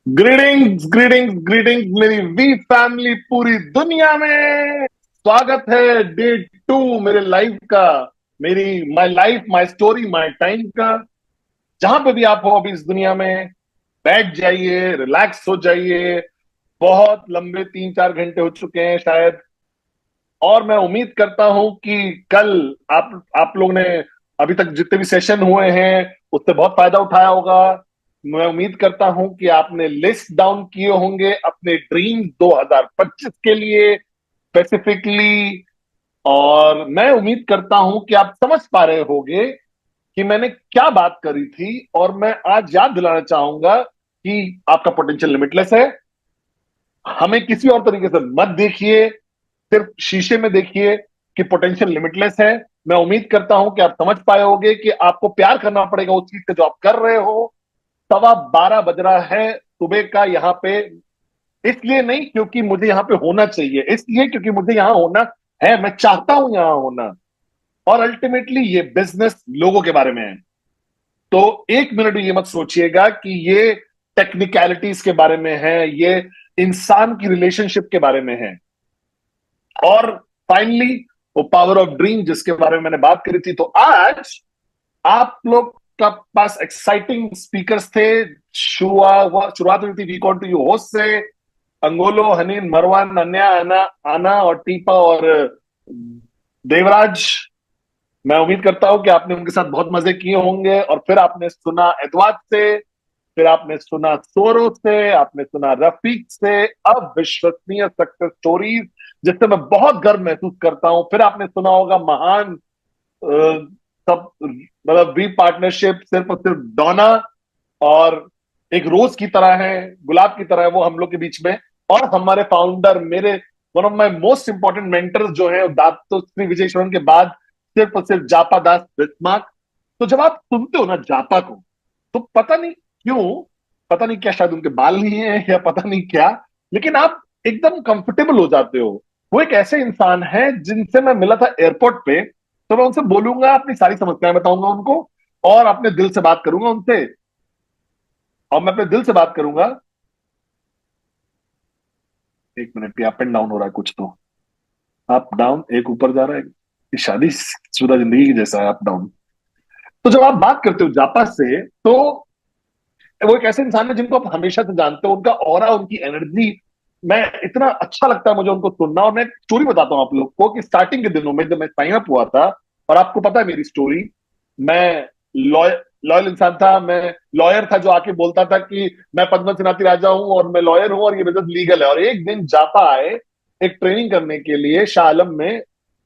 Greetings greetings greetings मेरी we family पूरी दुनिया में। स्वागत है डे 2 मेरे लाइफ का। मेरी my life my story my time का। जहां पे भी आप हो अभी इस दुनिया में, बैठ जाइए, रिलैक्स हो जाइए। बहुत लंबे 3-4 घंटे हो चुके हैं शायद। और मैं उम्मीद करता हूं कि कल आप लोग ने अभी तक जितने भी सेशन हुए हैं उससे बहुत फायदा उठाया होगा। मैं उम्मीद करता हूं कि आपने लिस्ट डाउन किए होंगे अपने ड्रीम 2025 के लिए स्पेसिफिकली। और मैं उम्मीद करता हूं कि आप समझ पा रहे होंगे कि मैंने क्या बात करी थी। और मैं आज याद दिलाना चाहूंगा कि आपका पोटेंशियल लिमिटलेस है। हमें किसी और तरीके से मत देखिए, सिर्फ शीशे में देखिए कि पोटेंशियल लिमिटलेस है। मैं उम्मीद करता हूं कि आप समझ पाए होंगे कि आपको प्यार करना पड़ेगा उस चीज से जो आप कर रहे हो। 12:15 बज रहा है सुबह का यहाँ पे। इसलिए नहीं क्योंकि मुझे यहाँ पे होना चाहिए, इसलिए क्योंकि मुझे यहाँ होना है, मैं चाहता हूं यहाँ होना। और अल्टीमेटली ये बिजनेस लोगों के बारे में है। तो एक मिनट ये मत सोचिएगा कि ये टेक्निकलिटीज के बारे में है, ये इंसान की रिलेशनशिप के बारे में है। और फाइनली वो पावर ऑफ ड्रीम जिसके बारे में मैंने बात करी थी। तो आज आप लोग का पास एक्साइटिंग स्पीकर्स थे। शुरुआत हुई थी we count to you host से। अंगोलो, हनीन, मरवान, अन्या, आना आना और टीपा और देवराज। मैं उम्मीद करता हूं कि आपने उनके साथ बहुत मजे किए होंगे। और फिर आपने सुना एडवाज से, फिर आपने सुना सोरो से, आपने सुना रफीक से। अविश्वसनीय सक्सेस स्टोरीज जिससे मैं बहुत गर्व महसूस करता हूं। फिर आपने सुना होगा महान सब मतलब वी पार्टनरशिप सिर्फ और सिर्फ डोना। और एक रोज की तरह है, गुलाब की तरह है वो हम लोग के बीच में। और हमारे फाउंडर, मेरे one of my most important mentors जो है दातो श्री विजय शरण के बाद सिर्फ और सिर्फ जापा दास बिस्मार्क। तो जब आप सुनते हो ना जापा को, तो पता नहीं क्यों, पता नहीं क्या, शायद उनके बाल नहीं है या पता नहीं क्या, लेकिन आप एकदम कंफर्टेबल हो जाते हो। वो एक ऐसे इंसान है जिनसे मैं मिला था एयरपोर्ट पे। तो मैं उनसे बोलूंगा, अपनी सारी समस्याएं बताऊंगा उनको, और अपने दिल से बात करूंगा उनसे। और मैं अपने दिल से बात करूंगा। एक मिनट भी अप एंड डाउन हो रहा है कुछ तो। अप डाउन, एक ऊपर जा रहा है। ये शादीशुदा जिंदगी की जैसा है अप डाउन। तो जब आप बात करते हो जापा से, तो वो एक ऐसे इंसान है जिनको आप हमेशा से जानते हो। उनका ऑरा, उनकी एनर्जी, मैं इतना अच्छा लगता है मुझे उनको सुनना। और मैं एक स्टोरी बताता हूँ आप लोग को कि स्टार्टिंग के दिनों में जब मैं साइन अप हुआ था, और आपको पता है मेरी स्टोरी। मैं लॉयल लॉयल इंसान था। मैं लॉयर था जो आके बोलता था कि मैं पद्म सिन्हाती राजा हूं और मैं लॉयर हूं और ये बिजनेस लीगल है। और एक दिन जापा आए एक ट्रेनिंग करने के लिए शाह आलम में,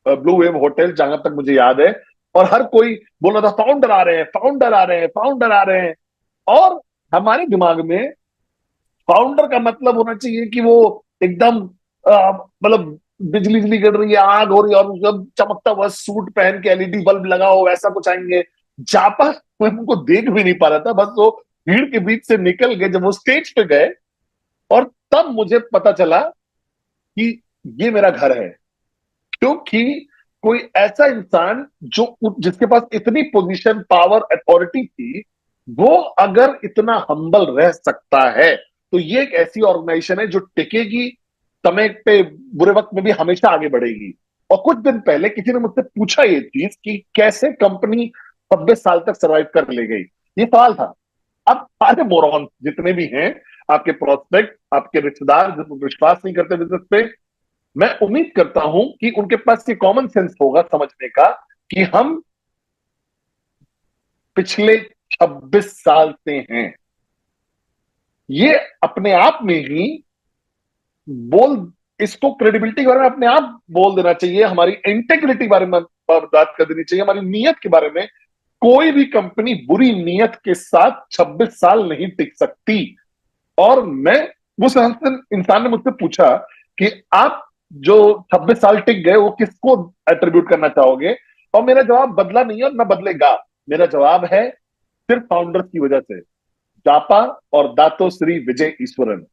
ब्लू वेव होटल, जहां तक मुझे याद है। और हर कोई बोल रहा था फाउंडर आ रहे हैं, फाउंडर आ रहे हैं, फाउंडर आ रहे हैं। और हमारे दिमाग में फाउंडर का मतलब होना चाहिए कि वो एकदम मतलब बिजली बिजली गिर रही है, आग हो रही है, और सब चमकता हुआ सूट पहन के एलईडी बल्ब लगा हो वैसा कुछ आएंगे। जापा मैं उनको देख भी नहीं पा रहा था, बस वो भीड़ के बीच से निकल गए जब वो स्टेज पे गए। और तब मुझे पता चला कि ये मेरा घर है। क्योंकि कोई ऐसा इंसान जो जिसके पास इतनी पोजीशन, पावर, अथॉरिटी थी, वो अगर इतना हम्बल रह सकता है, तो ये एक ऐसी ऑर्गेनाइजेशन है जो टिकेगी, समय पे बुरे वक्त में भी हमेशा आगे बढ़ेगी। और कुछ दिन पहले किसी ने मुझसे पूछा ये चीज कि कैसे कंपनी 26 साल तक सरवाइव कर ले गई। ये सवाल था। अब सारे मोरॉन जितने भी हैं, आपके प्रोस्पेक्ट, आपके रिश्तेदार जो विश्वास नहीं करते बिजनेस पे, मैं उम्मीद करता हूं कि उनके पास ये कॉमन सेंस होगा समझने का कि हम पिछले 26 साल से हैं। ये अपने आप में ही बोल, इसको क्रेडिबिलिटी के बारे में अपने आप बोल देना चाहिए, हमारी इंटेग्रिटी के बारे में बात कर देनी चाहिए, हमारी नीयत के बारे में। कोई भी कंपनी बुरी नीयत के साथ 26 साल नहीं टिक सकती। और मैं, उस इंसान ने मुझसे पूछा कि आप जो 26 साल टिक गए वो किसको एट्रीब्यूट करना चाहोगे। और मेरा जवाब बदला नहीं है और मैं बदलेगा। मेरा जवाब है सिर्फ फाउंडर्स की वजह से, जापा और दातो श्री विजय ईश्वरन।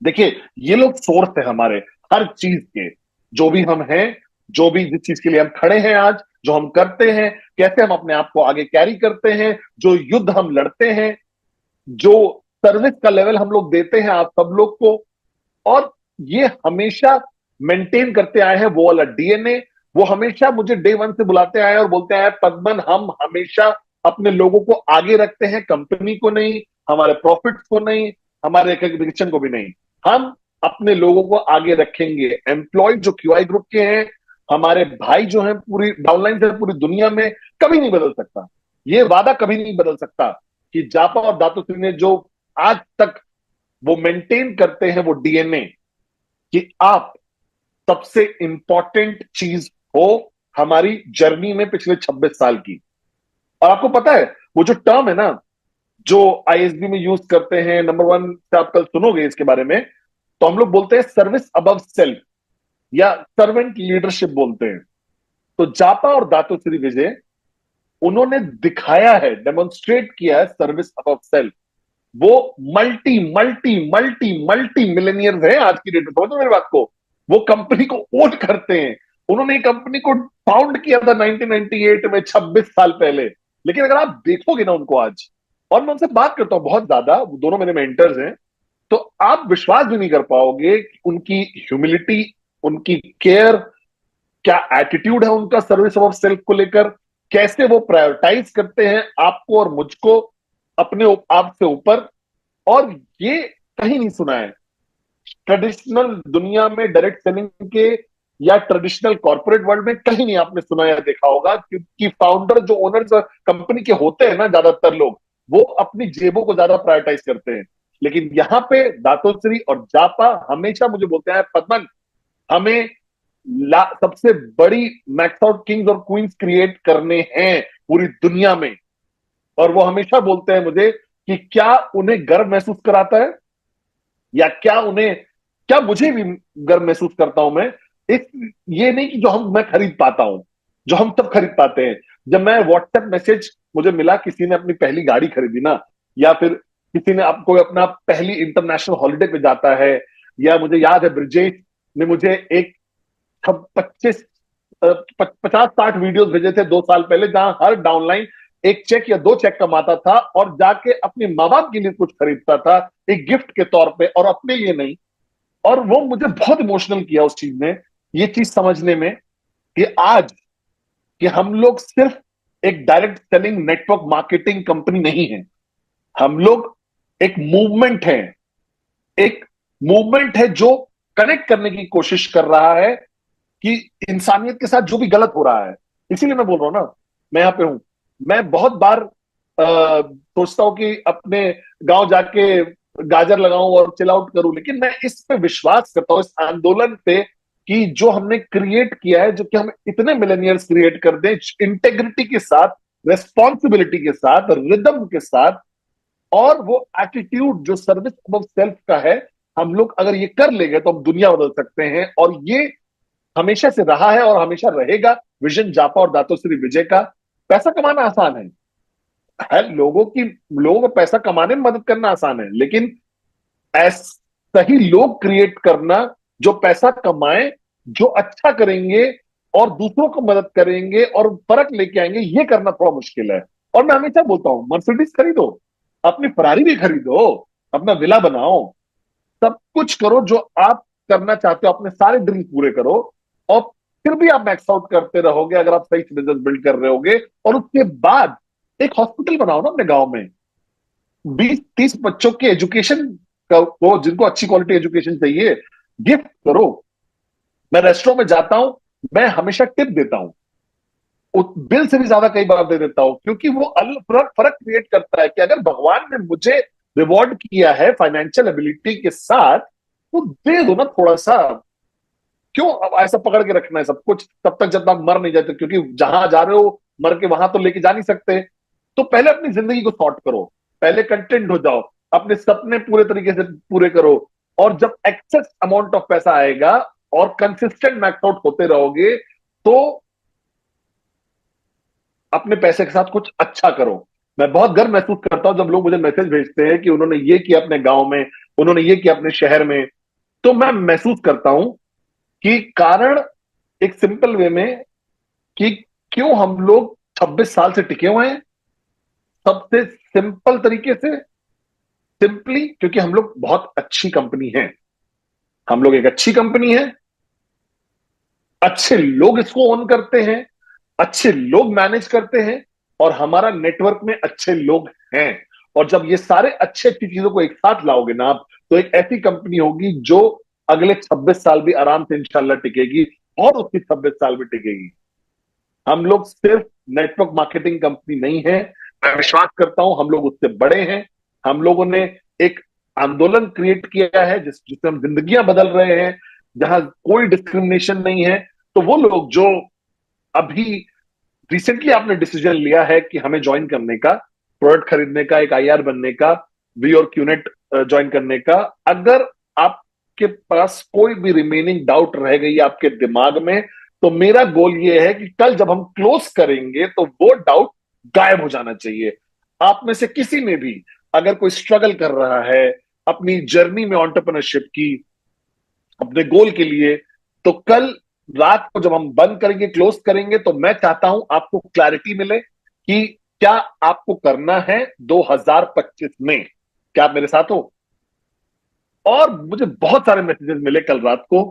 देखिए, ये लोग सोर्स है हमारे हर चीज के। जो भी हम हैं, जो भी जिस चीज के लिए हम खड़े हैं आज, जो हम करते हैं, कैसे हम अपने आप को आगे कैरी करते हैं, जो युद्ध हम लड़ते हैं, जो सर्विस का लेवल हम लोग देते हैं आप सब लोग को, और ये हमेशा मेंटेन करते आए हैं वो वाला डीएनए। वो हमेशा मुझे डे वन से बुलाते आए और बोलते आए, पद्मन हम हमेशा अपने लोगों को आगे रखते हैं, कंपनी को नहीं, हमारे प्रॉफिट्स को नहीं, हमारे रिकग्निशन को भी नहीं। हम अपने लोगों को आगे रखेंगे। एम्प्लॉय जो क्यूआई ग्रुप के हैं, हमारे भाई जो हैं पूरी डाउनलाइन से पूरी दुनिया में, कभी नहीं बदल सकता। ये वादा कभी नहीं बदल सकता कि जापा और दातुश्री ने जो आज तक वो मेंटेन करते हैं वो डीएनए, कि आप सबसे इंपॉर्टेंट चीज हो हमारी जर्नी में पिछले 26 साल की। और आपको पता है वो जो टर्म है ना, जो आईएसबी में यूज करते हैं, नंबर वन से आप कल सुनोगे इसके बारे में, तो हम लोग बोलते हैं सर्विस अबव सेल्फ या सर्वेंट लीडरशिप बोलते हैं। तो जापा और दातुश्री विजय, उन्होंने दिखाया है, डेमोन्स्ट्रेट किया है सर्विस अबव सेल्फ। वो multi multi multi multi Millionaire है आज की डेट में, समझो मेरी बात को। वो कंपनी को ओन करते हैं। उन्होंने कंपनी को फाउंड किया था 1998 में, 26 साल पहले। लेकिन अगर आप देखोगे ना उनको आज, और मैं उनसे बात करता हूं बहुत ज्यादा, वो दोनों मेरे मेंटर्स हैं, तो आप विश्वास भी नहीं कर पाओगे कि उनकी ह्यूमिलिटी, उनकी केयर, क्या एटीट्यूड है उनका सर्विस ऑफ सेल्फ को लेकर, कैसे वो प्रायोरिटाइज करते हैं आपको और मुझको अपने आप से ऊपर। और ये कहीं नहीं सुना है ट्रेडिशनल दुनिया में, डायरेक्ट सेलिंग के या ट्रेडिशनल कॉर्पोरेट वर्ल्ड में, कहीं नहीं आपने सुना या देखा होगा। क्योंकि फाउंडर जो ओनर्स कंपनी के होते हैं ना, ज्यादातर लोग वो अपनी जेबों को ज्यादा प्रायोरिटाइज करते हैं। लेकिन यहाँ पे दातोश्री और जापा हमेशा मुझे बोलते हैं, पद्मन हमें सबसे बड़ी मैक्स आउट किंग्स और क्वींस क्रिएट करने हैं पूरी दुनिया में। और वो हमेशा बोलते हैं मुझे कि क्या उन्हें गर्व महसूस कराता है, या क्या उन्हें, क्या मुझे भी गर्व महसूस करता हूं मैं, इस, ये नहीं कि जो मैं खरीद पाता हूं, जो हम सब खरीद पाते हैं। जब मैं व्हाट्सएप मैसेज मुझे मिला, किसी ने अपनी पहली गाड़ी खरीदी ना, या फिर किसी ने आपको अपना पहली इंटरनेशनल हॉलिडे पे जाता है, या मुझे याद है ब्रिजेश ने मुझे एक 25 50-60 वीडियोस भेजे थे 2 साल पहले, जहां हर डाउनलाइन एक चेक या दो चेक कमाता था और जाके अपने माँ बाप के लिए कुछ खरीदता था एक गिफ्ट के तौर पे, और अपने लिए नहीं। और वो मुझे बहुत इमोशनल किया उस चीज ने, ये चीज समझने में, कि आज कि हम लोग सिर्फ एक direct selling network marketing company नहीं है, हम लोग एक मूवमेंट है। एक मूवमेंट है जो कनेक्ट करने की कोशिश कर रहा है कि इंसानियत के साथ जो भी गलत हो रहा है। इसीलिए मैं बोल रहा हूं ना, मैं यहां पे हूं। मैं बहुत बार सोचता हूं कि अपने गांव जाके गाजर लगाऊं और चिल आउट करूं, लेकिन मैं इस पे विश्वास करता हूं, इस आंदोलन पे, कि जो हमने क्रिएट किया है, जो कि हम इतने मिलेनियर्स क्रिएट कर दें इंटेग्रिटी के साथ, रेस्पॉन्सिबिलिटी के साथ, रिदम के साथ, और वो एटीट्यूड जो सर्विस अबव सेल्फ का है, हम लोग अगर ये कर लेंगे तो हम दुनिया बदल सकते हैं। और ये हमेशा से रहा है और हमेशा रहेगा विजन जापा और दातोश्री विजय का। पैसा कमाना आसान है, लोगों को पैसा कमाने में मदद करना आसान है, लेकिन सही लोग क्रिएट करना जो पैसा कमाए, जो अच्छा करेंगे और दूसरों को मदद करेंगे और फर्क लेके आएंगे, ये करना थोड़ा मुश्किल है। और मैं हमेशा बोलता हूं, मर्सिडीज खरीदो, अपनी फरारी भी खरीदो, अपना विला बनाओ, सब कुछ करो जो आप करना चाहते हो, अपने सारे ड्रीम पूरे करो, और फिर भी आप मैक्स आउट करते रहोगे अगर आप सही बिजनेस बिल्ड कर रहे होगे। और उसके बाद एक हॉस्पिटल बनाओ ना अपने गांव में, 20-30 बच्चों के एजुकेशन को, जिनको अच्छी क्वालिटी एजुकेशन चाहिए, गिफ्ट करो। मैं रेस्टोरेंट में जाता हूं, मैं हमेशा टिप देता हूं, बिल से भी ज्यादा कई बार दे देता हूं, क्योंकि वो अलग फर्क फर्क क्रिएट करता है कि अगर भगवान ने मुझे रिवॉर्ड किया है फाइनेंशियल एबिलिटी के साथ, तो दे दो ना थोड़ा सा। क्यों अब ऐसा पकड़ के रखना है सब कुछ तब तक जब आप मर नहीं जाते, क्योंकि जहां जा रहे हो मर के वहां तो लेके जा नहीं सकते। तो पहले अपनी जिंदगी को सॉर्ट करो, पहले कंटेंट हो जाओ, अपने सपने पूरे तरीके से पूरे करो। और जब एक्सेस अमाउंट ऑफ पैसा आएगा और कंसिस्टेंट मैक्स आउट होते रहोगे, तो अपने पैसे के साथ कुछ अच्छा करो। मैं बहुत गर्व महसूस करता हूं जब लोग मुझे मैसेज भेजते हैं कि उन्होंने ये किया अपने गांव में, उन्होंने ये किया अपने शहर में। तो मैं महसूस करता हूं कि कारण एक सिंपल वे में, कि क्यों हम लोग 26 साल से टिके हुए हैं, सबसे सिंपल तरीके से, सिंपली क्योंकि हम लोग बहुत अच्छी कंपनी है, हम लोग एक अच्छी कंपनी है, अच्छे लोग इसको ओन करते हैं, अच्छे लोग मैनेज करते हैं, और हमारा नेटवर्क में अच्छे लोग हैं। और जब ये सारे अच्छे अच्छी चीजों को एक साथ लाओगे ना आप, तो एक ऐसी कंपनी होगी जो अगले 26 साल भी आराम से इंशाल्लाह टिकेगी, और उसकी 26 साल भी टिकेगी। हम लोग सिर्फ नेटवर्क मार्केटिंग कंपनी नहीं है, मैं विश्वास करता हूं हम लोग उससे बड़े हैं। हम लोगों ने एक आंदोलन क्रिएट किया है जिससे हम जिंदगियां बदल रहे हैं, जहां कोई डिस्क्रिमिनेशन नहीं है। तो वो लोग जो अभी रिसेंटली आपने डिसीजन लिया है कि हमें ज्वाइन करने का, प्रोडक्ट खरीदने का, एक आईआर बनने का, वी और क्यूनेट ज्वाइन करने का, अगर आपके पास कोई भी रिमेनिंग डाउट रह गई आपके दिमाग में, तो मेरा गोल ये है कि कल जब हम क्लोज करेंगे तो वो डाउट गायब हो जाना चाहिए। आप में से किसी में भी अगर कोई स्ट्रगल कर रहा है अपनी जर्नी में एंटरप्रेन्योरशिप की, अपने गोल के लिए, तो कल रात को जब हम बंद करेंगे, क्लोज करेंगे, तो मैं चाहता हूं आपको क्लैरिटी मिले कि क्या आपको करना है 2025 में। क्या आप मेरे साथ हो? और मुझे बहुत सारे मैसेजेस मिले कल रात को,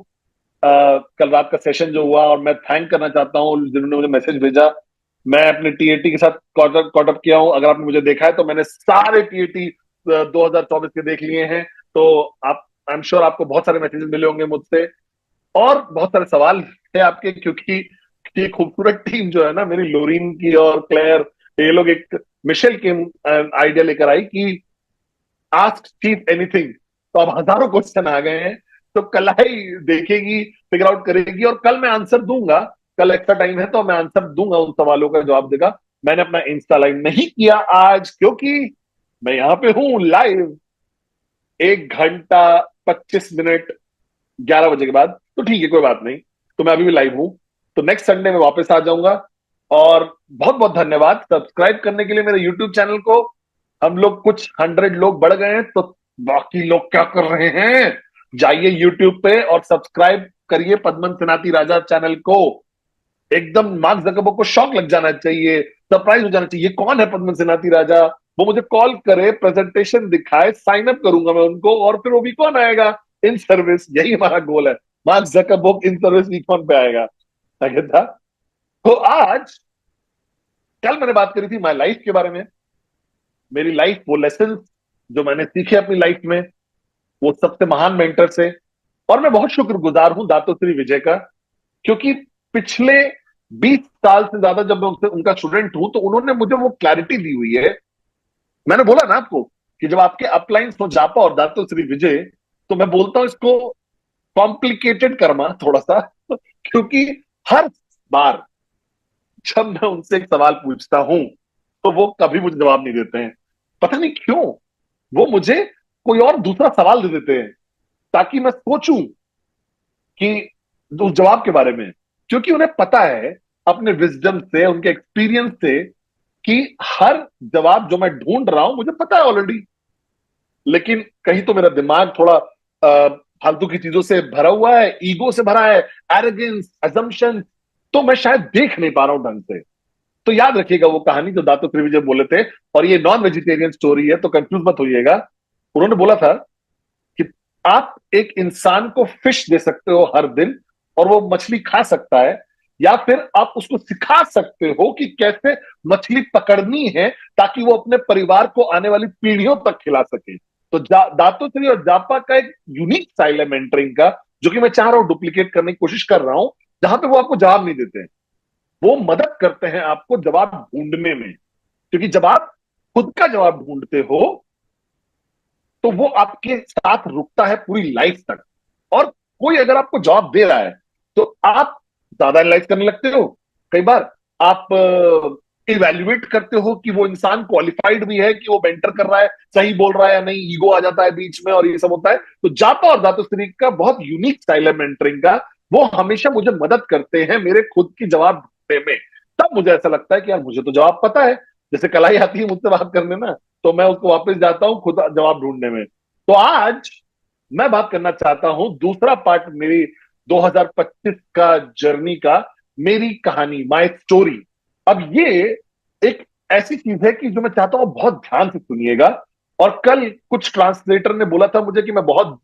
कल रात का सेशन जो हुआ, और मैं थैंक करना चाहता हूं जिन्होंने मुझे मैसेज भेजा। मैं अपने टीएटी के साथ कॉटअप किया हूं, अगर आपने मुझे देखा है तो मैंने सारे टीएटी 2024 के देख लिए हैं। तो आप, आई एम श्योर आपको बहुत सारे मैसेजेस मिले होंगे मुझसे, और बहुत सारे सवाल थे आपके, क्योंकि ये खूबसूरत टीम जो है ना मेरी, लोरीन की और क्लेयर, ये लोग एक मिशेल की आइडिया लेकर आई कि आस्क चीफ एनीथिंग। तो अब हजारों क्वेश्चन आ गए हैं, तो कलाई देखेगी, फिगर आउट करेगी, और कल मैं आंसर दूंगा। कल एक्स्ट्रा टाइम है तो मैं आंसर दूंगा, उन सवालों का जवाब देगा। मैंने अपना इंस्टा लाइव नहीं किया आज, क्योंकि मैं यहां पे हूं लाइव 1 घंटा 25 मिनट 11 बजे के बाद। तो ठीक है, कोई बात नहीं, तो मैं अभी भी लाइव हूं। तो नेक्स्ट संडे में वापस आ जाऊंगा। और बहुत बहुत धन्यवाद सब्सक्राइब करने के लिए मेरे यूट्यूब चैनल को। हम लोग कुछ 100 लोग बढ़ गए हैं, तो बाकी लोग क्या कर रहे हैं? जाइए यूट्यूब पे और सब्सक्राइब करिए पद्मन सेनाती राजा चैनल को। एकदम मार्क जकरबर्ग को शॉक लग जाना चाहिए, सरप्राइज हो जाना चाहिए, कौन है पद्मन सेनाती राजा। वो मुझे कॉल करे, प्रेजेंटेशन दिखाए, साइन अप करूंगा मैं उनको, और फिर वो वीक ऑन आएगा इन सर्विस। यही हमारा गोल है, Mark Zuckerberg in service week on पे आएगा। क्या था? तो आज, कल मैंने बात करी थी माई लाइफ के बारे में, मेरी लाइफ, वो लेसन जो मैंने सीखे अपनी लाइफ में, वो सबसे महान मेंटर से। और मैं बहुत शुक्रगुजार हूं दातोश्री विजय का, क्योंकि पिछले 20 साल से ज्यादा जब मैं उनसे उनका स्टूडेंट हूं, तो उन्होंने मुझे वो क्लैरिटी दी हुई है। मैंने बोला ना आपको कि जब आपके अपलाइंस हो जापा और दातोश्री विजय, तो मैं बोलता हूं इसको कॉम्प्लिकेटेड कर्मा थोड़ा सा क्योंकि हर बार जब मैं उनसे एक सवाल पूछता हूं, तो वो कभी मुझे जवाब नहीं देते हैं। पता नहीं क्यों, वो मुझे कोई और दूसरा सवाल दे देते हैं, ताकि मैं सोचूं कि उस जवाब के बारे में। क्योंकि उन्हें पता है अपने विजडम से, उनके एक्सपीरियंस से, कि हर जवाब जो मैं ढूंढ रहा हूं मुझे पता है ऑलरेडी, लेकिन कहीं तो मेरा दिमाग थोड़ा फालतू की चीजों से भरा हुआ है, ईगो से भरा है, एरोगेंस, अजम्पशन, तो मैं शायद देख नहीं पा रहा हूं ढंग से। तो याद रखिएगा वो कहानी जो दातो त्रिविजय बोले थे, और ये नॉन वेजिटेरियन स्टोरी है, तो कंफ्यूज मत होइएगा। उन्होंने बोला था कि आप एक इंसान को फिश दे सकते हो हर दिन, और वो मछली खा सकता है, या फिर आप उसको सिखा सकते हो कि कैसे मछली पकड़नी है, ताकि वो अपने परिवार को आने वाली पीढ़ियों तक खिला सके। तो दातोश्री और जापा का एक यूनिक स्टाइल है मेंटरिंग का, जो कि मैं चाह रहा हूं डुप्लीकेट करने की कोशिश कर रहा हूं, जहां पे वो आपको जवाब नहीं देते हैं, वो मदद करते हैं आपको जवाब ढूंढने में। क्योंकि जब आप खुद का जवाब ढूंढते हो, तो वो आपके साथ रुकता है पूरी लाइफ तक। और कोई अगर आपको जवाब दे रहा है, तो आप ज्यादा एनालाइज करने लगते हो। कई बार आप इवेल्युएट करते हो कि वो इंसान क्वालिफाइड भी है, कि वो मेंटर कर रहा है, सही बोल रहा है या नहीं, ईगो आ जाता है बीच में, और ये सब होता है। तो जापा और दातोश्री का बहुत यूनिक स्टाइल है मेंटरिंग का। वो हमेशा मुझे मदद करते हैं मेरे खुद की जवाब ढूंढने में। तब मुझे ऐसा लगता है कि यार मुझे तो जवाब पता है। जैसे कलाई आती है मुझसे बात करने ना, तो मैं उसको वापस जाता हूं खुद जवाब ढूंढने में। तो आज मैं बात करना चाहता हूं दूसरा पार्ट मेरी 2025 का जर्नी का, मेरी कहानी, माय स्टोरी। अब ये एक ऐसी चीज है कि जो मैं चाहता हूं बहुत ध्यान से सुनिएगा, और कल कुछ ट्रांसलेटर ने बोला था मुझे कि मैं बहुत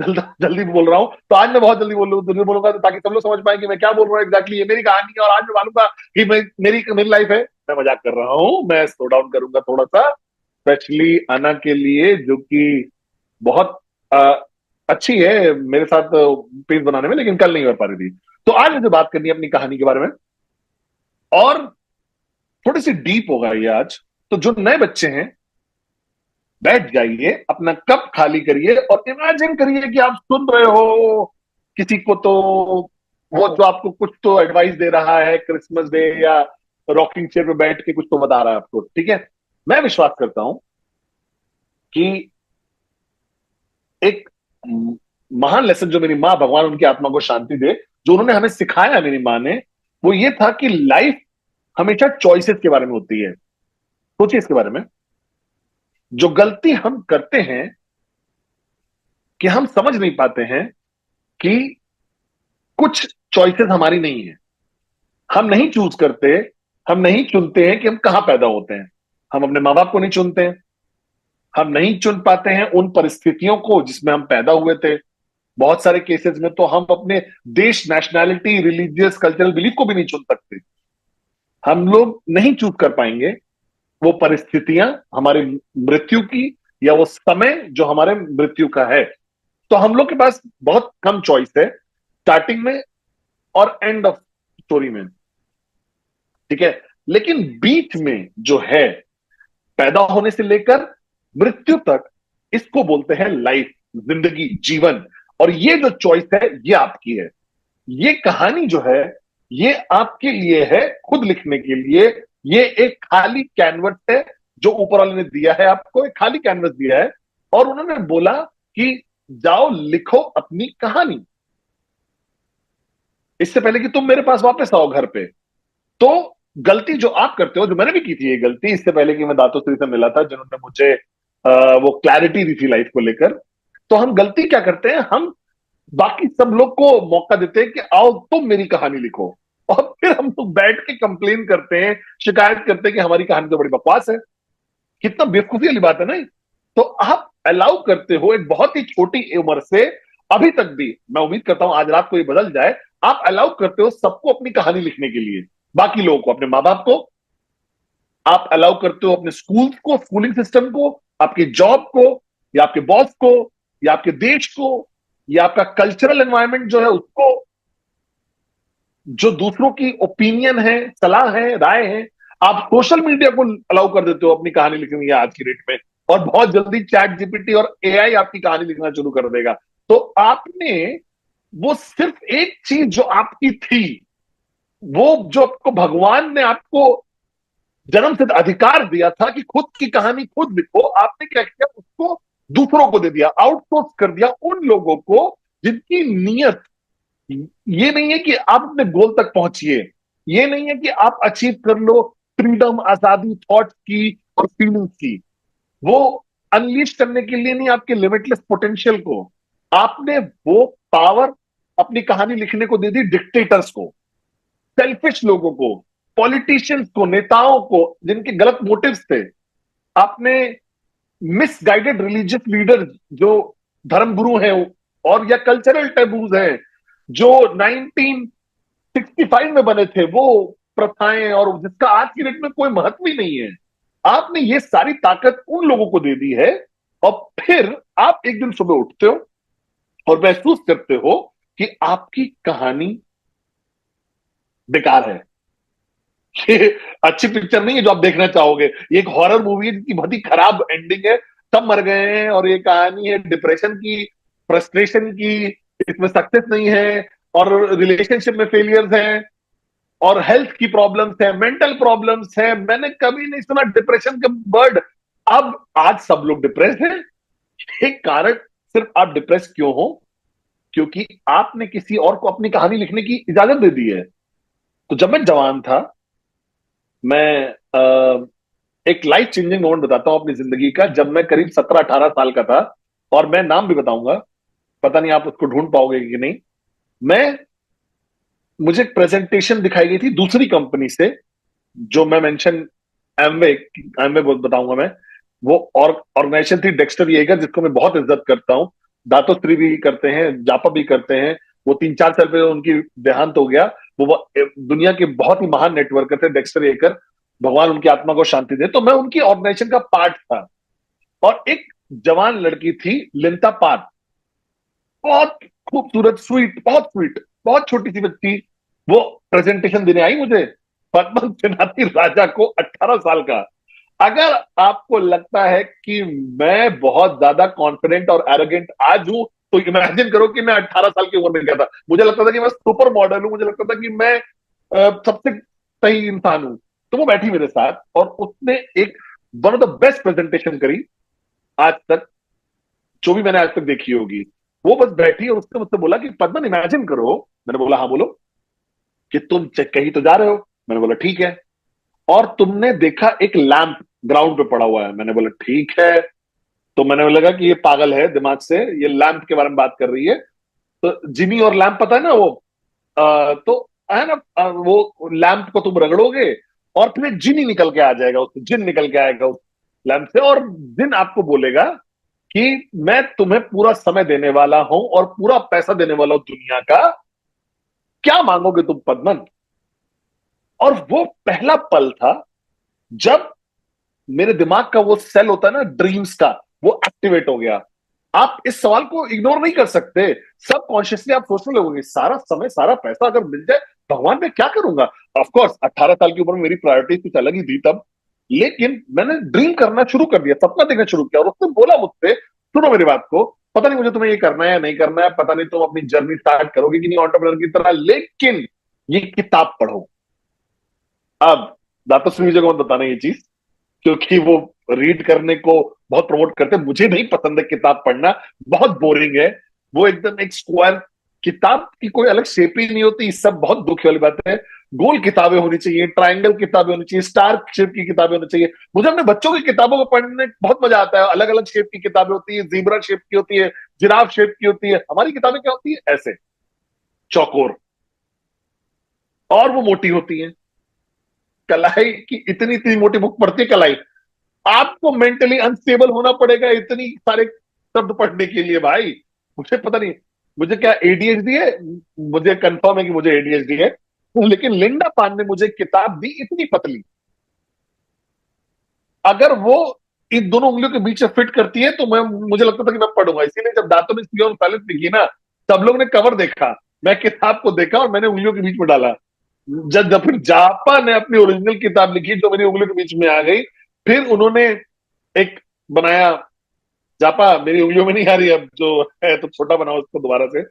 जल्दी बोल रहा हूं, तो आज मैं बहुत जल्दी बोलूंगा ताकि सब लोग समझ पाए कि मैं क्या बोल रहा हूँ एग्जैक्टली। ये मेरी कहानी है और आज मैं मालूंगा कि मेरी मेरी लाइफ है। मैं मजाक कर रहा हूँ, मैं स्लो डाउन करूंगा थोड़ा सा, स्पेशली अना के लिए जो कि बहुत अच्छी है मेरे साथ पेज बनाने में, लेकिन कल नहीं कर पा रही थी। तो आज मुझे बात करनी है अपनी कहानी के बारे में, और थोड़ी सी डीप होगा ये आज। तो जो नए बच्चे हैं, बैठ जाइए, अपना कप खाली करिए और इमेजिन करिए कि आप सुन रहे हो किसी को, तो वो जो आपको कुछ तो एडवाइस दे रहा है क्रिसमस डे, या रॉकिंग चेयर पे बैठ के कुछ तो बता रहा है आपको, ठीक है। मैं विश्वास करता हूं कि एक महान लेसन जो मेरी माँ, भगवान उनकी आत्मा को शांति दे, जो उन्होंने हमें सिखाया मेरी माँ ने, वो ये था कि लाइफ हमेशा चॉइसेस के बारे में होती है। सोचिए इसके बारे में। जो गलती हम करते हैं कि हम समझ नहीं पाते हैं कि कुछ चॉइसेस हमारी नहीं है। हम नहीं चूज करते, हम नहीं चुनते हैं कि हम कहां पैदा होते हैं। हम अपने माँ बाप को नहीं चुनते हैं, हम नहीं चुन पाते हैं उन परिस्थितियों को जिसमें हम पैदा हुए थे। बहुत सारे केसेस में तो हम अपने देश, नेशनैलिटी, रिलीजियस, कल्चरल बिलीफ को भी नहीं चुन सकते। हम लोग नहीं चूज कर पाएंगे वो परिस्थितियां हमारे मृत्यु की, या वो समय जो हमारे मृत्यु का है। तो हम लोग के पास बहुत कम चॉइस है स्टार्टिंग में और एंड ऑफ स्टोरी में, ठीक है। लेकिन बीच में जो है, पैदा होने से लेकर मृत्यु तक, इसको बोलते हैं लाइफ, जिंदगी, जीवन। और ये जो चॉइस है ये आपकी है। ये कहानी जो है ये आपके लिए है, खुद लिखने के लिए। ये एक खाली कैनवस है जो ऊपर वाले ने दिया है आपको, एक खाली कैनवस दिया है, और उन्होंने बोला कि जाओ लिखो अपनी कहानी, इससे पहले कि तुम मेरे पास वापस आओ घर पे। तो गलती जो आप करते हो, जो मैंने भी की थी ये गलती, इससे पहले कि मैं दातोश्री से मिला था जिन्होंने मुझे वो क्लैरिटी दी थी लाइफ को लेकर। तो हम गलती क्या करते हैं, हम बाकी सब लोग को मौका देते हैं कि आओ तुम मेरी कहानी लिखो, और फिर हम लोग बैठ के कंप्लेन करते हैं, शिकायत करते हैं कि हमारी कहानी तो बड़ी बकवास है। कितना बेवकूफी वाली बात है ना। तो आप अलाउ करते हो एक बहुत ही छोटी उम्र से, अभी तक भी, मैं उम्मीद करता हूं आज रात को ये बदल जाए, आप अलाउ करते हो सबको अपनी कहानी लिखने के लिए। बाकी लोगों को, अपने माँ बाप को आप अलाउ करते हो, अपने स्कूल को, स्कूलिंग सिस्टम को, आपके जॉब को, या आपके बॉस को, या आपके देश को, या आपका कल्चरल एनवायरनमेंट जो है उसको, जो दूसरों की ओपिनियन है, सलाह है, राय है। आप सोशल मीडिया को अलाउ कर देते हो अपनी कहानी लिखने की आज की डेट में, और बहुत जल्दी चैट जीपीटी और एआई आपकी कहानी लिखना शुरू कर देगा। तो आपने वो सिर्फ एक चीज जो आपकी थी, वो जो आपको भगवान ने आपको जन्म से अधिकार दिया था कि खुद की कहानी खुद लिखो, आपने क्या किया, उसको दूसरों को दे दिया, आउटसोर्स कर दिया उन लोगों को जिनकी नीयत ये नहीं है कि आप अपने गोल तक पहुंचिए, ये नहीं है कि आप अचीव कर लो फ्रीडम, आजादी थॉट्स की और फीलिंग्स की। वो अनलीश करने के लिए नहीं, आपके लिमिटलेस पोटेंशियल को। आपने वो पावर अपनी कहानी लिखने को दे दी डिक्टेटर्स को, सेल्फिश लोगों को, पॉलिटिशियंस को, नेताओं को जिनके गलत मोटिव्स थे। आपने मिसगाइडेड रिलीजियस लीडर्स जो धर्मगुरु हैं, और या कल्चरल टेबूज हैं जो 1965 में बने थे, वो प्रथाएं, और जिसका आज की डेट में कोई महत्व ही नहीं है। आपने ये सारी ताकत उन लोगों को दे दी है, और फिर आप एक दिन सुबह उठते हो और महसूस करते हो कि आपकी कहानी बेकार है। ये अच्छी पिक्चर नहीं है जो आप देखना चाहोगे। ये एक हॉरर मूवी है जिसकी बहुत ही खराब एंडिंग है, सब मर गए हैं, और ये कहानी है डिप्रेशन की, फ्रस्ट्रेशन की। इसमें सक्सेस नहीं है, और रिलेशनशिप में फेलियर्स हैं, और हेल्थ की प्रॉब्लम्स है, मेंटल प्रॉब्लम्स है। मैंने कभी नहीं सुना डिप्रेशन का वर्ड। अब आज सब लोग डिप्रेस हैं। एक कारण, सिर्फ आप डिप्रेस क्यों हो, क्योंकि आपने किसी और को अपनी कहानी लिखने की इजाजत दे दी है। तो जब मैं जवान था, मैं एक लाइफ चेंजिंग मोमेंट बताता हूं अपनी जिंदगी का, जब मैं करीब 17-18 साल का था, और मैं नाम भी बताऊंगा, पता नहीं आप उसको ढूंढ पाओगे कि नहीं। मैं मुझे एक प्रेजेंटेशन दिखाई गई थी दूसरी कंपनी से, जो मैं मेंशन एमवे एमवे बताऊंगा मैं। वो और ऑर्गेनाइजेशन थी डेक्स्टर येगर, जिसको मैं बहुत इज्जत करता हूँ। दातोश्री भी करते हैं, जापा भी करते हैं। वो 3-4 साल पहले उनकी देहांत हो गया। दुनिया के बहुत ही महान नेटवर्कर थे डेक्स्टर येकर। भगवान उनकी आत्मा को शांति दे। तो मैं उनकी ऑर्गेनाइजेशन का पार्ट था। और एक जवान लड़की थी, लिंता पार, बहुत खूबसूरत, स्वीट, बहुत स्वीट, बहुत छोटी सी बच्ची। वो प्रेजेंटेशन देने आई मुझे, पद्मन सेनापति राजा को, 18 साल का। अगर आपको लगता है कि मैं बहुत ज्यादा कॉन्फिडेंट और एरोगेंट आज हूं, तो इमेजिन करो कि मैं 18 साल की उम्र में क्या था। मुझे लगता था कि मैं सुपर मॉडल हूं, मुझे लगता था कि मैं सबसे सही इंसान हूं। तो वो बैठी मेरे साथ और उसने एक one of the best presentation करी आज तक, जो भी मैंने आज तक देखी होगी। वो बस बैठी और उसने मुझसे बोला कि पद्मन, इमेजिन करो। मैंने बोला हाँ बोलो। कि तुम कहीं तो जा रहे हो। मैंने बोला ठीक है। और तुमने देखा एक लैंप ग्राउंड पे पड़ा हुआ है। मैंने बोला ठीक है। तो मैंने लगा कि ये पागल है दिमाग से, ये लैंप के बारे में बात कर रही है। तो जिनी और लैंप पता है ना वो, तो है ना, वो लैंप को तुम रगड़ोगे और फिर जिनी निकल के आ जाएगा, उससे जिन निकल के आएगा उस लैंप से। और जिन आपको बोलेगा कि मैं तुम्हें पूरा समय देने वाला हूं और पूरा पैसा देने वाला हूं दुनिया का, क्या मांगोगे तुम पद्मन। और वो पहला पल था जब मेरे दिमाग का वो सेल होता है ना ड्रीम्स का, वो एक्टिवेट हो गया। आप इस सवाल को इग्नोर नहीं कर सकते। सब कॉन्शियसली आप सोचने लगोगे, सारा समय सारा पैसा अगर मिल जाए, भगवान मैं क्या करूंगा। ऑफ कोर्स 18 साल की उम्र में मेरी प्रायोरिटी कुछ अलग ही थी तब। लेकिन मैंने ड्रीम करना शुरू कर दिया, सपना देखना शुरू किया। और उसने बोला मुझसे, सुनो मेरी बात को, पता नहीं मुझे तुम्हें ये करना है या नहीं करना है, पता नहीं तुम अपनी जर्नी स्टार्ट करोगे कि नहीं एंटरप्रेन्योर की तरह, लेकिन ये किताब पढ़ो। अब दाता मुझे को मत बताना ये चीज, क्योंकि वो रीड करने को बहुत प्रमोट करते हैं। मुझे नहीं पसंद है किताब पढ़ना, बहुत बोरिंग है। वो एकदम एक स्क्वायर, किताब की कोई अलग शेप ही नहीं होती। सब बहुत दुख वाली बात है। गोल किताबें होनी चाहिए, ट्रायंगल किताबें होनी चाहिए, स्टार शेप की किताबें होनी चाहिए। मुझे अपने बच्चों की किताबों को पढ़ने में बहुत मजा आता है। अलग अलग शेप की किताबें होती है, जीब्रा शेप की होती है, जिराफ शेप की होती है। हमारी किताबें क्या होती है, ऐसे चौकोर, और वो मोटी होती है। कलाई की इतनी इतनी मोटी बुक पढ़ती है कलाई। आपको मेंटली अनस्टेबल होना पड़ेगा इतनी सारे शब्द पढ़ने के लिए भाई। मुझे पता नहीं मुझे क्या एडीएचडी है, मुझे कंफर्म है कि मुझे एडीएचडी है। लेकिन लिंडा पान ने मुझे किताब दी इतनी पतली, अगर वो इन दोनों उंगलियों के बीच से फिट करती है तो मैं, मुझे लगता था कि मैं पढ़ूंगा। इसीलिए जब दांतों में सियोन पैलेस लिखी ना, सब लोग ने कवर देखा, मैं किताब को देखा और मैंने उंगलियों के बीच में डाला। जब फिर जापा ने अपनी ओरिजिनल किताब लिखी जो मेरी उंगलियों के बीच में आ गई, फिर उन्होंने एक बनाया। जापा मेरी उंगलियों में नहीं आ रही अब, जो है तो छोटा बनाओ उसको दोबारा से।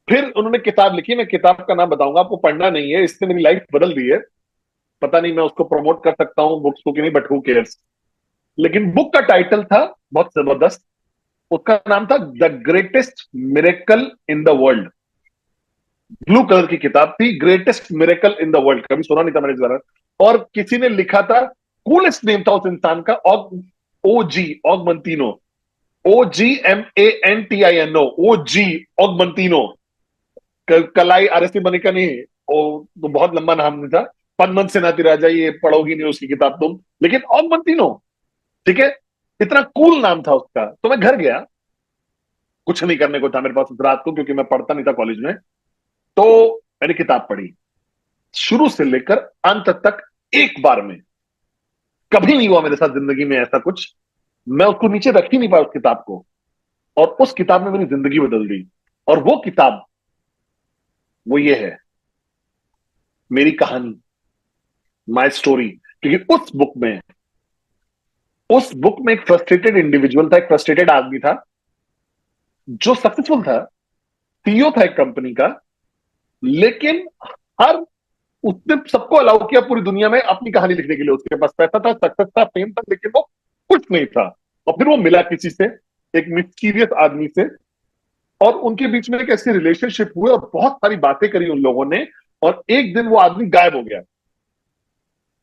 फिर उन्होंने किताब लिखी, मैं किताब का नाम बताऊंगा, आपको पढ़ना नहीं है, इसने मेरी लाइफ बदल दी है। पता नहीं मैं उसको प्रमोट कर सकता हूँ बुक्स को कि नहीं, बट हु केयर्स। लेकिन बुक का टाइटल था बहुत जबरदस्त। उसका नाम था the greatest miracle in the world. Blue colour की किताब थी, greatest miracle in the world. कभी सुना नहीं था मैंने इस बारे में। और किसी ने लिखा था, कूलेस्ट नेम था उस इंसान का, OG, ऑगमंतीनो। OGMANTINO, OG ऑगमंतीनो। कलाई आरएसपी बने का नहीं, वो तो बहुत लंबा नाम नहीं था। पद्मन सेनाती राजा, ये पढ़ोगी नहीं उसकी किताब तुम, लेकिन ऑगमंतीनो, ठीक है। इतना कूल नाम था उसका। तो मैं घर गया, कुछ नहीं करने को था मेरे पास उस रात को, क्योंकि मैं पढ़ता नहीं था कॉलेज में। तो मैंने किताब पढ़ी शुरू से लेकर अंत तक, एक बार में। कभी नहीं हुआ मेरे साथ जिंदगी में ऐसा कुछ। मैं उसको नीचे रख ही नहीं पाया उस किताब को। और उस किताब ने मेरी जिंदगी बदल दी। और वो किताब, वो ये है, मेरी कहानी, माई स्टोरी। क्योंकि उस बुक में एक फ्रस्ट्रेटेड इंडिविजुअल था, एक फ्रस्ट्रेटेड आदमी था, जो सक्सेसफुल था, सीईओ था एक कंपनी का। लेकिन हर उसने सबको अलाउ किया पूरी दुनिया में अपनी कहानी लिखने के लिए। उसके पास पैसा था, सक्सेस था, फेम था, लेकिन वो कुछ नहीं था। और फिर वो मिला किसी से, एक मिस्टीरियस आदमी से। और उनके बीच में एक ऐसी रिलेशनशिप हुई और बहुत सारी बातें करी उन लोगों ने। और एक दिन वो आदमी गायब हो गया।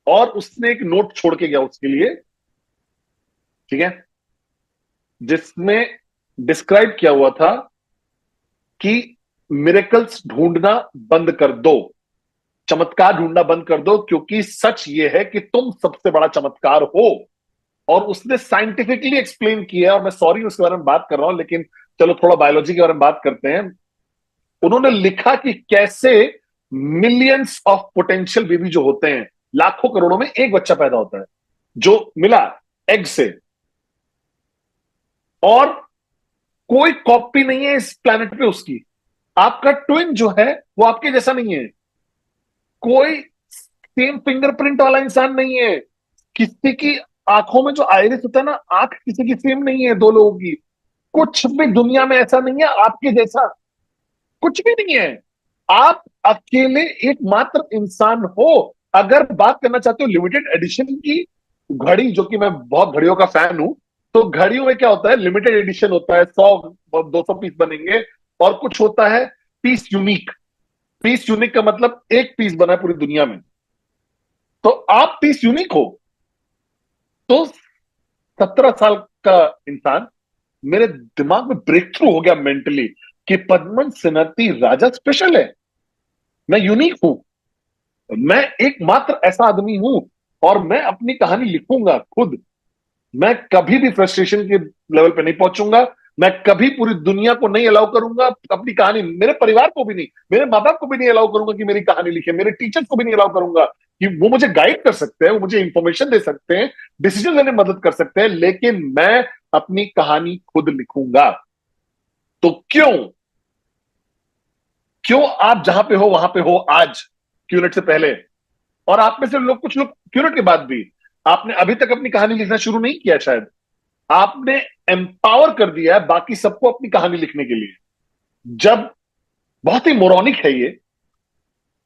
और उसने एक नोट छोड़ के गया उसके लिए, ठीक है, जिसमें डिस्क्राइब किया हुआ था कि मिरेकल्स ढूंढना बंद कर दो, चमत्कार ढूंढना बंद कर दो, क्योंकि सच ये है कि तुम सबसे बड़ा चमत्कार हो। और उसने साइंटिफिकली एक्सप्लेन किया, और मैं सॉरी उसके बारे में बात कर रहा हूं, लेकिन चलो थोड़ा बायोलॉजी के बारे में बात करते हैं। उन्होंने लिखा कि कैसे मिलियंस ऑफ पोटेंशियल बेबी जो होते हैं, लाखों करोड़ों में एक बच्चा पैदा होता है जो मिला एग से, और कोई कॉपी नहीं है इस प्लेनेट पे उसकी। आपका ट्विन जो है वो आपके जैसा नहीं है, कोई सेम फिंगरप्रिंट वाला इंसान नहीं है। किसी की आंखों में जो आइरिस होता है ना, आंख किसी की सेम नहीं है दो लोगों की। कुछ भी दुनिया में ऐसा नहीं है आपके जैसा, कुछ भी नहीं है। आप अकेले एकमात्र इंसान हो। अगर बात करना चाहते हो लिमिटेड एडिशन की घड़ी, जो कि मैं बहुत घड़ियों का फैन हूं, तो घड़ियों में क्या होता है, लिमिटेड एडिशन होता है, 100 200 पीस बनेंगे, और कुछ होता है पीस यूनिक। पीस यूनिक का मतलब एक पीस बना है पूरी दुनिया में, तो आप पीस यूनिक हो। तो 17 साल का इंसान, मेरे दिमाग में ब्रेक थ्रू हो गया मेंटली कि पद्मन सिनत्ती राजा स्पेशल है, मैं यूनिक हूं, मैं एकमात्र ऐसा आदमी हूं, और मैं अपनी कहानी लिखूंगा खुद। मैं कभी भी फ्रस्ट्रेशन के लेवल पे नहीं पहुंचूंगा। मैं कभी पूरी दुनिया को नहीं अलाउ करूंगा अपनी कहानी, मेरे परिवार को भी नहीं, मेरे माँ बाप को भी नहीं अलाउ करूंगा कि मेरी कहानी लिखे, मेरे टीचर्स को भी नहीं अलाउ करूंगा कि वो मुझे गाइड कर सकते हैं, वो मुझे इंफॉर्मेशन दे सकते हैं, डिसीजन लेने में मदद कर सकते हैं, लेकिन मैं अपनी कहानी खुद लिखूंगा। तो क्यों, क्यों आप जहां पे हो वहां पे हो आज, क्यूनेट से पहले, और आप में से लोग, कुछ लोग क्यूनेट के बाद भी, आपने अभी तक अपनी कहानी लिखना शुरू नहीं किया शायद। आपने एम्पावर कर दिया है बाकी सबको अपनी कहानी लिखने के लिए। जब बहुत ही मोरॉनिक है ये,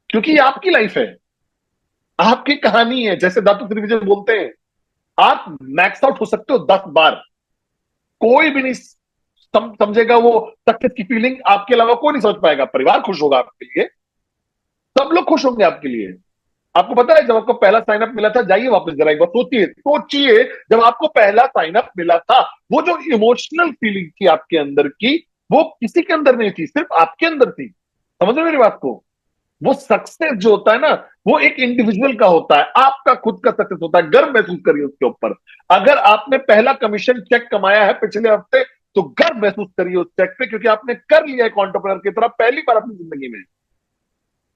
क्योंकि ये आपकी लाइफ है, आपकी कहानी है। जैसे दातु त्रिविजय बोलते हैं, आप मैक्स आउट हो सकते हो 10 बार, कोई भी नहीं समझेगा वो सक्सेस की फीलिंग, आपके अलावा कोई नहीं समझ पाएगा। परिवार खुश होगा आपके लिए, सब लोग खुश होंगे आपके लिए। आपको पता है, जब आपको पहला साइन अप मिला था, जाइए वापस जरा एक बार सोचिए सोचिए, जब आपको पहला साइन अप मिला था, वो जो इमोशनल फीलिंग थी आपके अंदर की, वो किसी के अंदर नहीं थी, सिर्फ आपके अंदर थी। समझ रहे हो मेरी बात को? वो सक्सेस जो होता है ना, वो एक इंडिविजुअल का होता है, आपका खुद का सक्सेस होता है। गर्व महसूस करिए उसके ऊपर। अगर आपने पहला कमीशन चेक कमाया है पिछले हफ्ते, तो गर्व महसूस करिए उस चेक पे, क्योंकि आपने कर लिया है एंटरप्रेन्योर की तरह पहली बार अपनी जिंदगी में।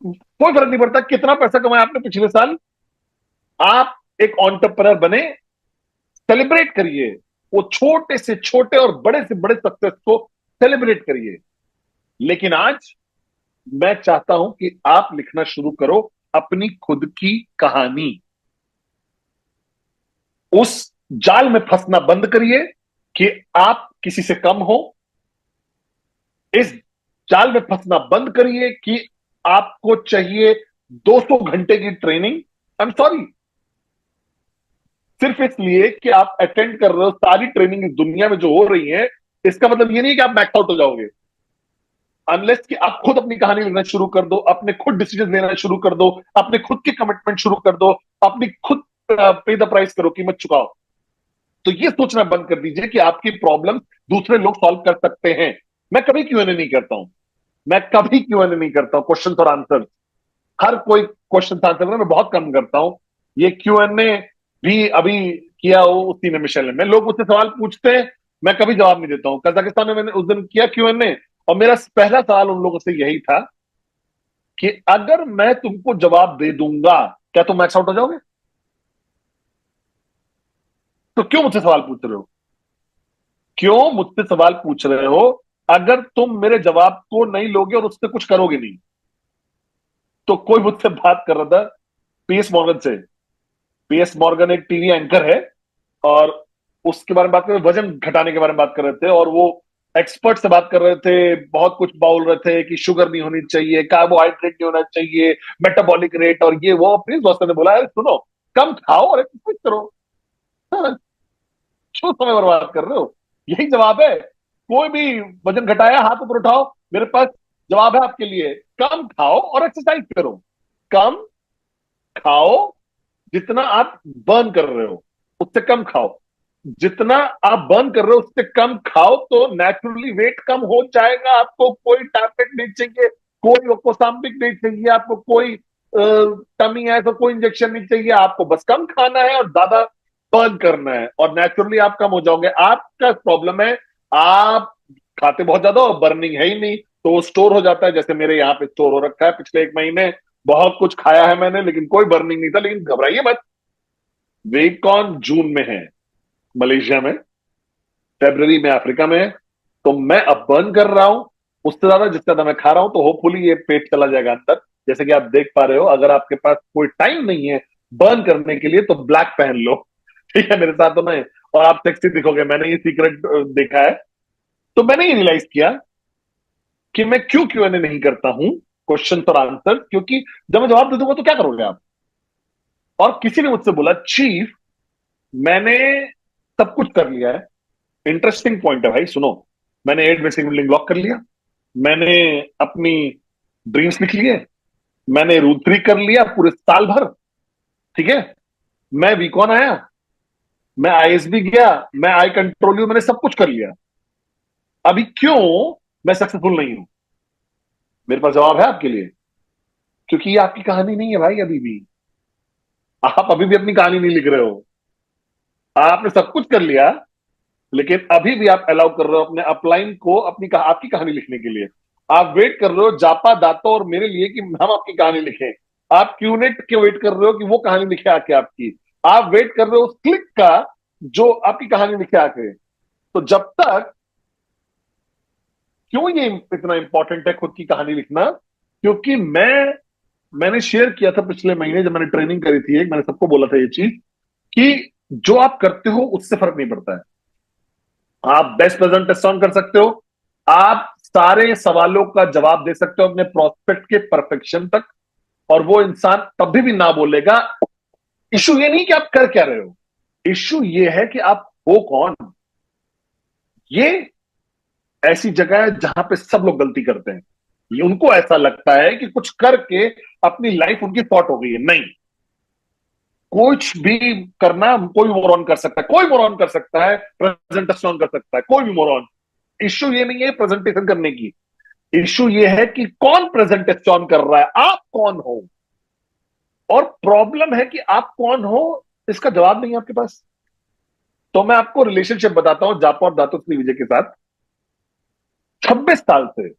कोई फर्क नहीं पड़ता कितना पैसा कमाया आपने पिछले साल, आप एक एंटरप्रेन्योर बने। सेलिब्रेट करिए वो छोटे से छोटे और बड़े से बड़े सक्सेस को, सेलिब्रेट करिए। लेकिन आज मैं चाहता हूं कि आप लिखना शुरू करो अपनी खुद की कहानी। उस जाल में फंसना बंद करिए कि आप किसी से कम हो। इस जाल में फंसना बंद करिए कि आपको चाहिए 200 घंटे की ट्रेनिंग। आई एम सॉरी, सिर्फ इसलिए कि आप अटेंड कर रहे हो सारी ट्रेनिंग इस दुनिया में जो हो रही है, इसका मतलब ये नहीं कि आप मैक्स आउट हो जाओगे। अनलेस कि आप खुद अपनी कहानी लिखना शुरू कर दो, अपने खुद डिसीजन लेना शुरू कर दो, अपने खुद की कमिटमेंट शुरू कर दो, अपनी खुद पे द प्राइस करो, कीमत चुकाओ। तो ये सोचना बंद कर दीजिए कि आपकी प्रॉब्लम दूसरे लोग सॉल्व कर सकते हैं। मैं कभी क्यूएनए नहीं करता हूं, मैं कभी क्यूएनए नहीं करता हूं, क्वेश्चन और आंसर। हर कोई क्वेश्चन आंसर मैं बहुत कम करता हूं। ये क्यूएनए भी अभी किया हो उसी ने मिशेल में, लोग मुझसे सवाल पूछते हैं, मैं कभी जवाब नहीं देता हूं। कजाकिस्तान में मैंने उस दिन किया क्यूएनए, और मेरा पहला सवाल उन लोगों से यही था कि अगर मैं तुमको जवाब दे दूंगा, क्या तुम मैक्स आउट हो जाओगे? तो क्यों मुझसे सवाल पूछ रहे हो? क्यों मुझसे सवाल पूछ रहे हो? अगर तुम मेरे जवाब को नहीं लोगे और उससे कुछ करोगे नहीं। तो कोई मुझसे बात कर रहा था पीएस मॉर्गन से। पीएस मॉर्गन एक टीवी एंकर है, और उसके बारे में बात कर रहे, वजन घटाने के बारे में बात कर रहे थे, और वो एक्सपर्ट से बात कर रहे थे, बहुत कुछ बोल रहे थे कि शुगर नहीं होनी चाहिए, कार्बोहाइड्रेट नहीं होना चाहिए, मेटाबॉलिक रेट और ये वो। प्लीज दोस्तों ने बोला, अरे सुनो, कम खाओ और एक्सरसाइज करो। हाँ, क्यों समय बर्बाद कर रहे हो? यही जवाब है। कोई भी वजन घटाया, हाथ ऊपर उठाओ, मेरे पास जवाब है आपके लिए। कम खाओ और एक्सरसाइज करो। कम खाओ, जितना आप बर्न कर रहे हो उससे कम खाओ। जितना आप बर्न कर रहे हो उससे कम खाओ, तो नेचुरली वेट कम हो जाएगा। आपको कोई टैबलेट नहीं चाहिए, कोई कोसाम्बिक नहीं चाहिए, आपको कोई टमी है तो कोई इंजेक्शन नहीं चाहिए, आपको बस कम खाना है और ज्यादा बर्न करना है और नेचुरली आप कम हो जाओगे। आपका प्रॉब्लम है, आप खाते बहुत ज्यादा और बर्निंग है ही नहीं, तो वो स्टोर हो जाता है। जैसे मेरे यहाँ पे स्टोर हो रखा है, पिछले 1 महीने बहुत कुछ खाया है मैंने, लेकिन कोई बर्निंग नहीं था। लेकिन घबराइए मत, वेकॉन जून में है मलेशिया में, फरवरी में अफ्रीका में है, तो मैं अब बर्न कर रहा हूं उससे ज्यादा, जिससे ज्यादा मैं खा रहा हूं, तो होपफुली ये पेट चला जाएगा अंदर। जैसे कि आप देख पा रहे हो, अगर आपके पास कोई टाइम नहीं है बर्न करने के लिए तो ब्लैक पहन लो, ठीक है, मेरे साथ तो नहीं, और आप सेक्सी दिखोगे। मैंने ये सीक्रेट देखा है। तो मैंने ये रियलाइज किया कि मैं क्यों Q&A नहीं करता हूं, क्वेश्चन और आंसर, क्योंकि जब मैं जवाब दे दूंगा तो क्या करोगे आप। और किसी ने मुझसे बोला, चीफ मैंने सब कुछ कर लिया है। इंटरेस्टिंग पॉइंट है भाई, सुनो। मैंने 8 बेसिक बिल्डिंग ब्लॉक कर लिया, मैंने अपनी ड्रीम्स लिख लिए, मैंने रूल 3 कर लिया पूरे साल भर, ठीक है। मैं वीकॉन आया, मैं ISB गया, मैं आई कंट्रोल यू, मैंने सब कुछ कर लिया। अभी क्यों मैं सक्सेसफुल नहीं हूं? मेरे पास जवाब है आपके लिए। क्योंकि ये आपकी कहानी नहीं है भाई। अभी भी आप अभी भी अपनी कहानी नहीं लिख रहे हो। आपने सब कुछ कर लिया, लेकिन अभी भी आप अलाउ कर रहे हो अपने अपलाइन को आपकी कहानी लिखने के लिए। आप वेट कर रहे हो जापा दातो और मेरे लिए कि हम आपकी कहानी लिखें। आप क्यूनेट के वेट कर रहे हो कि वो कहानी लिखे आके आपकी। आप वेट कर रहे हो उस क्लिक का जो आपकी कहानी लिखे आके। तो जब तक, क्यों ये इतना इंपॉर्टेंट है खुद की कहानी लिखना? क्योंकि मैंने शेयर किया था पिछले महीने, जब मैंने ट्रेनिंग करी थी एक, मैंने सबको बोला था ये चीज कि जो आप करते हो उससे फर्क नहीं पड़ता है। आप बेस्ट प्रेजेंटेशन कर सकते हो, आप सारे सवालों का जवाब दे सकते हो अपने प्रोस्पेक्ट के परफेक्शन तक, और वो इंसान तभी भी ना बोलेगा। इशू ये नहीं कि आप कर क्या रहे हो, इशू ये है कि आप हो कौन। ये ऐसी जगह है जहां पे सब लोग गलती करते हैं। ये उनको ऐसा लगता है कि कुछ करके अपनी लाइफ उनकी सॉर्ट हो गई है। नहीं, कुछ भी करना कोई मोरॉन कर सकता है, कोई मोरॉन कर सकता है, प्रेजेंटेशन कर सकता है कोई भी मोरॉन। इश्यू ये नहीं है प्रेजेंटेशन करने की, इश्यू ये है कि कौन प्रेजेंटेशन कर रहा है, आप कौन हो। और प्रॉब्लम है कि आप कौन हो, इसका जवाब नहीं है आपके पास। तो मैं आपको रिलेशनशिप बताता हूं जापा और दातुश्री विजय के साथ। 26 साल से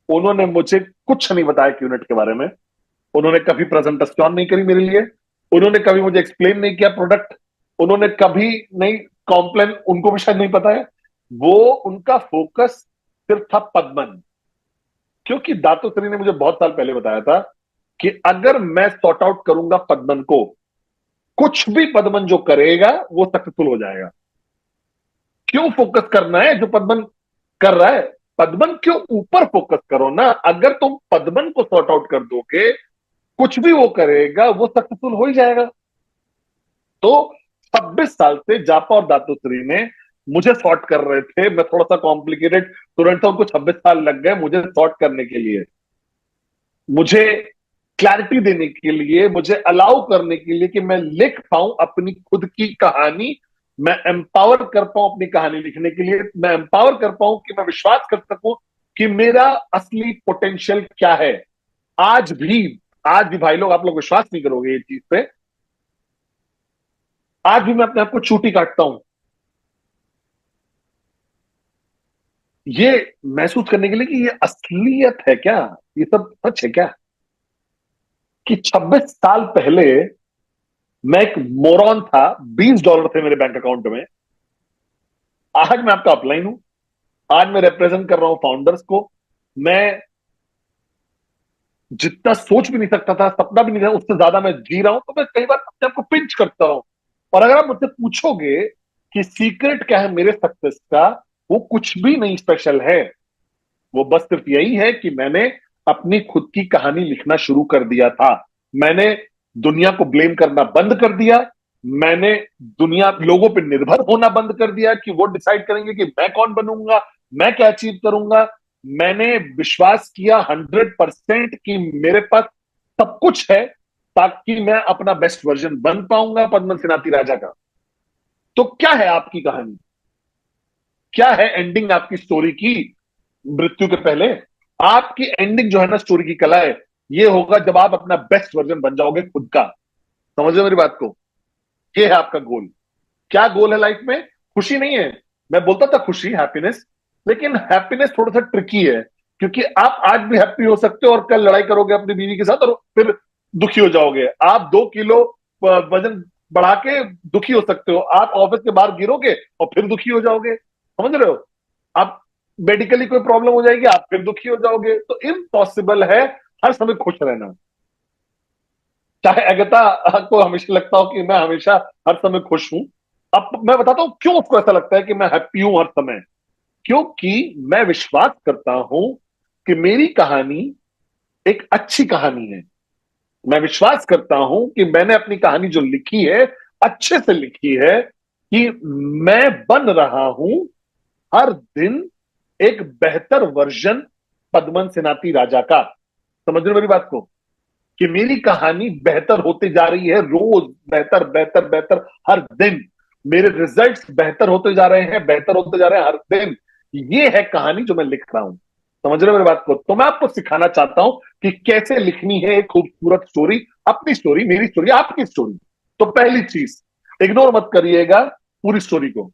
उन्होंने मुझे कुछ नहीं बताया क्यूनेट के बारे में। उन्होंने कभी प्रेजेंटेशन नहीं करी मेरे लिए, उन्होंने कभी मुझे एक्सप्लेन नहीं किया प्रोडक्ट, उन्होंने कभी नहीं कॉम्प्लेन, उनको भी शायद नहीं पता है। वो उनका फोकस सिर्फ था पदमन। क्योंकि दातुश्री ने मुझे बहुत साल पहले बताया था कि अगर मैं सॉर्ट आउट करूंगा पदमन को, कुछ भी पदमन जो करेगा वो सक्सेसफुल हो जाएगा। क्यों फोकस करना है जो पदमन कर रहा है? पदमन के ऊपर फोकस करो ना। अगर तुम पदमन को सॉर्ट आउट कर दोगे, कुछ भी वो करेगा वो सक्सेसफुल हो ही जाएगा। तो 26 साल से जापा और दातुश्री ने मुझे सॉर्ट कर रहे थे। मैं थोड़ा सा कॉम्प्लिकेटेड स्टूडेंट था, उनको 26 साल लग गए मुझे सॉर्ट करने के लिए, मुझे क्लैरिटी देने के लिए, मुझे अलाउ करने के लिए कि मैं लिख पाऊं अपनी खुद की कहानी। मैं एम्पावर कर पाऊं अपनी कहानी लिखने के लिए, मैं एम्पावर कर पाऊं कि मैं विश्वास कर सकूं कि मेरा असली पोटेंशियल क्या है। आज भी, आज भी भाई लोग, आप लोग विश्वास नहीं करोगे ये चीज पे, आज भी मैं अपने आप को चूटी काटता हूं ये महसूस करने के लिए कि ये असलियत है क्या, ये सब सच है क्या। कि 26 साल पहले मैं एक मोरॉन था, $20 थे मेरे बैंक अकाउंट में। आज मैं आपका अपलाइन हूं, आज मैं रिप्रेजेंट कर रहा हूं फाउंडर्स को। मैं जितना सोच भी नहीं सकता था, सपना भी नहीं था, उससे ज्यादा मैं जी रहा हूं। तो मैं कई बार अपने आप को पिंच करता हूं। और अगर आप मुझसे पूछोगे कि सीक्रेट क्या है मेरे सक्सेस का, वो कुछ भी नहीं स्पेशल है। वो बस सिर्फ यही है कि मैंने अपनी खुद की कहानी लिखना शुरू कर दिया था। मैंने दुनिया को ब्लेम करना बंद कर दिया। मैंने दुनिया लोगों पर निर्भर होना बंद कर दिया कि वो डिसाइड करेंगे कि मैं कौन बनूंगा, मैं क्या अचीव करूंगा। मैंने विश्वास किया 100% कि मेरे पास सब कुछ है ताकि मैं अपना बेस्ट वर्जन बन पाऊंगा पद्मन सेनाती राजा का। तो क्या है आपकी कहानी, क्या है एंडिंग आपकी स्टोरी की मृत्यु के पहले? आपकी एंडिंग जो है ना स्टोरी की कला है, ये होगा जब आप अपना बेस्ट वर्जन बन जाओगे खुद का। समझ रहे हो मेरी बात को? ये है आपका गोल। क्या गोल है लाइफ में? खुशी नहीं है। मैं बोलता था खुशी, हैप्पीनेस, लेकिन हैप्पीनेस थोड़ा सा ट्रिकी है, क्योंकि आप आज भी हैप्पी हो सकते हो और कल लड़ाई करोगे अपनी बीवी के साथ और फिर दुखी हो जाओगे। आप 2 किलो वजन बढ़ा के दुखी हो सकते हो, आप ऑफिस के बाहर गिरोगे और फिर दुखी हो जाओगे। समझ रहे हो? आप मेडिकली कोई प्रॉब्लम हो जाएगी, आप फिर दुखी हो जाओगे। तो इम्पॉसिबल है हर समय खुश रहना। चाहे अगता को हमेशा लगता हो कि मैं हमेशा हर समय खुश हूं। अब मैं बताता हूं क्यों उसको ऐसा लगता है कि मैं हैप्पी हूं हर समय। क्योंकि मैं विश्वास करता हूं कि मेरी कहानी एक अच्छी कहानी है। मैं विश्वास करता हूं कि मैंने अपनी कहानी जो लिखी है, अच्छे से लिखी है, कि मैं बन रहा हूं हर दिन एक बेहतर वर्जन पद्मन सेनाती राजा का। समझ रहे हो मेरी बात को? कि मेरी कहानी बेहतर होती जा रही है, रोज बेहतर बेहतर बेहतर, हर दिन मेरे रिजल्ट्स बेहतर होते जा रहे हैं, बेहतर होते जा रहे हैं हर दिन। ये है कहानी जो मैं लिख रहा हूं। समझ रहे हो मेरी बात को? तो मैं आपको सिखाना चाहता हूं कि कैसे लिखनी है एक खूबसूरत स्टोरी, अपनी स्टोरी, मेरी स्टोरी, आपकी स्टोरी। तो पहली चीज, इग्नोर मत करिएगा पूरी स्टोरी को।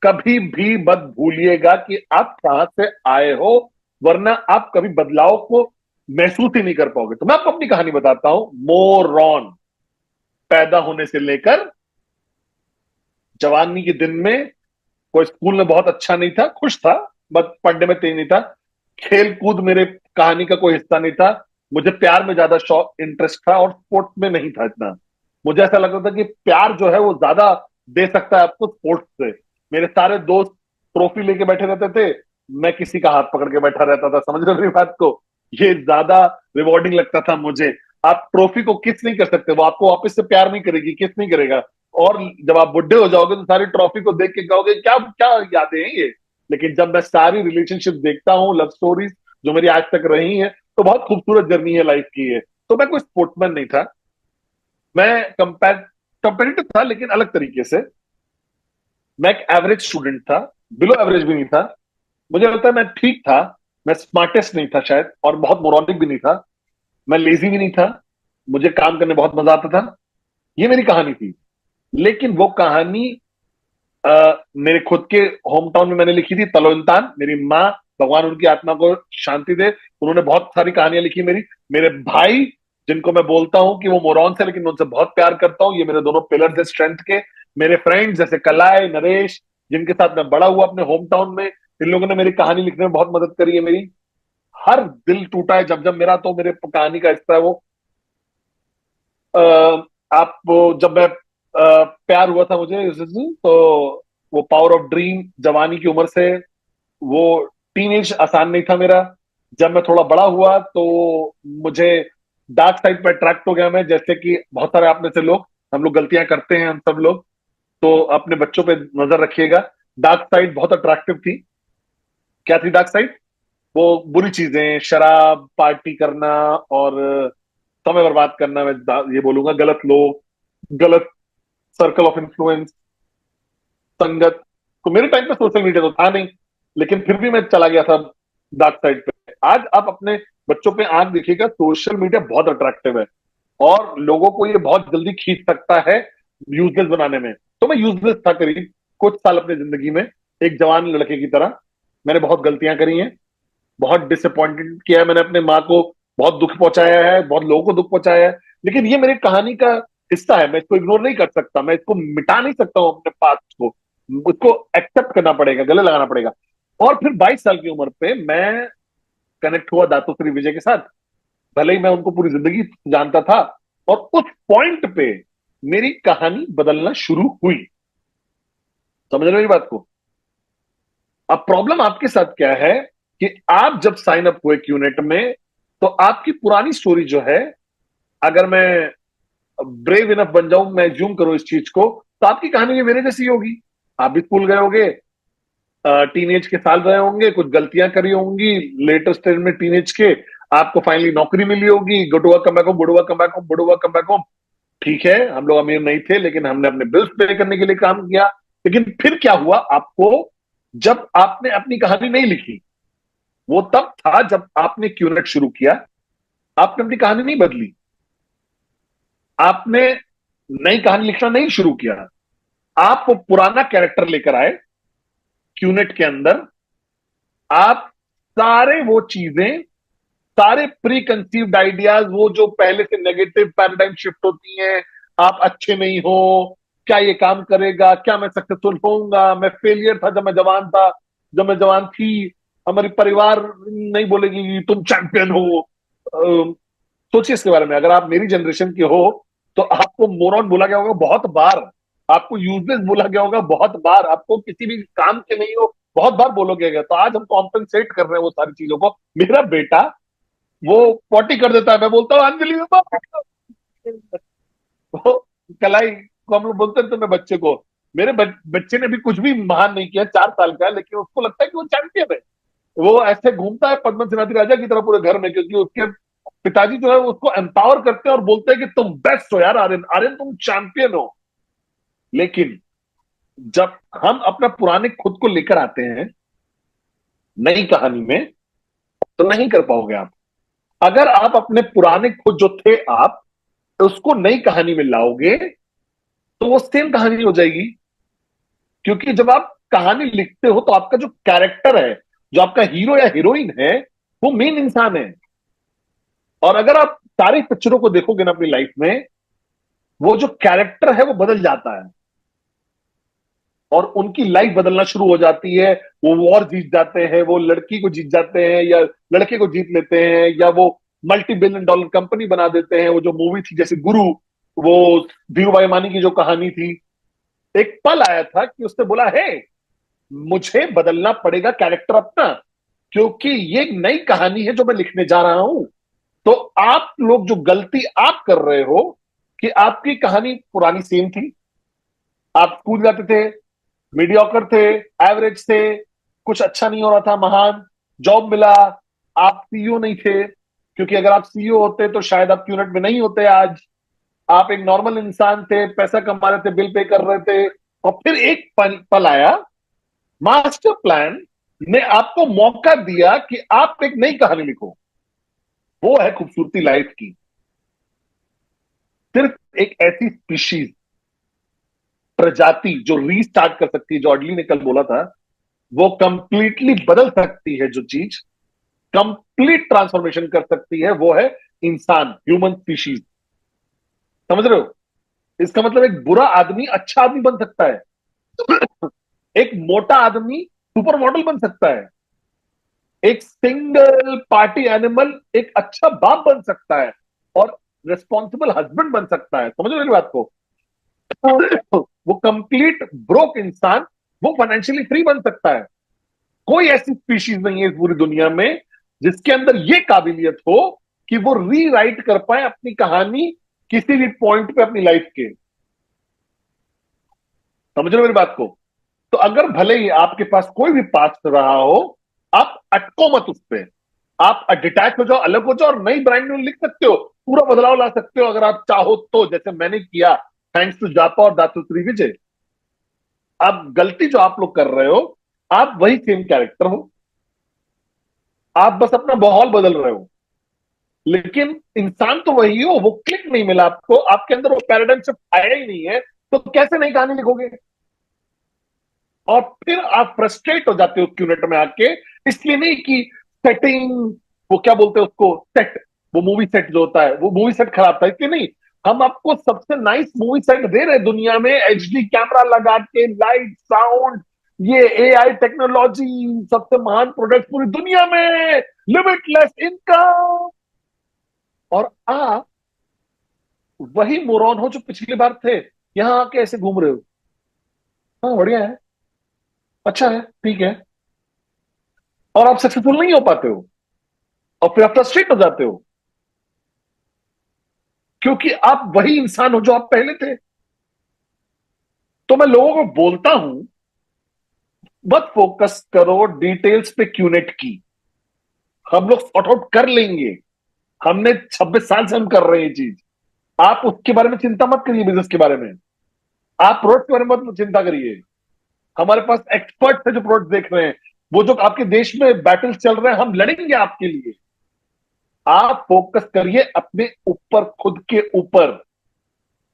कभी भी मत भूलिएगा कि आप कहां से आए हो, वरना आप कभी बदलाव को महसूस ही नहीं कर पाओगे। तो मैं आपको अपनी कहानी बताता हूं। मोरॉन पैदा होने से लेकर जवानी के दिन में कोई स्कूल में बहुत अच्छा नहीं था, खुश था, बस पढ़ने में तेज नहीं था। खेल कूद मेरे कहानी का कोई हिस्सा नहीं था। मुझे प्यार में ज्यादा शौक इंटरेस्ट था और स्पोर्ट्स में नहीं था इतना। मुझे ऐसा लगता था कि प्यार जो है वो ज्यादा दे सकता है आपको स्पोर्ट्स से। मेरे सारे दोस्त ट्रॉफी लेके बैठे रहते थे, मैं किसी का हाथ पकड़ के बैठा रहता था। समझ रहे हो मेरी बात को? ये ज्यादा रिवॉर्डिंग लगता था मुझे। आप ट्रॉफी को किस नहीं कर सकते, वो आपको वापस से प्यार नहीं करेगी, किस नहीं करेगा। और जब आप बुढ़े हो जाओगे तो सारी ट्रॉफी को देख के कहोगे क्या क्या यादें हैं ये। लेकिन जब मैं सारी रिलेशनशिप देखता हूँ, लव स्टोरीज जो मेरी आज तक रही है, तो बहुत खूबसूरत जर्नी है लाइफ की है। तो मैं कोई स्पोर्ट्समैन नहीं था, मैं कंपेटिटिव था लेकिन अलग तरीके से। मैं एक एवरेज स्टूडेंट था, बिलो एवरेज भी नहीं था। मुझे लगता है मैं ठीक था। मैं स्मार्टेस्ट नहीं था शायद, और बहुत मोरॉनिक भी नहीं था। मैं लेजी भी नहीं था, मुझे काम करने बहुत मजा आता था। ये मेरी कहानी थी। लेकिन वो कहानी मेरे खुद के होम टाउन में मैंने लिखी थी, तलोनतान। मेरी माँ, भगवान उनकी आत्मा को शांति दे, उन्होंने बहुत सारी कहानियां लिखी मेरी। मेरे भाई, जिनको मैं बोलता हूँ कि वो मोरॉन से, लेकिन मैं उनसे बहुत प्यार करता हूँ, ये मेरे दोनों पिलर्स है स्ट्रेंथ के। मेरे फ्रेंड्स जैसे कलाय, नरेश, जिनके साथ मैं बड़ा हुआ अपने होम टाउन में, इन लोगों ने मेरी कहानी लिखने में बहुत मदद करी है मेरी। हर दिल टूटा है जब जब मेरा, तो मेरे कहानी का हिस्सा है वो। अ, आप जब मैं प्यार हुआ था मुझे तो वो पावर ऑफ ड्रीम, जवानी की उम्र से, वो टीनेज आसान नहीं था मेरा। जब मैं थोड़ा बड़ा हुआ तो मुझे डार्क साइड पर अट्रैक्ट हो गया मैं, जैसे कि बहुत सारे आप में से लोग, हम लोग गलतियां करते हैं हम सब लोग। तो अपने बच्चों पे नजर रखिएगा। डार्क साइड बहुत अट्रैक्टिव थी। क्या थी डार्क साइड? वो बुरी चीजें, शराब, पार्टी करना, और समय बर्बाद करना। मैं ये बोलूंगा गलत लोग, गलत सर्कल ऑफ इन्फ्लुएंस, संगत। तो मेरे टाइम पे सोशल मीडिया तो था नहीं, लेकिन फिर भी मैं चला गया था डार्क साइड पे। आज आप अपने बच्चों पे आंख देखिएगा, सोशल मीडिया बहुत अट्रैक्टिव है और लोगों को ये बहुत जल्दी खींच सकता है यूजलेस बनाने में। तो मैं यूजलेस था करीब कुछ साल अपनी जिंदगी में, एक जवान लड़के की तरह। मैंने बहुत गलतियां करी हैं, बहुत डिसअपॉइंटेड किया है मैंने अपने माँ को, बहुत दुख पहुंचाया है, बहुत लोगों को दुख पहुंचाया है। लेकिन ये मेरी कहानी का हिस्सा है, मैं इसको इग्नोर नहीं कर सकता, मैं इसको मिटा नहीं सकता हूँ अपने पास्ट को। उसको एक्सेप्ट करना पड़ेगा, गले लगाना पड़ेगा। और फिर 22 साल की उम्र पे मैं कनेक्ट हुआ दातोश्री विजय के साथ। भले ही मैं उनको पूरी जिंदगी जानता था, और उस पॉइंट पे मेरी कहानी बदलना शुरू हुई। समझ रहे हो मेरी बात को? अब प्रॉब्लम आपके साथ क्या है कि आप जब साइन अप हुए क्यूनेट में, तो आपकी पुरानी स्टोरी जो है, अगर मैं ब्रेव इनफ बन जाऊं, मैं जूम करूं इस चीज को, तो आपकी कहानी भी मेरे जैसी होगी। आप भी स्कूल गए होंगे, टीनेज के साल रहे होंगे, कुछ गलतियां करी होंगी लेटेस्ट स्टेज में टीनेज के, आपको फाइनली नौकरी मिली होगी, गुडुआ कम बैक होम, बुडुआ कम बैक होम, बुडुआ कम बैक होम। ठीक है, हम लोग अमीर नहीं थे, लेकिन हमने अपने बिल्स पे करने के लिए काम किया। लेकिन फिर क्या हुआ आपको, जब आपने अपनी कहानी नहीं लिखी? वो तब था जब आपने क्यूनेट शुरू किया। आपने अपनी कहानी नहीं बदली। आपने नई कहानी लिखना नहीं शुरू किया। आप वो पुराना कैरेक्टर लेकर आए क्यूनेट के अंदर। आप सारे वो चीजें, सारे प्री कंसीव्ड आइडियाज, वो जो पहले से नेगेटिव पैराडाइम शिफ्ट होती हैं, आप अच्छे नहीं हो, क्या ये काम करेगा, क्या मैं सक्सेसफुल होऊंगा, मैं फेलियर था जब मैं जवान था, जब मैं जवान थी, हमारी परिवार नहीं बोलेगी कि तुम चैंपियन हो। सोचिए इसके बारे में, अगर आप मेरी जनरेशन के हो तो आपको मोरॉन बोला गया होगा बहुत बार, आपको यूजलेस बोला गया होगा बहुत बार, आपको किसी भी काम के नहीं हो बहुत बार बोलोगे गया। तो आज हम कॉम्पेंसेट कर रहे हैं वो सारी चीजों को। मेरा बेटा वो पॉटी कर देता है, मैं बोलता हूँ अंजलि वो कलाई को हम लोग बोलते थे मैं बच्चे को, मेरे बच्चे ने भी कुछ भी महान नहीं किया, 4 साल का है, लेकिन उसको लगता है कि वो चैंपियन है। वो ऐसे घूमता है पद्म सेनापति राजा की तरह पूरे घर में, क्योंकि उसके पिताजी जो है उसको एम्पावर करते हैं और बोलते हैं कि तुम बेस्ट हो यार आर्यन, आर्यन तुम चैंपियन हो। लेकिन जब हम अपना पुराने खुद को लेकर आते हैं नई कहानी में, तो नहीं कर पाओगे आप। अगर आप अपने पुराने खुद जो थे आप उसको नई कहानी में लाओगे तो वो सेम कहानी हो जाएगी। क्योंकि जब आप कहानी लिखते हो तो आपका जो कैरेक्टर है, जो आपका हीरो या हीरोइन है, वो मेन इंसान है। और अगर आप सारी पिक्चरों को देखोगे ना अपनी लाइफ में, वो जो कैरेक्टर है वो बदल जाता है और उनकी लाइफ बदलना शुरू हो जाती है। वो वॉर जीत जाते हैं, वो लड़की को जीत जाते हैं या लड़के को जीत लेते हैं, या वो मल्टी बिलियन डॉलर कंपनी बना देते हैं। वो जो मूवी थी जैसे गुरु, वो धीरूभाई मानी की जो कहानी थी, एक पल आया था कि उसने बोला है मुझे बदलना पड़ेगा कैरेक्टर अपना, क्योंकि ये एक नई कहानी है जो मैं लिखने जा रहा हूं। तो आप लोग जो गलती आप कर रहे हो कि आपकी कहानी पुरानी सेम थी, आप स्कूल जाते थे, मीडियोकर थे, एवरेज थे, कुछ अच्छा नहीं हो रहा था, महान जॉब मिला, आप सीईओ नहीं थे, क्योंकि अगर आप सीईओ होते तो शायद आप क्यूनेट में नहीं होते आज। आप एक नॉर्मल इंसान थे, पैसा कमा रहे थे, बिल पे कर रहे थे, और फिर एक पल आया, मास्टर प्लान ने आपको मौका दिया कि आप एक नई कहानी लिखो। वो है खूबसूरती लाइफ की। सिर्फ एक ऐसी स्पीशीज, प्रजाति जो रीस्टार्ट कर सकती है, जो अडली ने कल बोला था, वो कंप्लीटली बदल सकती है, जो चीज कंप्लीट ट्रांसफॉर्मेशन कर सकती है, वो है इंसान, ह्यूमन स्पीशीज। समझ रहे हो? इसका मतलब एक बुरा आदमी अच्छा आदमी बन सकता है, एक मोटा आदमी सुपर मॉडल बन सकता है, एक सिंगल पार्टी एनिमल एक अच्छा बाप बन सकता है, और रिस्पॉन्सिबल हस्बैंड बन सकता है। समझ रहे हो मेरी बात को? वो कंप्लीट ब्रोक इंसान वो फाइनेंशियली फ्री बन सकता है। कोई ऐसी स्पीशीज नहीं है इस पूरी दुनिया में जिसके अंदर ये काबिलियत हो कि वो रीराइट कर पाए अपनी कहानी किसी भी पॉइंट पे अपनी लाइफ के। समझ रहे हो मेरी बात को? तो अगर भले ही आपके पास कोई भी पास्ट रहा हो, आप अटको मत उस पे, आप डिटैच हो जाओ, अलग हो जाओ, और नई ब्रांड न्यू लिख सकते हो, पूरा बदलाव ला सकते हो अगर आप चाहो तो, जैसे मैंने किया, थैंक्स टू जापा और दातुश्री विजय। अब गलती जो आप लोग कर रहे हो, आप वही सेम कैरेक्टर हो, आप बस अपना माहौल बदल रहे हो, लेकिन इंसान तो वही हो। वो क्लिक नहीं मिला आपको, आपके अंदर वो पैराडाइम शिफ्ट आया ही नहीं है, तो कैसे नई कहानी लिखोगे? और फिर आप फ्रस्ट्रेट हो जाते हो क्यूनेट में आके, इसलिए नहीं कि सेटिंग, वो क्या बोलते हैं उसको, सेट, वो मूवी सेट जो होता है वो मूवी सेट खराब था, इसलिए नहीं। हम आपको सबसे नाइस मूवी सेट दे रहे हैं दुनिया में, एचडी कैमरा लगा के, लाइट साउंड, ये एआई टेक्नोलॉजी, सबसे महान प्रोडक्ट पूरी दुनिया में, लिमिटलेस इनकम। और आप वही मोरॉन हो जो पिछली बार थे, यहां आके ऐसे घूम रहे हो। हाँ बढ़िया है, अच्छा है, ठीक है, और आप सक्सेसफुल नहीं हो पाते हो, और फिर आप फ्रस्ट्रेट हो जाते हो, क्योंकि आप वही इंसान हो जो आप पहले थे। तो मैं लोगों को बोलता हूं, मत फोकस करो डिटेल्स पे क्यूनेट की, हम लोग सॉर्ट आउट कर लेंगे। हमने 26 साल से हम कर रहे हैं ये चीज। आप उसके बारे में चिंता मत करिए, बिजनेस के बारे में, आप प्रोडक्ट के बारे में मत चिंता करिए। हमारे पास एक्सपर्ट है जो प्रोडक्ट देख रहे हैं, वो जो आपके देश में बैटल चल रहे हैं, हम लड़ेंगे आपके लिए। आप फोकस करिए अपने ऊपर, खुद के ऊपर।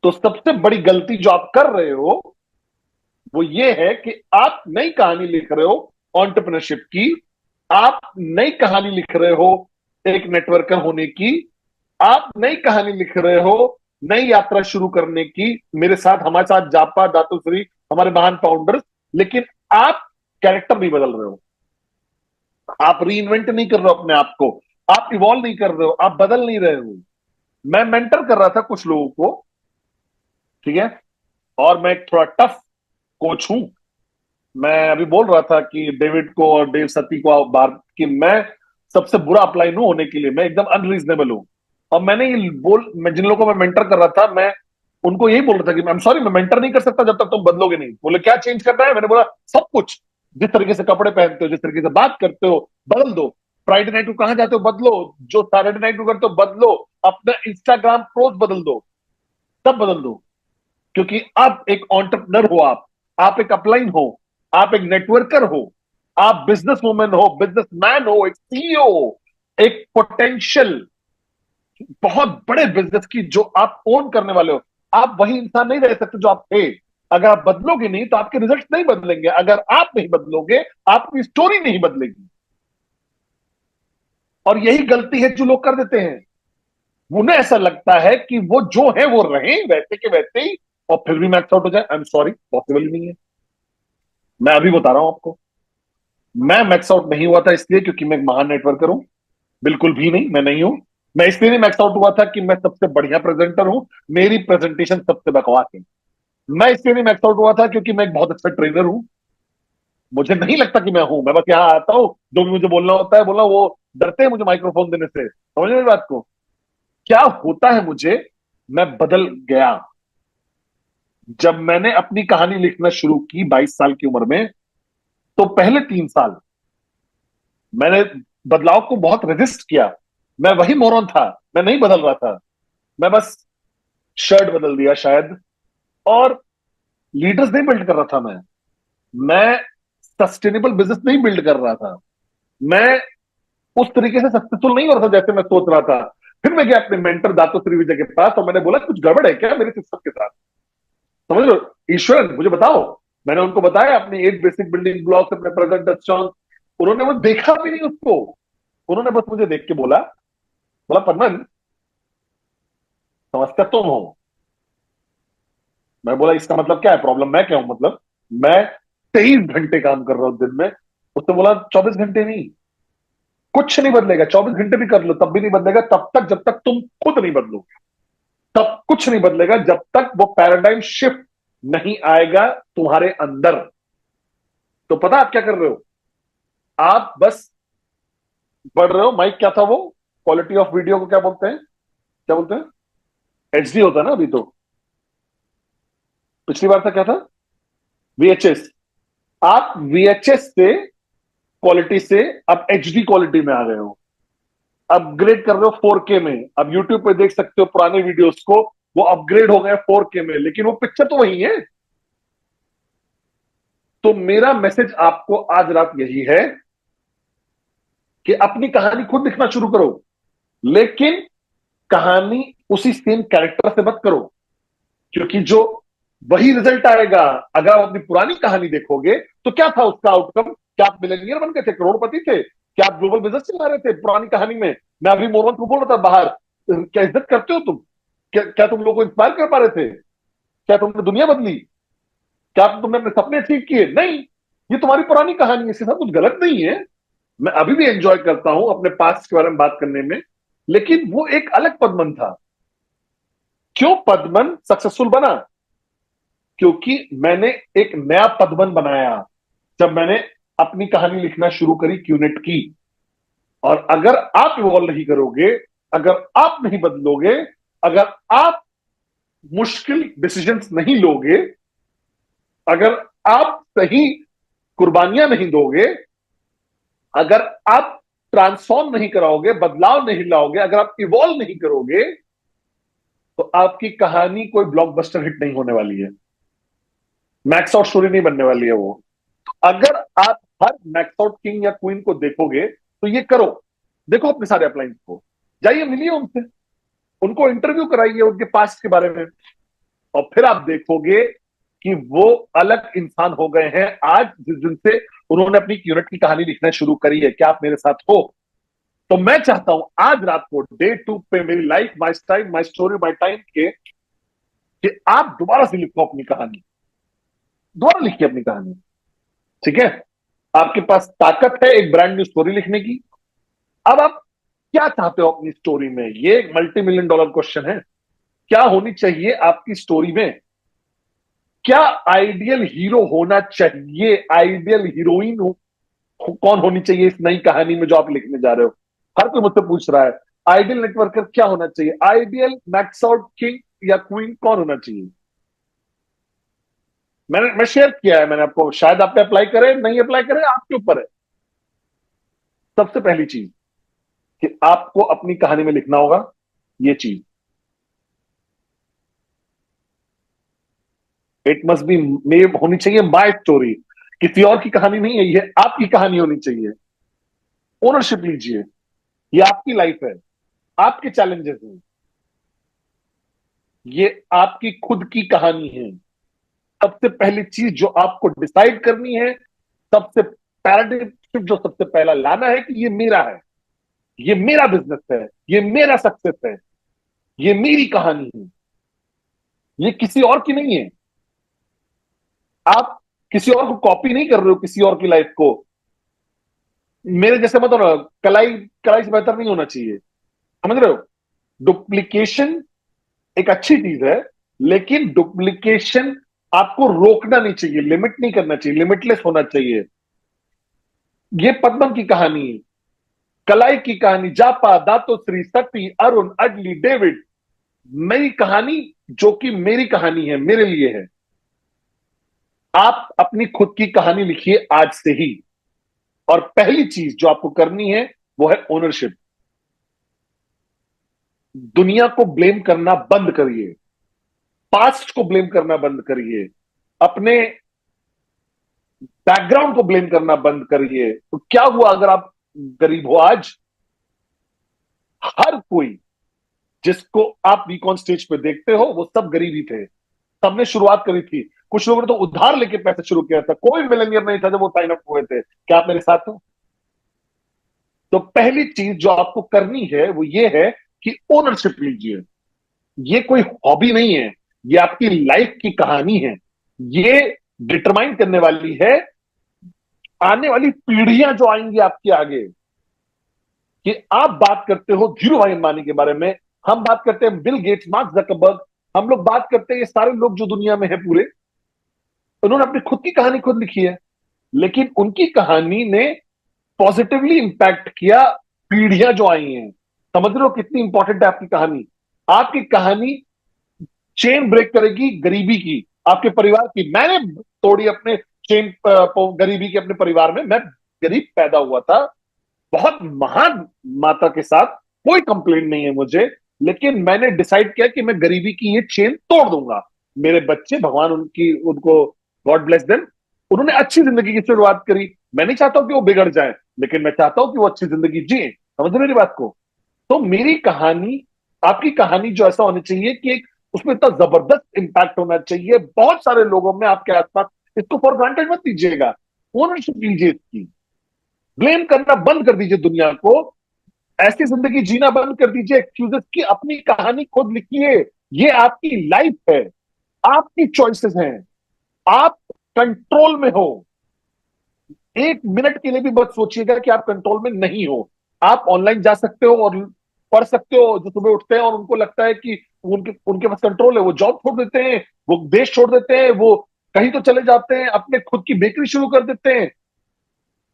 तो सबसे बड़ी गलती जो आप कर रहे हो वो ये है कि आप नई कहानी लिख रहे हो एंटरप्रेन्योरशिप की। आप नई कहानी लिख रहे हो एक नेटवर्कर होने की। आप नई कहानी लिख रहे हो नई यात्रा शुरू करने की, मेरे साथ, हमारे साथ जापा, दातुश्री, हमारे महान फाउंडर्स। लेकिन आप कैरेक्टर नहीं बदल रहे हो, आप री इन्वेंट नहीं कर रहे हो अपने आप को, आप इवॉल्व नहीं कर रहे हो, आप बदल नहीं रहे हो। मैं मेंटर कर रहा था कुछ लोगों को, ठीक है, और मैं एक थोड़ा टफ कोच हूं। मैं अभी बोल रहा था कि डेविड को और डेव सती को बार कि मैं सबसे बुरा अप्लाई हूं होने के लिए, मैं एकदम अनरीजनेबल हूं। और मैंने ये मैं जिन लोगों को मैं मेंटर कर रहा था, मैं उनको यही बोल रहा था कि आई एम सॉरी, मैं मेंटर नहीं कर सकता जब तक तुम बदलोगे नहीं। बोले क्या चेंज करना है? मैंने बोला सब कुछ। जिस तरीके से कपड़े पहनते हो, जिस तरीके से बात करते हो, बदल दो। फ्राइडे नाइट को कहां जाते हो, बदलो। जो सैटरडे नाइट को करते हो, बदलो। अपना इंस्टाग्राम पोस्ट बदल दो, सब बदल दो। क्योंकि आप एक एंटरप्रेन्योर हो, आप एक अपलाइन हो, आप एक नेटवर्कर हो, आप बिजनेस वुमेन हो, बिजनेसमैन हो, एक सीईओ, एक पोटेंशियल बहुत बड़े बिजनेस की जो आप ओन करने वाले हो। आप वही इंसान नहीं रह सकते जो आप थे। अगर आप बदलोगे नहीं तो आपके रिजल्ट नहीं बदलेंगे। अगर आप नहीं बदलोगे, आपकी स्टोरी नहीं बदलेगी। और यही गलती है जो लोग कर देते हैं। उन्हें ऐसा लगता है कि वो जो है वो रहे वैसे के वैसे ही, और फिर भी मैक्स आउट हो जाए। आई एम सॉरी, पॉसिबल ही नहीं है। मैं अभी बता रहा हूं आपको, मैं मैक्स आउट नहीं हुआ था इसलिए क्योंकि मैं एक महान नेटवर्कर हूं। बिल्कुल भी नहीं, मैं नहीं हूं। मैं इसलिए नहीं मैक्स आउट हुआ था कि मैं सबसे बढ़िया प्रेजेंटर हूं, मेरी प्रेजेंटेशन सबसे बकवास है। मैं इसलिए नहीं मैक्स आउट हुआ था क्योंकि मैं एक बहुत अच्छा ट्रेनर हूं। मुझे नहीं लगता कि मैं हूं, मैं बस यहां आता हूं, जो भी मुझे बोलना होता है बोला। वो डरते हैं मुझे माइक्रोफोन देने से, समझ रहे बात को? क्या होता है मुझे, मैं बदल गया। जब मैंने अपनी कहानी लिखना शुरू की 22 साल की उम्र में, तो पहले 3 साल मैंने बदलाव को बहुत रेजिस्ट किया। मैं वही मोरन था, मैं नहीं बदल रहा था। मैं बस शर्ट बदल दिया शायद। और लीडर्स नहीं बिल्ड कर रहा था मैं सस्टेनेबल बिजनेस नहीं बिल्ड कर रहा था। मैं उस तरीके से सक्सेसफुल नहीं हो रहा था जैसे मैं सोच रहा था। फिर मैं गया अपने मेंटर दातो श्री विजय के पास और मैंने बोला कुछ गड़बड़ है क्या मेरे सिस्टम के साथ, समझ लो, ईश्वर मुझे बताओ। मैंने उनको बताया अपने 8 बेसिक बिल्डिंग ब्लॉक्स, अपने प्रेजेंट स्ट्रॉन्ग। उन्होंने वो देखा भी नहीं उसको। उन्होंने बस मुझे देख के बोला, बोला पद्मन, समझता तुम हो। मैं बोला इसका मतलब क्या है, प्रॉब्लम मैं क्या हूं मतलब? मैं 23 घंटे काम कर रहा हूं दिन में। उसने बोला 24 घंटे नहीं, कुछ नहीं बदलेगा। 24 घंटे भी कर लो तब भी नहीं बदलेगा, तब तक जब तक तुम खुद नहीं बदलोगे। तब कुछ नहीं बदलेगा जब तक वो पैराडाइम शिफ्ट नहीं आएगा तुम्हारे अंदर। तो पता आप क्या कर रहे हो? आप बस बढ़ रहे हो। माइक क्या था वो? क्वालिटी ऑफ वीडियो को क्या बोलते हैं, क्या बोलते हैं? एचडी होता है ना अभी तो। पिछली बार था क्या था? वीएचएस। आप वीएचएस से, क्वालिटी से, अब एचडी क्वालिटी में आ गए हो। अपग्रेड कर रहे हो 4K में। अब यूट्यूब पे देख सकते हो पुराने वीडियोस को, वो अपग्रेड हो गए 4K में, लेकिन वो पिक्चर तो वही है। तो मेरा मैसेज आपको आज रात यही है कि अपनी कहानी खुद लिखना शुरू करो, लेकिन कहानी उसी सेम कैरेक्टर से मत करो। क्योंकि जो वही रिजल्ट आएगा। अगर आप अपनी पुरानी कहानी देखोगे तो क्या था उसका आउटकम? क्या आप मिलेनियर बन गए थे, करोड़पति थे? क्या आप ग्लोबल बिजनेस चला रहे थे पुरानी कहानी में? मैं अभी मोहम्मद को बोल रहा था बाहर, क्या इज्जत करते हो तुम? क्या तुम लोगों को इंस्पायर कर पा रहे थे? क्या तुमने दुनिया बदली? क्या तुमने अपने सपने अचीव किए? नहीं। ये तुम्हारी पुरानी कहानी है, इसके साथ कुछ गलत नहीं है। मैं अभी भी एंजॉय करता हूं अपने पास्ट के बारे में बात करने में। लेकिन वो एक अलग पदमन था। क्यों पदमन सक्सेसफुल बना? क्योंकि मैंने एक नया पदमन बनाया जब मैंने अपनी कहानी लिखना शुरू करी, क्यूनेट की। और अगर आप इवॉल्व नहीं करोगे, अगर आप नहीं बदलोगे, अगर आप मुश्किल डिसीजंस नहीं लोगे, अगर आप सही कुर्बानियां नहीं दोगे, अगर आप ट्रांसफॉर्म नहीं कराओगे, बदलाव नहीं लाओगे, अगर आप इवॉल्व नहीं करोगे, तो आपकी कहानी कोई ब्लॉकबस्टर हिट नहीं होने वाली है। मैक्स आउट स्टोरी नहीं बनने वाली है वो। अगर आप हर मैक्स आउट किंग या क्वीन को देखोगे तो ये करो, देखो अपने सारे अपलाइंस को, जाइए मिलिए उनसे, उनको इंटरव्यू कराइए उनके पास्ट के बारे में। और फिर आप देखोगे कि वो अलग इंसान हो गए हैं आज, जिस दिन से उन्होंने अपनी यूनिट की कहानी लिखना शुरू करी है। क्या आप मेरे साथ हो? तो मैं चाहता हूं आज रात को डे 2 पे मेरी life my time my story my time के कि आप दोबारा से लिखो अपनी कहानी, दोबारा लिखिए अपनी कहानी। ठीक है? आपके पास ताकत है एक ब्रांड न्यू स्टोरी लिखने की। अब आप क्या चाहते हो अपनी स्टोरी में? ये एक मल्टी मिलियन डॉलर क्वेश्चन है। क्या होनी चाहिए आपकी स्टोरी में? क्या आइडियल हीरो होना चाहिए? आइडियल हीरोइन कौन होनी चाहिए इस नई कहानी में जो आप लिखने जा रहे हो? हर कोई मुझसे पूछ रहा है आइडियल नेटवर्कर क्या होना चाहिए, आइडियल मैक्स आउट किंग या क्वीन कौन होना चाहिए? मैं शेयर किया है मैंने आपको, शायद आप पे अप्लाई करें नहीं अप्लाई करें आपके ऊपर है। सबसे पहली चीज कि आपको अपनी कहानी में लिखना होगा ये चीज, इट मस्ट बी मे होनी चाहिए माई स्टोरी, किसी और की कहानी नहीं है, ये आपकी कहानी होनी चाहिए। ओनरशिप लीजिए, ये आपकी लाइफ है, आपके चैलेंजेस हैं, ये आपकी खुद की कहानी है। सबसे पहली चीज जो आपको डिसाइड करनी है, सबसे पैराडाइम शिफ्ट जो सबसे पहला लाना है कि ये मेरा है, ये मेरा बिजनेस है, ये मेरा सक्सेस है, ये मेरी कहानी है, ये किसी और की नहीं है। आप किसी और को कॉपी नहीं कर रहे हो, किसी और की लाइफ को। मेरे जैसे मत होना, कलाई कलाई से बेहतर नहीं होना चाहिए, समझ रहे हो? डुप्लीकेशन एक अच्छी चीज है, लेकिन डुप्लीकेशन आपको रोकना नहीं चाहिए, लिमिट नहीं करना चाहिए, लिमिटलेस होना चाहिए। ये पद्मम की कहानी है, कलाई की कहानी, जापा दातो श्री सती अरुण अडली डेविड, मेरी कहानी जो कि मेरी कहानी है, मेरे लिए है। आप अपनी खुद की कहानी लिखिए आज से ही। और पहली चीज जो आपको करनी है वो है ओनरशिप। दुनिया को ब्लेम करना बंद करिए, पास्ट को ब्लेम करना बंद करिए, अपने बैकग्राउंड को ब्लेम करना बंद करिए। तो क्या हुआ अगर आप गरीब हो आज? हर कोई जिसको आप वीकॉन स्टेज पे देखते हो वो सब गरीब ही थे, सबने शुरुआत करी थी। कुछ लोगों ने तो उधार लेके पैसे शुरू किया था, कोई मिलेनियर नहीं था जब वो साइन अप हुए थे। क्या आप मेरे साथ हो? तो पहली चीज जो आपको करनी है वो ये है कि ओनरशिप लीजिए। ये कोई हॉबी नहीं है, ये आपकी लाइफ की कहानी है। ये डिटरमाइन करने वाली है आने वाली पीढ़ियां जो आएंगी आपके आगे। कि आप बात करते हो धीरू भाई अंबानी के बारे में, हम बात करते हैं बिल गेट्स, मार्क जकरबर्ग, हम लोग बात करते हैं ये सारे लोग जो दुनिया में है पूरे, उन्होंने अपनी खुद की कहानी खुद लिखी है, लेकिन उनकी कहानी ने पॉजिटिवली इंपैक्ट किया पीढ़ियां जो आई हैं। समझ रहे हो कितनी इंपॉर्टेंट है आपकी कहानी? आपकी कहानी चेन ब्रेक करेगी गरीबी की, आपके परिवार की। मैंने तोड़ी अपने चेन गरीबी के अपने परिवार में। मैं गरीब पैदा हुआ था, बहुत महान माता के साथ, कोई कंप्लेंट नहीं है मुझे, लेकिन मैंने डिसाइड किया कि मैं गरीबी की ये चेन तोड़ दूंगा। मेरे बच्चे, भगवान उनकी उनको गॉड ब्लेस देम, उन्होंने अच्छी जिंदगी की शुरुआत करी। मैं नहीं चाहता हूं कि वो बिगड़ जाए, लेकिन मैं चाहता हूं कि वो अच्छी जिंदगी जिए। समझ रहे मेरी बात को? तो मेरी कहानी, आपकी कहानी जो ऐसा होनी चाहिए कि एक उसमें इतना जबरदस्त इंपैक्ट होना चाहिए बहुत सारे लोगों में आपके आसपास। इसको फॉर ग्रांटेड मत लीजिएगा, ओनरशिप लीजिए इसकी। ब्लेम करना बंद कर दीजिए दुनिया को, ऐसी जिंदगी जीना बंद कर दीजिए एक्सक्यूजेस की, अपनी कहानी खुद लिखिए। ये आपकी लाइफ है, आपकी चॉइसेस हैं, आप कंट्रोल में हो। एक मिनट के लिए भी मत सोचिएगा कि आप कंट्रोल में नहीं हो। आप ऑनलाइन जा सकते हो और पढ़ सकते हो जो सुबह उठते हैं और उनको लगता है कि उनके उनके पास कंट्रोल है, वो जॉब छोड़ देते हैं, वो देश छोड़ देते हैं, वो कहीं तो चले जाते हैं, अपने खुद की बेकरी शुरू कर देते हैं।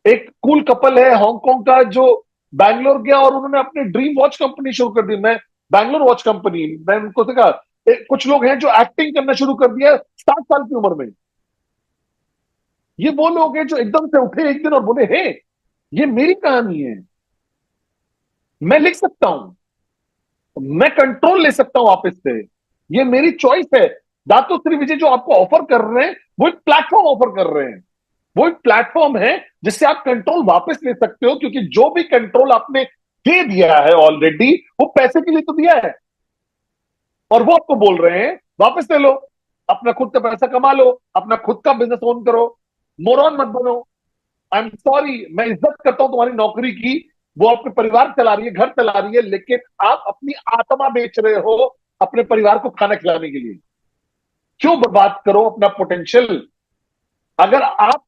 एक कूल कपल है हांगकांग का जो बैंगलोर गया और उन्होंने अपनी ड्रीम वॉच कंपनी शुरू कर दी। मैं बैंगलोर वॉच कंपनी, मैं उनको देखा। कुछ लोग हैं जो एक्टिंग करना शुरू कर दिया 60 साल की उम्र में। ये वो लोग हैं जो एकदम से उठे एक दिन और बोले हे, ये मेरी कहानी है, मैं लिख सकता हूं, मैं कंट्रोल ले सकता हूं वापस से, ये मेरी चॉइस है। दातो श्री विजय जो आपको ऑफर कर रहे हैं वो एक प्लेटफॉर्म ऑफर कर रहे हैं, वो एक प्लेटफॉर्म है जिससे आप कंट्रोल वापस ले सकते हो। क्योंकि जो भी कंट्रोल आपने दे दिया है ऑलरेडी, वो पैसे के लिए तो दिया है, और वो आपको बोल रहे हैं वापस ले लो, अपना खुद का पैसा कमा लो, अपना खुद का बिजनेस ओन करो, मोरॉन मत बनो। आई एम सॉरी, मैं इज्जत करता हूं तुम्हारी नौकरी की, वो अपने परिवार चला रही है, घर चला रही है, लेकिन आप अपनी आत्मा बेच रहे हो अपने परिवार को खाना खिलाने के लिए। क्यों बर्बाद करो अपना पोटेंशियल? अगर आप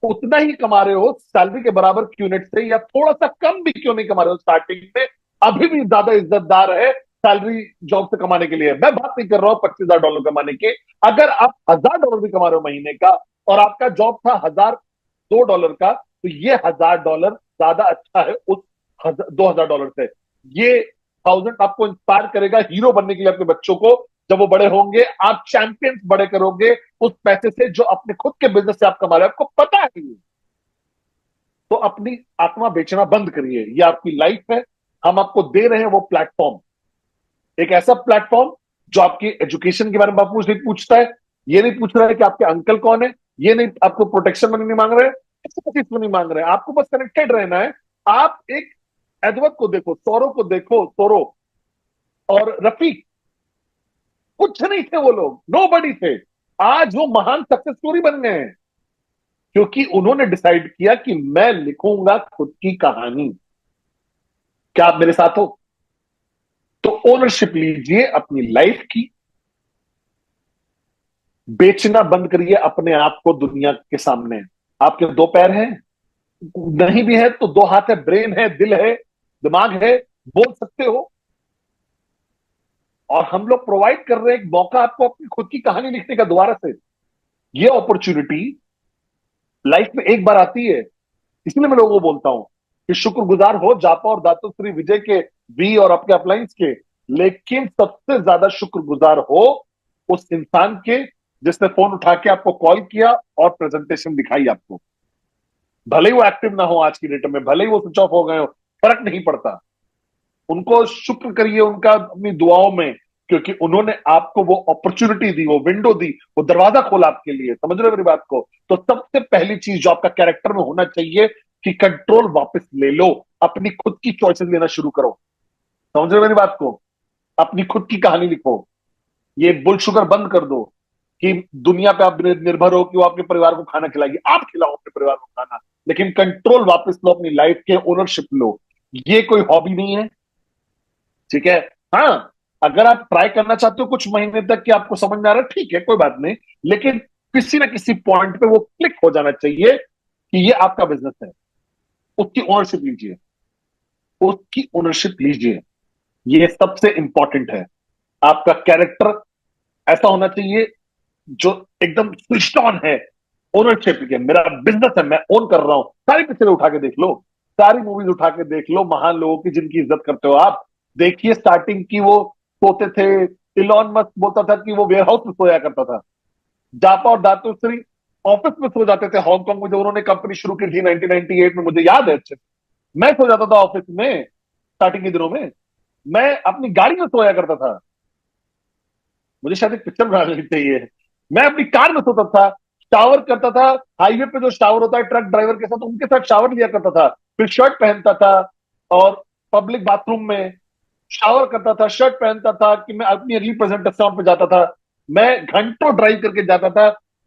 उतना ही कमा रहे हो सैलरी के बराबर क्यूनेट से, या थोड़ा सा कम भी क्यों नहीं कमा रहे हो स्टार्टिंग में, अभी भी ज्यादा इज्जतदार है सैलरी जॉब से कमाने के लिए। मैं बात नहीं कर रहा हूं $25,000 कमाने के। अगर आप $1,000 भी कमा रहे हो महीने का, और आपका जॉब था $1,002 का, तो ये $1,000 ज्यादा अच्छा है उस $2,000 से। ये 1000 आपको इंस्पायर करेगा हीरो बनने के लिए अपने बच्चों को। जब वो बड़े होंगे, आप चैंपियंस बड़े करोगे उस पैसे से जो अपने खुद के बिजनेस से आप कमा रहे हो, आपको पता है ये। तो अपनी आत्मा बेचना बंद करिए, ये आपकी लाइफ है। हम आपको दे रहे हैं वो प्लेटफॉर्म, एक ऐसा प्लेटफॉर्म जो आपकी एजुकेशन के बारे में बापू नहीं पूछता है, ये नहीं पूछ रहा है कि आपके अंकल कौन है, ये नहीं आपको प्रोटेक्शन मनी नहीं मांग रहे, किसी चीज को नहीं मांग रहे, आपको बस कनेक्टेड रहना है। आप एक एडवर्ड को देखो, सौरव को देखो, सौरव और रफीक, कुछ नहीं थे वो लोग, नो बडी थे। आज वो महान सक्सेस स्टोरी बन गए हैं, क्योंकि उन्होंने डिसाइड किया कि मैं लिखूंगा खुद की कहानी। क्या आप मेरे साथ हो? तो ओनरशिप लीजिए अपनी लाइफ की, बेचना बंद करिए अपने आप को दुनिया के सामने। आपके दो पैर हैं, नहीं भी है तो दो हाथ है, ब्रेन है, दिल है, दिमाग है, बोल सकते हो। और हम लोग प्रोवाइड कर रहे हैं एक मौका आपको अपनी खुद की कहानी लिखने का दोबारा से। ये अपॉर्चुनिटी लाइफ में एक बार आती है, इसलिए मैं लोगों को बोलता हूं कि शुक्रगुजार हो जापा और दातोश्री विजय के, वी और आपके अपलाइंस के, लेकिन सबसे ज्यादा शुक्रगुजार हो उस इंसान के जिसने फोन उठा के आपको कॉल किया और प्रेजेंटेशन दिखाई आपको। भले ही वो एक्टिव ना हो आज की डेट में, भले ही वो स्विच ऑफ हो गए हो, फर्क नहीं पड़ता। उनको शुक्र करिए उनका अपनी दुआओं में, क्योंकि उन्होंने आपको वो अपॉर्चुनिटी दी, वो विंडो दी, वो दरवाजा खोला आपके लिए। समझ रहे हो मेरी बात को? तो सबसे पहली चीज जो आपका कैरेक्टर में होना चाहिए कि कंट्रोल वापस ले लो, अपनी खुद की चॉइसेस लेना शुरू करो। समझ रहे हो मेरी बात को? अपनी खुद की कहानी लिखो। ये बुल शुगर बंद कर दो कि दुनिया पे आप निर्भर हो कि वो आपके परिवार को खाना खिलाएगी। आप खिलाओ अपने परिवार को खाना, लेकिन कंट्रोल वापस लो, अपनी लाइफ के ओनरशिप लो। ये कोई हॉबी नहीं है, ठीक है? हाँ, अगर आप ट्राई करना चाहते हो कुछ महीने तक कि आपको समझ में आ रहा है, ठीक है, कोई बात नहीं। लेकिन किसी ना किसी पॉइंट पे वो क्लिक हो जाना चाहिए कि ये आपका बिजनेस है। उसकी ओनरशिप लीजिए, उसकी ओनरशिप लीजिए। ये सबसे इंपॉर्टेंट है। आपका कैरेक्टर ऐसा होना चाहिए जो एकदम स्विच्ड ऑन है, ओनरशिप के, मेरा बिजनेस है, मैं ओन कर रहा हूं। सारी पिक्चरें उठा के देख लो, सारी मूवीज उठा के देख लो, महान लोगों की जिनकी इज्जत करते हो आप। देखिए स्टार्टिंग की, वो सोते थे, इलॉन मस्क बोलता था कि वो वेयर हाउस में सोया करता था। जापा और दातुश्री ऑफिस में सो जाते थे हांगकांग में, जब उन्होंने कंपनी शुरू की थी 1998 में, मुझे याद है अच्छे से। मैं सो जाता था ऑफिस में स्टार्टिंग के दिनों में, मैं अपनी गाड़ी में सोया करता था। मुझे शायद एक पिक्चर बनानी चाहिए। मैं अपनी कार में सोता था, शावर करता था, हाईवे पे जो शावर होता है ट्रक ड्राइवर के साथ, उनके साथ शावर लिया करता था, फिर शर्ट पहनता था, और पब्लिक बाथरूम में शावर करता था, शर्ट पहनता था कि मैं अपनी अगली प्रेजेंटेशन पे जाता था। मैं घंटों ड्राइव करके जाता था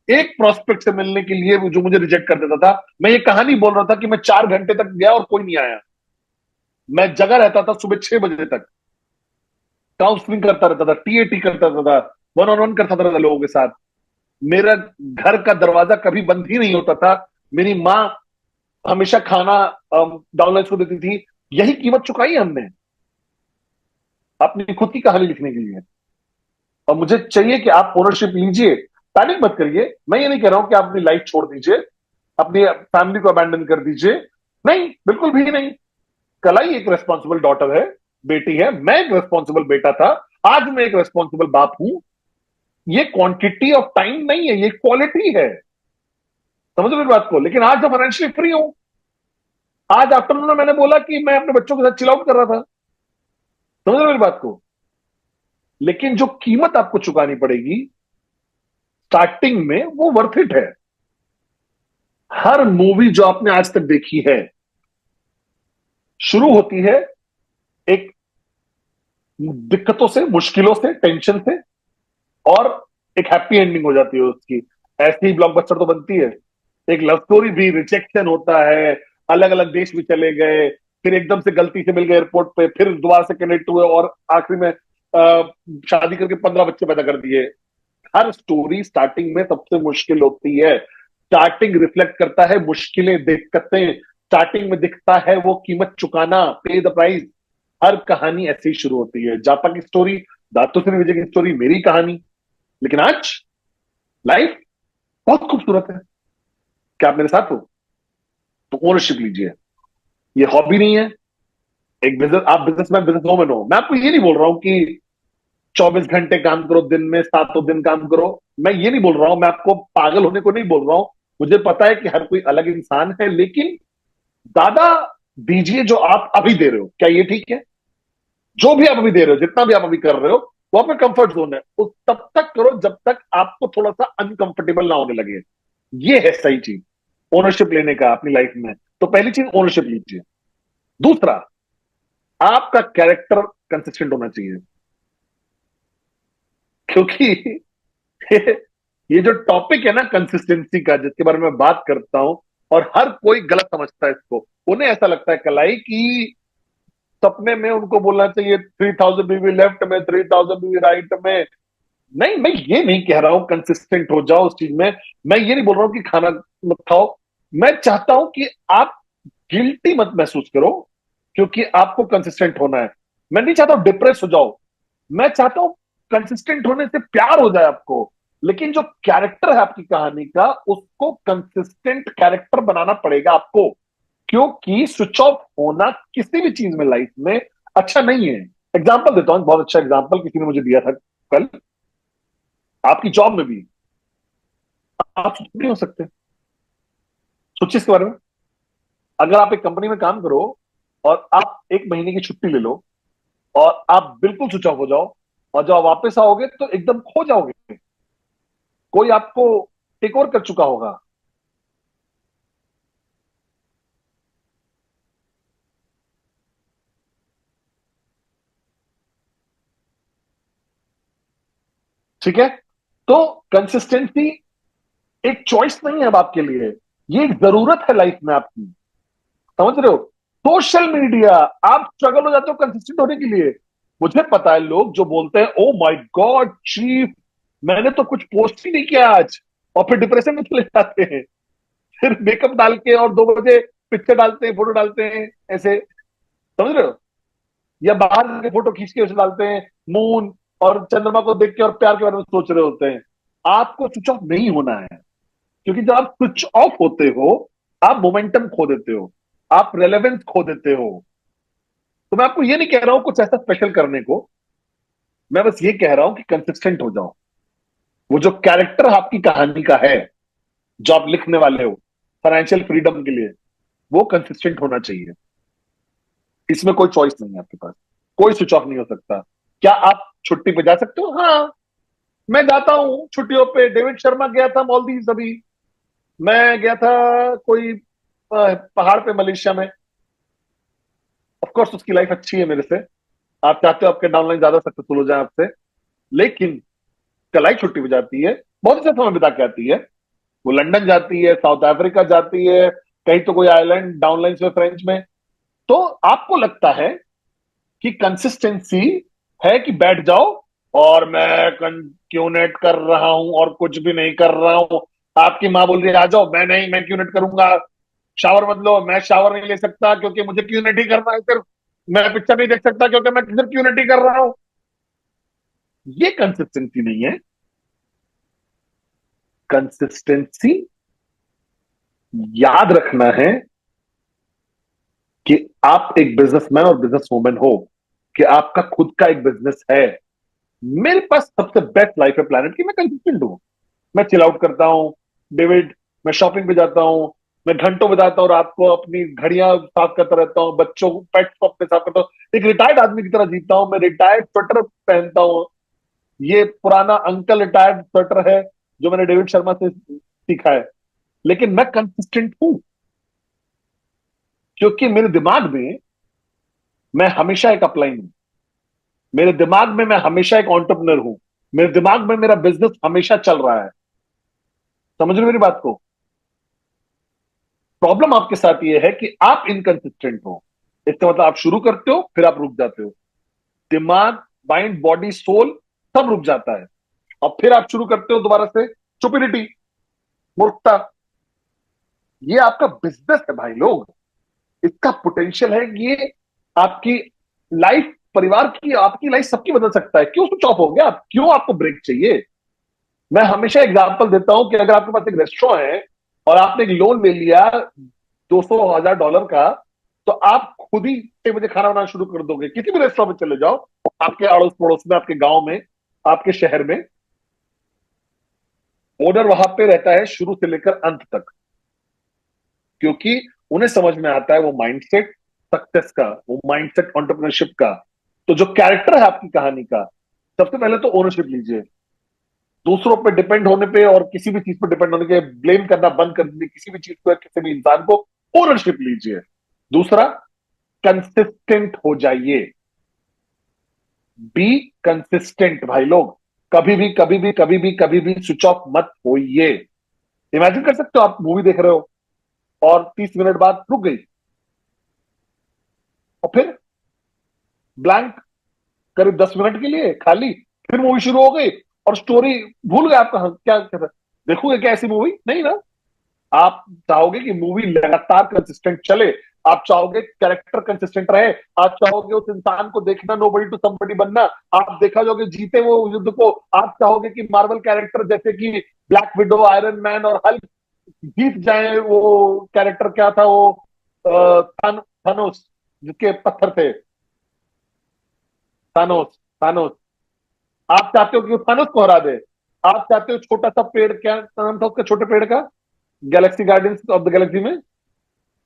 एक प्रोस्पेक्ट से मिलने के लिए जो मुझे रिजेक्ट कर देता था। मैं ये कहानी बोल रहा था कि मैं 4 घंटे तक गया और कोई नहीं आया। मैं जगह रहता था सुबह 6 बजे तक, काउंसलिंग करता रहता था, टीएटी करता रहता था, वन ऑन वन करता था लोगों के साथ। मेरा घर का दरवाजा कभी बंद ही नहीं होता था। मेरी माँ हमेशा खाना डाउनलाइन को देती थी। यही कीमत चुकाई है हमने अपनी खुद की कहानी लिखने के लिए। और मुझे चाहिए कि आप ओनरशिप लीजिए, पैनिक मत करिए। मैं ये नहीं कह रहा हूं कि आप अपनी लाइफ छोड़ दीजिए, अपनी फैमिली को अबैंडन कर दीजिए, नहीं, बिल्कुल भी नहीं। कलाई एक रेस्पॉन्सिबल डॉटर है, बेटी है, मैं एक रेस्पॉन्सिबल बेटा था, आज मैं एक रेस्पॉन्सिबल बाप हूं। ये क्वांटिटी ऑफ टाइम नहीं है, ये क्वालिटी है। समझ रहे हो मेरी बात को? लेकिन आज मैं फाइनेंशियली फ्री हूं। आज आफ्टरनून में मैंने बोला कि मैं अपने बच्चों के साथ चिल आउट कर रहा था। समझ रहे हो मेरी बात को? लेकिन जो कीमत आपको चुकानी पड़ेगी स्टार्टिंग में, वो वर्थ इट है। हर मूवी जो आपने आज तक देखी है शुरू होती है एक दिक्कतों से, मुश्किलों से, टेंशन से, और एक हैप्पी एंडिंग हो जाती है उसकी। ऐसी ही ब्लॉकबस्टर तो बनती है। एक लव स्टोरी भी, रिजेक्शन होता है, अलग अलग देश में चले गए, फिर एकदम से गलती से मिल गए एयरपोर्ट पे, फिर दोबारा से कनेक्ट हुए और आखिरी में शादी करके 15 बच्चे पैदा कर दिए। हर स्टोरी स्टार्टिंग में सबसे मुश्किल होती है। स्टार्टिंग रिफ्लेक्ट करता है मुश्किलें, दिक्कतें। स्टार्टिंग में दिखता है वो कीमत चुकाना, पे द प्राइस। हर कहानी ऐसे ही शुरू होती है। जापा की स्टोरी, दातो सिंह विजय की स्टोरी, मेरी कहानी। लेकिन आज लाइफ बहुत खूबसूरत है। क्या आप मेरे साथ हो? तो ओनरशिप लीजिए। ये हॉबी नहीं है। एक बिजनेस, आप बिजनेसमैन, बिजनेस वोमन हो। मैं आपको ये नहीं बोल रहा हूं कि 24 घंटे काम करो, दिन में 7 दिन काम करो। मैं ये नहीं बोल रहा हूं, मैं आपको पागल होने को नहीं बोल रहा हूं। मुझे पता है कि हर कोई अलग इंसान है, लेकिन ज्यादा दीजिए जो आप अभी दे रहे हो। क्या ये ठीक है? जो भी आप अभी दे रहे हो, जितना भी आप अभी कर रहे हो, वो आपका कंफर्ट जोन है। उस तब तक करो जब तक आपको थोड़ा सा अनकंफर्टेबल ना होने लगे। ये है सही चीज, ओनरशिप लेने का अपनी लाइफ में। तो पहली चीज, ओनरशिप लीजिए। दूसरा, आपका कैरेक्टर कंसिस्टेंट होना चाहिए। क्योंकि ये जो टॉपिक है ना कंसिस्टेंसी का, जिसके बारे में बात करता हूं, और हर कोई गलत समझता है इसको। उन्हें ऐसा लगता है कलाई की सपने में उनको बोलना चाहिए 3000 बीवी लेफ्ट में, 3000 बीवी राइट में। नहीं, मैं ये नहीं कह रहा हूं कंसिस्टेंट हो जाओ उस चीज में। मैं ये नहीं बोल रहा हूं कि खाना मत खाओ। मैं चाहता हूं कि आप गिल्टी मत महसूस करो, क्योंकि आपको कंसिस्टेंट होना है। मैं नहीं चाहता हूं डिप्रेस हो जाओ। मैं चाहता हूं कंसिस्टेंट होने से प्यार हो जाए आपको। लेकिन जो कैरेक्टर है आपकी कहानी का, उसको कंसिस्टेंट कैरेक्टर बनाना पड़ेगा आपको। क्योंकि स्विच ऑफ होना किसी भी चीज में लाइफ में अच्छा नहीं है। एग्जाम्पल देता हूं, बहुत अच्छा एग्जाम्पल किसी ने मुझे दिया था कल। आपकी जॉब में भी आप छुट्टी नहीं हो सकते। सोचिए इसके बारे में। अगर आप एक कंपनी में काम करो और आप 1 महीने की छुट्टी ले लो और आप बिल्कुल स्विच ऑफ हो जाओ, और जब आप वापस आओगे तो एकदम खो जाओगे। कोई आपको टेक ओवर कर चुका होगा। ठीक है? तो कंसिस्टेंसी एक चॉइस नहीं है अब आपके लिए, ये एक जरूरत है लाइफ में आपकी। समझ रहे हो? सोशल मीडिया, आप स्ट्रगल हो जाते हो कंसिस्टेंट होने के लिए। मुझे पता है लोग जो बोलते हैं, ओ माय गॉड चीफ, मैंने तो कुछ पोस्ट ही नहीं किया आज, और फिर डिप्रेशन में चले जाते हैं। फिर मेकअप डाल के और 2 बजे पिक्चर डालते हैं, फोटो डालते हैं ऐसे। समझ रहे हो? या बाहर के फोटो खींच के उसे डालते हैं, मून और चंद्रमा को देख के और प्यार के बारे में सोच रहे होते हैं। आपको स्विच ऑफ नहीं होना है। क्योंकि जब आप स्विच ऑफ होते हो, आप मोमेंटम खो देते हो, आप रेलेवेंस खो देते हो। तो मैं आपको ये नहीं कह रहा हूं कुछ ऐसा स्पेशल करने को। मैं बस ये कह रहा हूं कि कंसिस्टेंट हो जाओ। वो जो कैरेक्टर आपकी कहानी का है, जो आप लिखने वाले हो फाइनेंशियल फ्रीडम के लिए, वो कंसिस्टेंट होना चाहिए। इसमें कोई चॉइस नहीं है आपके पास। कोई स्विच ऑफ नहीं हो सकता। क्या आप छुट्टी पे जा सकते हो? हाँ, मैं जाता हूँ छुट्टियों पे। डेविड शर्मा गया था मॉलदीव अभी। मैं गया था कोई पहाड़ पे मलेशिया में। ऑफ कोर्स उसकी लाइफ अच्छी है मेरे से। आप चाहते हो आपके डाउनलाइन ज्यादा सक्सेसफुल हो जाए आपसे। लेकिन कलाई छुट्टी पे जाती है, बहुत अच्छा समय बिता के आती है। वो लंदन जाती है, साउथ अफ्रीका जाती है, कहीं तो कोई आइलैंड डाउनलाइन में, फ्रेंच में। तो आपको लगता है कि कंसिस्टेंसी है कि बैठ जाओ और मैं क्यूनेट कर रहा हूं और कुछ भी नहीं कर रहा हूं। आपकी माँ बोल रही है आ जाओ, मैं नहीं, मैं क्यूनेट करूंगा। शावर मत लो, मैं शावर नहीं ले सकता क्योंकि मुझे क्यूनेट ही करना है सिर्फ। मैं पिक्चर नहीं देख सकता क्योंकि मैं सिर्फ क्यूनेट ही कर रहा हूं। ये कंसिस्टेंसी नहीं है। कंसिस्टेंसी, याद रखना है कि आप एक बिजनेसमैन और बिजनेस वूमेन हो, कि आपका खुद का एक बिजनेस है। मेरे पास सबसे बेस्ट लाइफ है प्लानट की। मैं कंसिस्टेंट हूं। मैं चिल आउट करता हूं डेविड। मैं शॉपिंग पे जाता हूं। मैं घंटों बिताता हूं रात को, अपनी घड़ियां साफ करता रहता हूं, बच्चों को पेट्स को अपने साफ करता हूं। एक रिटायर्ड आदमी की तरह जीता हूं। मैं रिटायर्ड स्वेटर पहनता हूं। ये पुराना अंकल रिटायर्ड स्वेटर है जो मैंने डेविड शर्मा से सीखा है। लेकिन मैं कंसिस्टेंट हूं, क्योंकि मेरे दिमाग में मैं हमेशा एक अपलाइन हूं। मेरे दिमाग में मैं हमेशा एक एंटरप्रेन्योर हूं। मेरे दिमाग में मेरा बिजनेस हमेशा चल रहा है। समझ रहे हो मेरी बात को? प्रॉब्लम आपके साथ ये है कि आप इनकंसिस्टेंट हो। इसका मतलब आप शुरू करते हो फिर आप रुक जाते हो। दिमाग, माइंड, बॉडी, सोल सब रुक जाता है और फिर आप शुरू करते हो दोबारा से। स्टुपिडिटी, मूर्खता। ये आपका बिजनेस है भाई लोग। इसका पोटेंशियल है कि ये आपकी लाइफ, परिवार की, आपकी लाइफ सबकी बदल सकता है। क्यों स्विच ऑफ हो गया आप? क्यों आपको ब्रेक चाहिए? मैं हमेशा एग्जांपल देता हूं कि अगर आपके पास एक रेस्टोरेंट है और आपने एक लोन ले लिया 200,000 डॉलर का, तो आप खुद ही 6 बजे खाना बनाना शुरू कर दोगे। किसी भी रेस्टोरेंट में चले जाओ, आपके अड़ोस पड़ोस में, आपके गांव में, आपके शहर में, ओनर वहां पे रहता है शुरू से लेकर अंत तक। क्योंकि उन्हें समझ में आता है वो माइंडसेट सक्सेस का, वो माइंडसेट एंटरप्रेन्योरशिप का। तो जो कैरेक्टर है आपकी कहानी का, सबसे पहले तो ओनरशिप लीजिए। दूसरों पे डिपेंड होने पे और किसी भी चीज पर डिपेंड होने के, ब्लेम करना बंद कर दीजिए किसी भी चीज को या किसी भी इंसान को। ओनरशिप लीजिए। दूसरा, कंसिस्टेंट हो जाइए। बी कंसिस्टेंट भाई लोग। कभी भी कभी भी कभी भी कभी भी स्विच ऑफ मत होइए। इमेजिन कर सकते हो आप मूवी देख रहे हो और 30 मिनट बाद रुक गई और फिर ब्लैंक, करीब 10 मिनट के लिए खाली। फिर मूवी शुरू हो गई और स्टोरी भूल गए आपका। क्या क्या देखोगे? क्या ऐसी मूवी नहीं ना। आप चाहोगे कि मूवी लगातार कंसिस्टेंट चले। आप चाहोगे कैरेक्टर कंसिस्टेंट रहे। आप चाहोगे उस इंसान को देखना, नोबडी टू समबडी बनना। आप देखा जाओगे जीते वो युद्ध को। आप चाहोगे कि मार्वल कैरेक्टर जैसे कि ब्लैक विडो, आयरन मैन और हल्क जीत जाए। वो कैरेक्टर क्या था वो, थानोस, जिसके पत्थर थे। Thanos, Thanos. आप चाहते हो कि वो थानोस को हरा दे। आप चाहते हो छोटा सा पेड़, क्या नाम था उसका छोटे पेड़ का, Galaxy garden of the Galaxy में।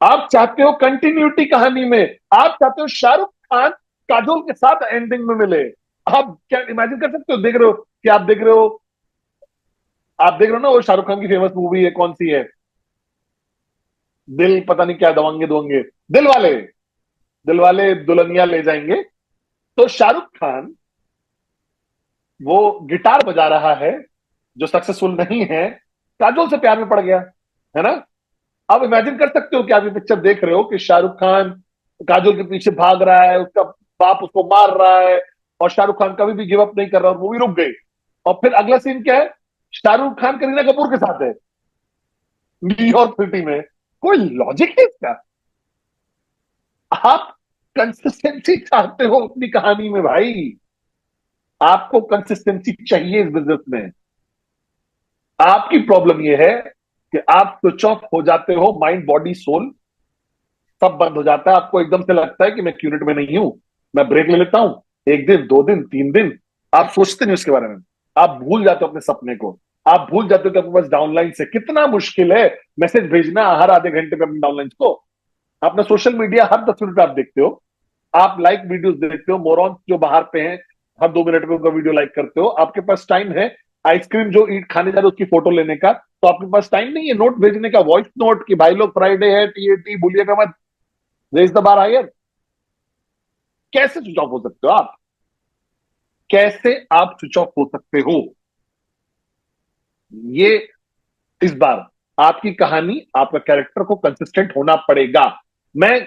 आप चाहते हो कंटिन्यूटी कहानी में। आप चाहते हो शाहरुख खान काजोल के साथ एंडिंग में मिले। आप क्या इमेजिन कर सकते हो? देख रहे हो कि आप देख रहे हो, आप देख रहे हो ना वो शाहरुख खान की फेमस मूवी है, कौन सी है, दिल पता नहीं क्या, दवंगे दवंगे, दिल वाले, दिल वाले दुल्हनिया ले जाएंगे। तो शाहरुख खान वो गिटार बजा रहा है, जो सक्सेसफुल नहीं है, काजोल से प्यार में पड़ गया, है ना। आप इमेजिन कर सकते हो कि आप ये पिक्चर देख रहे हो कि शाहरुख खान काजोल के पीछे भाग रहा है, उसका बाप उसको मार रहा है और शाहरुख खान कभी भी गिव अप नहीं कर रहा और मूवी रुक गई। और फिर अगला सीन क्या है? शाहरुख खान करीना कपूर के साथ है न्यूयॉर्क सिटी में। कोई लॉजिक है इसका? आप कंसिस्टेंसी चाहते हो अपनी कहानी में भाई। आपको कंसिस्टेंसी चाहिए इस बिजनेस में। आपकी प्रॉब्लम यह है कि आप स्विच ऑफ हो जाते हो, माइंड, बॉडी, सोल सब बंद हो जाता है। आपको एकदम से लगता है कि मैं यूनिट में नहीं हूं, मैं ब्रेक ले लेता हूं, 1 दिन, 2 दिन, 3 दिन। आप सोचते नहीं उसके बारे में। आप भूल जाते हो अपने सपने को। आप भूल जाते हो कि आपके पास डाउनलाइन से कितना मुश्किल है मैसेज भेजना हर आधे घंटे में अपने डाउनलाइन को। अपना सोशल मीडिया हर 10 मिनट आप देखते हो। आप लाइक वीडियोस देखते हो, मोरॉन जो बाहर पे हैं, हर 2 मिनट में उनका वीडियो लाइक करते हो। आपके पास टाइम है आइसक्रीम जो ईट खाने जा रहे हो उसकी फोटो लेने का, तो आपके पास टाइम नहीं है नोट भेजने का, वॉइस नोट कि भाई लोग फ्राइडे है, टीएटी भूलिएगा मत, रेज द बार हायर। कैसे स्विच ऑफ हो सकते हो आप? कैसे आप स्विच ऑफ हो सकते हो? ये इस बार आपकी कहानी, आपका कैरेक्टर को कंसिस्टेंट होना पड़ेगा। मैं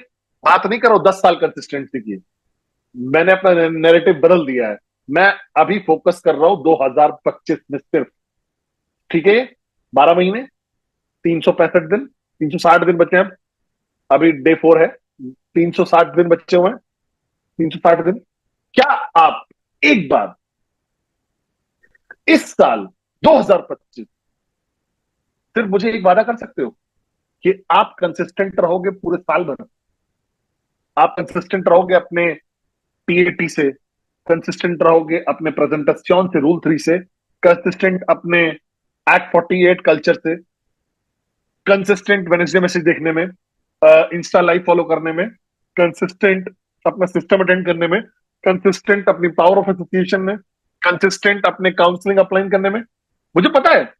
बात नहीं कर रहा हूं 10 साल कंसिस्टेंसी की। मैंने अपना नैरेटिव बदल दिया है। मैं अभी फोकस कर रहा हूं 2025 में सिर्फ। ठीक है? 12 महीने, 365 दिन, 360 दिन बचे हैं। अभी डे 4 है, 360 दिन बचे हुए हैं। 360 दिन। क्या आप एक बार इस साल 2025 सिर्फ मुझे एक वादा कर सकते हो कि आप कंसिस्टेंट रहोगे पूरे साल भर? आप कंसिस्टेंट रहोगे अपने टीएटी से, कंसिस्टेंट रहोगे अपने प्रेजेंटेशन से, रूल 3 से, कंसिस्टेंट अपने एक्ट 48 कल्चर से, कंसिस्टेंट वेडनेसडे मैसेज देखने में, इंस्टा लाइव फॉलो करने में, कंसिस्टेंट अपना सिस्टम अटेंड करने में, कंसिस्टेंट अपनी पावर ऑफ एसोसिएशन में, कंसिस्टेंट अपने काउंसलिंग अप्लाई करने में। मुझे पता है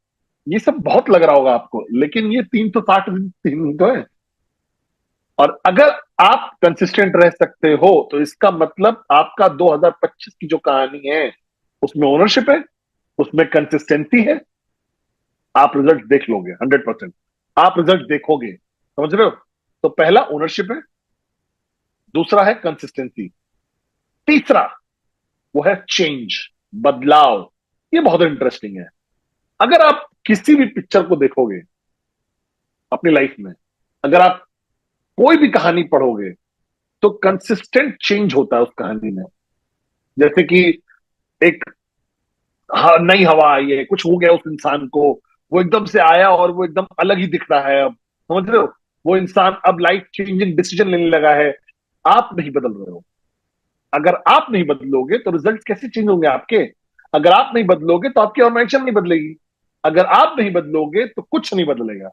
ये सब बहुत लग रहा होगा आपको, लेकिन ये 360 दिन तो है। और अगर आप कंसिस्टेंट रह सकते हो तो इसका मतलब आपका 2025 की जो कहानी है उसमें ओनरशिप है। उसमें कंसिस्टेंसी है, आप रिजल्ट देख लोगे 100%। आप रिजल्ट देखोगे, समझ रहे हो? तो पहला ओनरशिप है, दूसरा है कंसिस्टेंसी, तीसरा वो है चेंज, बदलाव। ये बहुत इंटरेस्टिंग है। अगर आप किसी भी पिक्चर को देखोगे अपनी लाइफ में, अगर आप कोई भी कहानी पढ़ोगे, तो कंसिस्टेंट चेंज होता है उस कहानी में। जैसे कि एक नई हवा आई है, कुछ हो गया उस इंसान को, वो एकदम से आया और वो एकदम अलग ही दिख रहा है अब, समझ रहे हो? वो इंसान अब लाइफ चेंजिंग डिसीजन लेने लगा है। आप नहीं बदल रहे हो। अगर आप नहीं बदलोगे तो रिजल्ट कैसे चेंज होंगे आपके? अगर आप नहीं बदलोगे तो आपकी ऑर्गेनाइजेशन नहीं बदलेगी। अगर आप नहीं बदलोगे तो कुछ नहीं बदलेगा।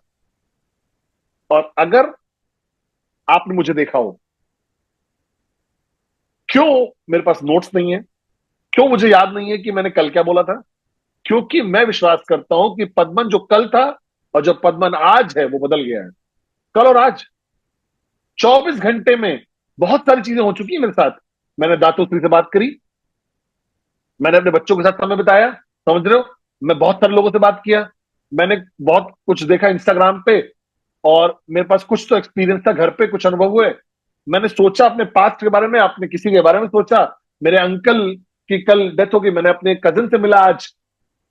और अगर आपने मुझे देखा हो, क्यों मेरे पास नोट्स नहीं है, क्यों मुझे याद नहीं है कि मैंने कल क्या बोला था? क्योंकि मैं विश्वास करता हूं कि पद्मन जो कल था और जो पद्मन आज है वो बदल गया है। कल और आज 24 घंटे में बहुत सारी चीजें हो चुकी है मेरे साथ। मैंने दातोश्री से बात करी, मैंने अपने बच्चों के साथ समय बिताया, समझ रहे हो? मैं बहुत सारे लोगों से बात किया, मैंने बहुत कुछ देखा इंस्टाग्राम पे, और मेरे पास कुछ तो एक्सपीरियंस था, घर पे कुछ अनुभव हुए। मैंने सोचा अपने पास्ट के बारे में, अपने किसी के बारे में सोचा। मेरे अंकल की कल डेथ हो गई, मैंने अपने कजिन से मिला आज।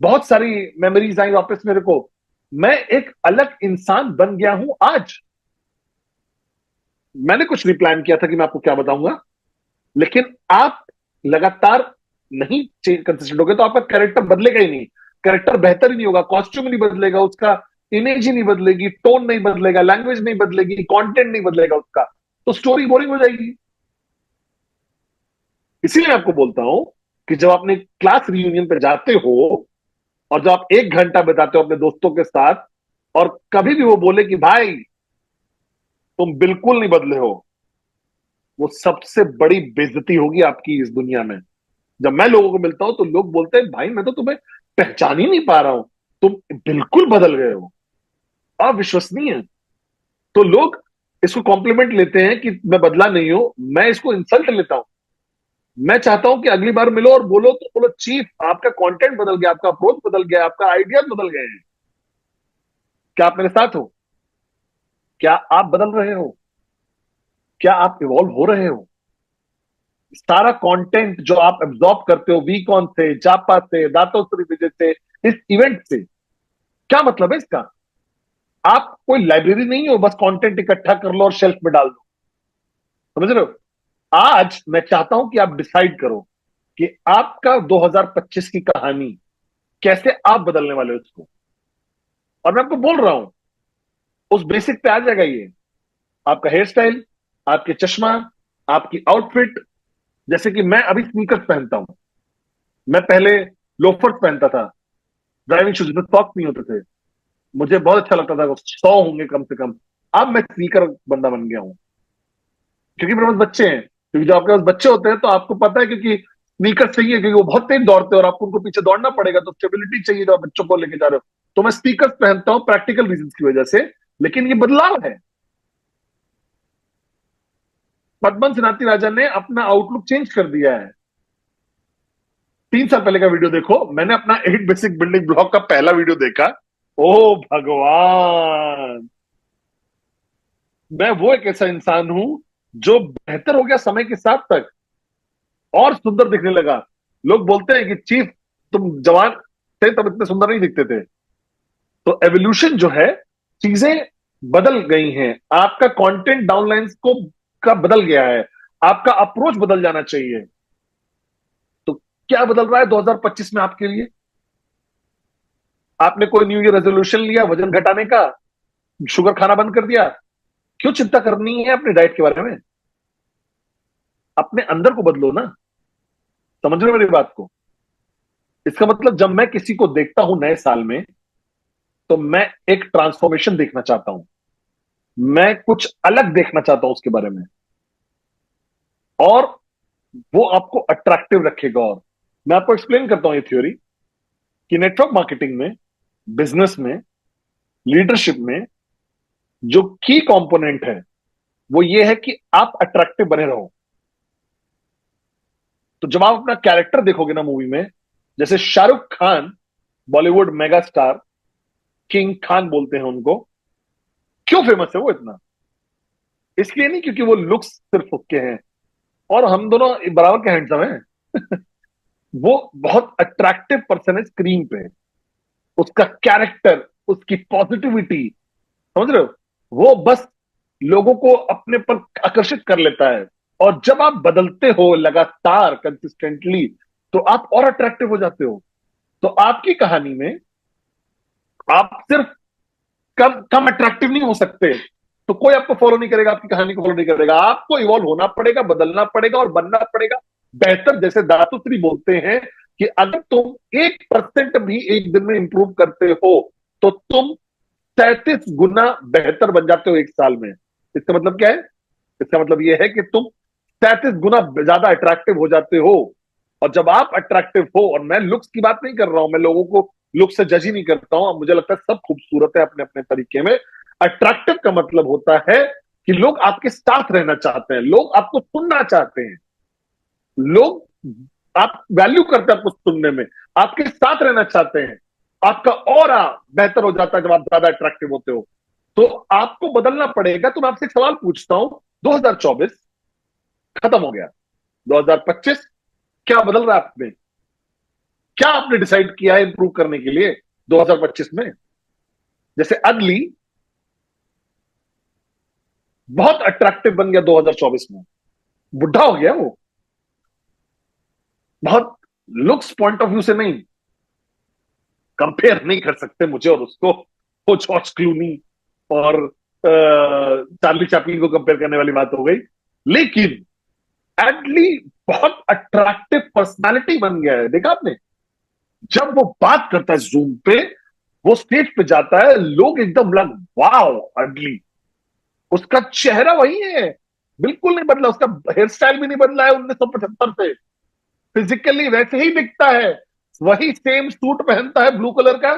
बहुत सारी मेमोरीज आई वापस मेरे को। मैं एक अलग इंसान बन गया हूं आज। मैंने कुछ नहीं प्लान किया था कि मैं आपको क्या बताऊंगा, लेकिन आप लगातार नहीं कंसिस्टेंट हो गए तो आपका कैरेक्टर बदलेगा ही नहीं। कैरेक्टर बेहतर ही नहीं होगा, कॉस्ट्यूम नहीं बदलेगा उसका, इमेज ही नहीं बदलेगी, टोन नहीं बदलेगा, लैंग्वेज नहीं बदलेगी, कंटेंट नहीं बदलेगा उसका, तो स्टोरी बोरिंग हो जाएगी। इसीलिए आपको बोलता हूं कि जब अपने क्लास रियूनियन पे जाते हो और जब आप 1 घंटा बिताते हो अपने दोस्तों के साथ, और कभी भी वो बोले कि भाई तुम बिल्कुल नहीं बदले हो, वो सबसे बड़ी बेइज्जती होगी आपकी इस दुनिया में। जब मैं लोगों को मिलता हूं तो लोग बोलते हैं भाई मैं तो तुम्हें पहचान ही नहीं पा रहा हूं, तुम बिल्कुल बदल गए हो, अविश्वसनीय। तो लोग इसको कॉम्प्लीमेंट लेते हैं कि मैं बदला नहीं हूं, मैं इसको इंसल्ट लेता हूं। मैं चाहता हूं कि अगली बार मिलो और बोलो तो बोलो चीफ आपका कंटेंट बदल गया, आपका अप्रोच बदल गया, आपका आइडियाज बदल गए हैं। क्या आप मेरे साथ हो? क्या आप बदल रहे हो? क्या आप इवॉल्व हो रहे हो? सारा कंटेंट जो आप एब्जॉर्ब करते हो वीकॉन से, जापा से, दातोश्री विजय से, इस इवेंट से, क्या मतलब है इसका? आप कोई लाइब्रेरी नहीं हो बस कंटेंट इकट्ठा कर लो और शेल्फ में डाल दो, समझ रहे हो? आज मैं चाहता हूं कि आप डिसाइड करो कि आपका 2025 की कहानी कैसे आप बदलने वाले हो इसको। और मैं आपको बोल रहा हूं उस बेसिक पे आ जाएगा ये, आपका हेयर स्टाइल, आपके चश्मा, आपकी आउटफिट। जैसे कि मैं अभी स्नीकर्स पहनता हूं, मैं पहले लोफर्स पहनता था, ड्राइविंग शूज जिसमें सॉक्स नहीं होते थे, मुझे बहुत अच्छा लगता था, 100 होंगे कम से कम। अब मैं स्नीकर बंदा बन गया हूं, क्योंकि मेरे पास बच्चे हैं। क्योंकि जब आपके पास बच्चे होते हैं तो आपको पता है, क्योंकि स्नीकर चाहिए, क्योंकि वो बहुत तेज दौड़ते हैं और आपको उनको पीछे दौड़ना पड़ेगा, तो स्टेबिलिटी चाहिए जब आप बच्चों को लेके जा रहे हो। तो मैं स्नीकर्स पहनता हूं प्रैक्टिकल रीजन की वजह से। लेकिन ये बदलाव है। पद्मन सिनाती राजा ने अपना आउटलुक चेंज कर दिया है। 3 साल पहले का वीडियो देखो, मैंने अपना 8 बेसिक बिल्डिंग ब्लॉक का पहला वीडियो देखा। ओ भगवान, मैं वो एक ऐसा इंसान हूं जो बेहतर हो गया समय के साथ तक, और सुंदर दिखने लगा। लोग बोलते हैं कि चीफ तुम जवान थे तब इतने सुंदर नहीं दिखते थे। तो एवोल्यूशन जो है, चीजें बदल गई हैं, आपका कंटेंट डाउनलाइंस को का बदल गया है, आपका अप्रोच बदल जाना चाहिए। तो क्या बदल रहा है 2025 में आपके लिए? आपने कोई न्यू ईयर रेजोल्यूशन लिया वजन घटाने का, शुगर खाना बंद कर दिया? क्यों चिंता करनी है अपने डाइट के बारे में? अपने अंदर को बदलो ना। समझ रहे हो मेरी बात को? इसका मतलब जब मैं किसी को देखता हूं नए साल में, तो मैं एक ट्रांसफॉर्मेशन देखना चाहता हूं, मैं कुछ अलग देखना चाहता हूं उसके बारे में, और वो आपको अट्रैक्टिव रखेगा। और मैं आपको एक्सप्लेन करता हूं ये थ्योरी कि नेटवर्क मार्केटिंग में, बिजनेस में, लीडरशिप में जो की कंपोनेंट है वो ये है कि आप अट्रैक्टिव बने रहो। तो जब आप अपना कैरेक्टर देखोगे ना मूवी में, जैसे Shahrukh Khan Bollywood mega star, king Khan बोलते हैं उनको। क्यों फेमस है वो इतना? इसलिए नहीं क्योंकि वो लुक्स सिर्फ उसके हैं, और हम दोनों बराबर के हैंडसम हैं। वो बहुत अट्रैक्टिव पर्सन है स्क्रीन पे। उसका कैरेक्टर, उसकी पॉजिटिविटी, समझ रहे हो, वो बस लोगों को अपने पर आकर्षित कर लेता है। और जब आप बदलते हो लगातार कंसिस्टेंटली, तो आप और अट्रैक्टिव हो जाते हो। तो आपकी कहानी में आप सिर्फ कम कम अट्रैक्टिव नहीं हो सकते, तो कोई आपको फॉलो नहीं करेगा, आपकी कहानी को फॉलो नहीं करेगा। आपको इवॉल्व होना पड़ेगा, बदलना पड़ेगा और बनना पड़ेगा बेहतर। जैसे दातुश्री बोलते हैं कि अगर तुम 1% भी एक दिन में इंप्रूव करते हो, तो तुम 37 गुना बेहतर बन जाते हो एक साल में। इसका मतलब क्या है? इसका मतलब यह है कि तुम 37 गुना ज्यादा अट्रैक्टिव हो जाते हो। और जब आप अट्रैक्टिव हो, और मैं लुक्स की बात नहीं कर रहा हूं, मैं लोगों को लुक से जज ही नहीं करता हूं, मुझे लगता है सब खूबसूरत है अपने अपने तरीके में। अट्रैक्टिव का मतलब होता है कि लोग आपके साथ रहना चाहते हैं, लोग आपको सुनना चाहते हैं, लोग आप वैल्यू करते हैं आपको सुनने में, आपके साथ रहना चाहते हैं। आपका ऑरा बेहतर हो जाता है जब आप ज्यादा अट्रैक्टिव होते हो। तो आपको बदलना पड़ेगा। तो मैं आपसे एक सवाल पूछता हूं, 2024 खत्म हो गया, 2025 क्या बदल रहा है आप में? क्या आपने डिसाइड किया है इंप्रूव करने के लिए 2025 में? जैसे अगली बहुत अट्रैक्टिव बन गया 2024 में, बुढ़ा हो गया वो, बहुत लुक्स पॉइंट ऑफ व्यू से नहीं, कंपेयर नहीं कर सकते मुझे और उसको। वो जॉर्ज क्लूनी और चार्ली चैपलिन को कंपेयर करने वाली बात हो गई। लेकिन एडली बहुत अट्रैक्टिव पर्सनालिटी बन गया है, देखा आपने? जब वो बात करता है जूम पे, वो स्टेज पे जाता है, लोग एकदम लग वाओ एडली। उसका चेहरा वही है, बिल्कुल नहीं बदला। उसका हेयर स्टाइल भी नहीं बदला है 1975 से। फिजिकली वैसे ही दिखता है, वही सेम सूट पहनता है ब्लू कलर का।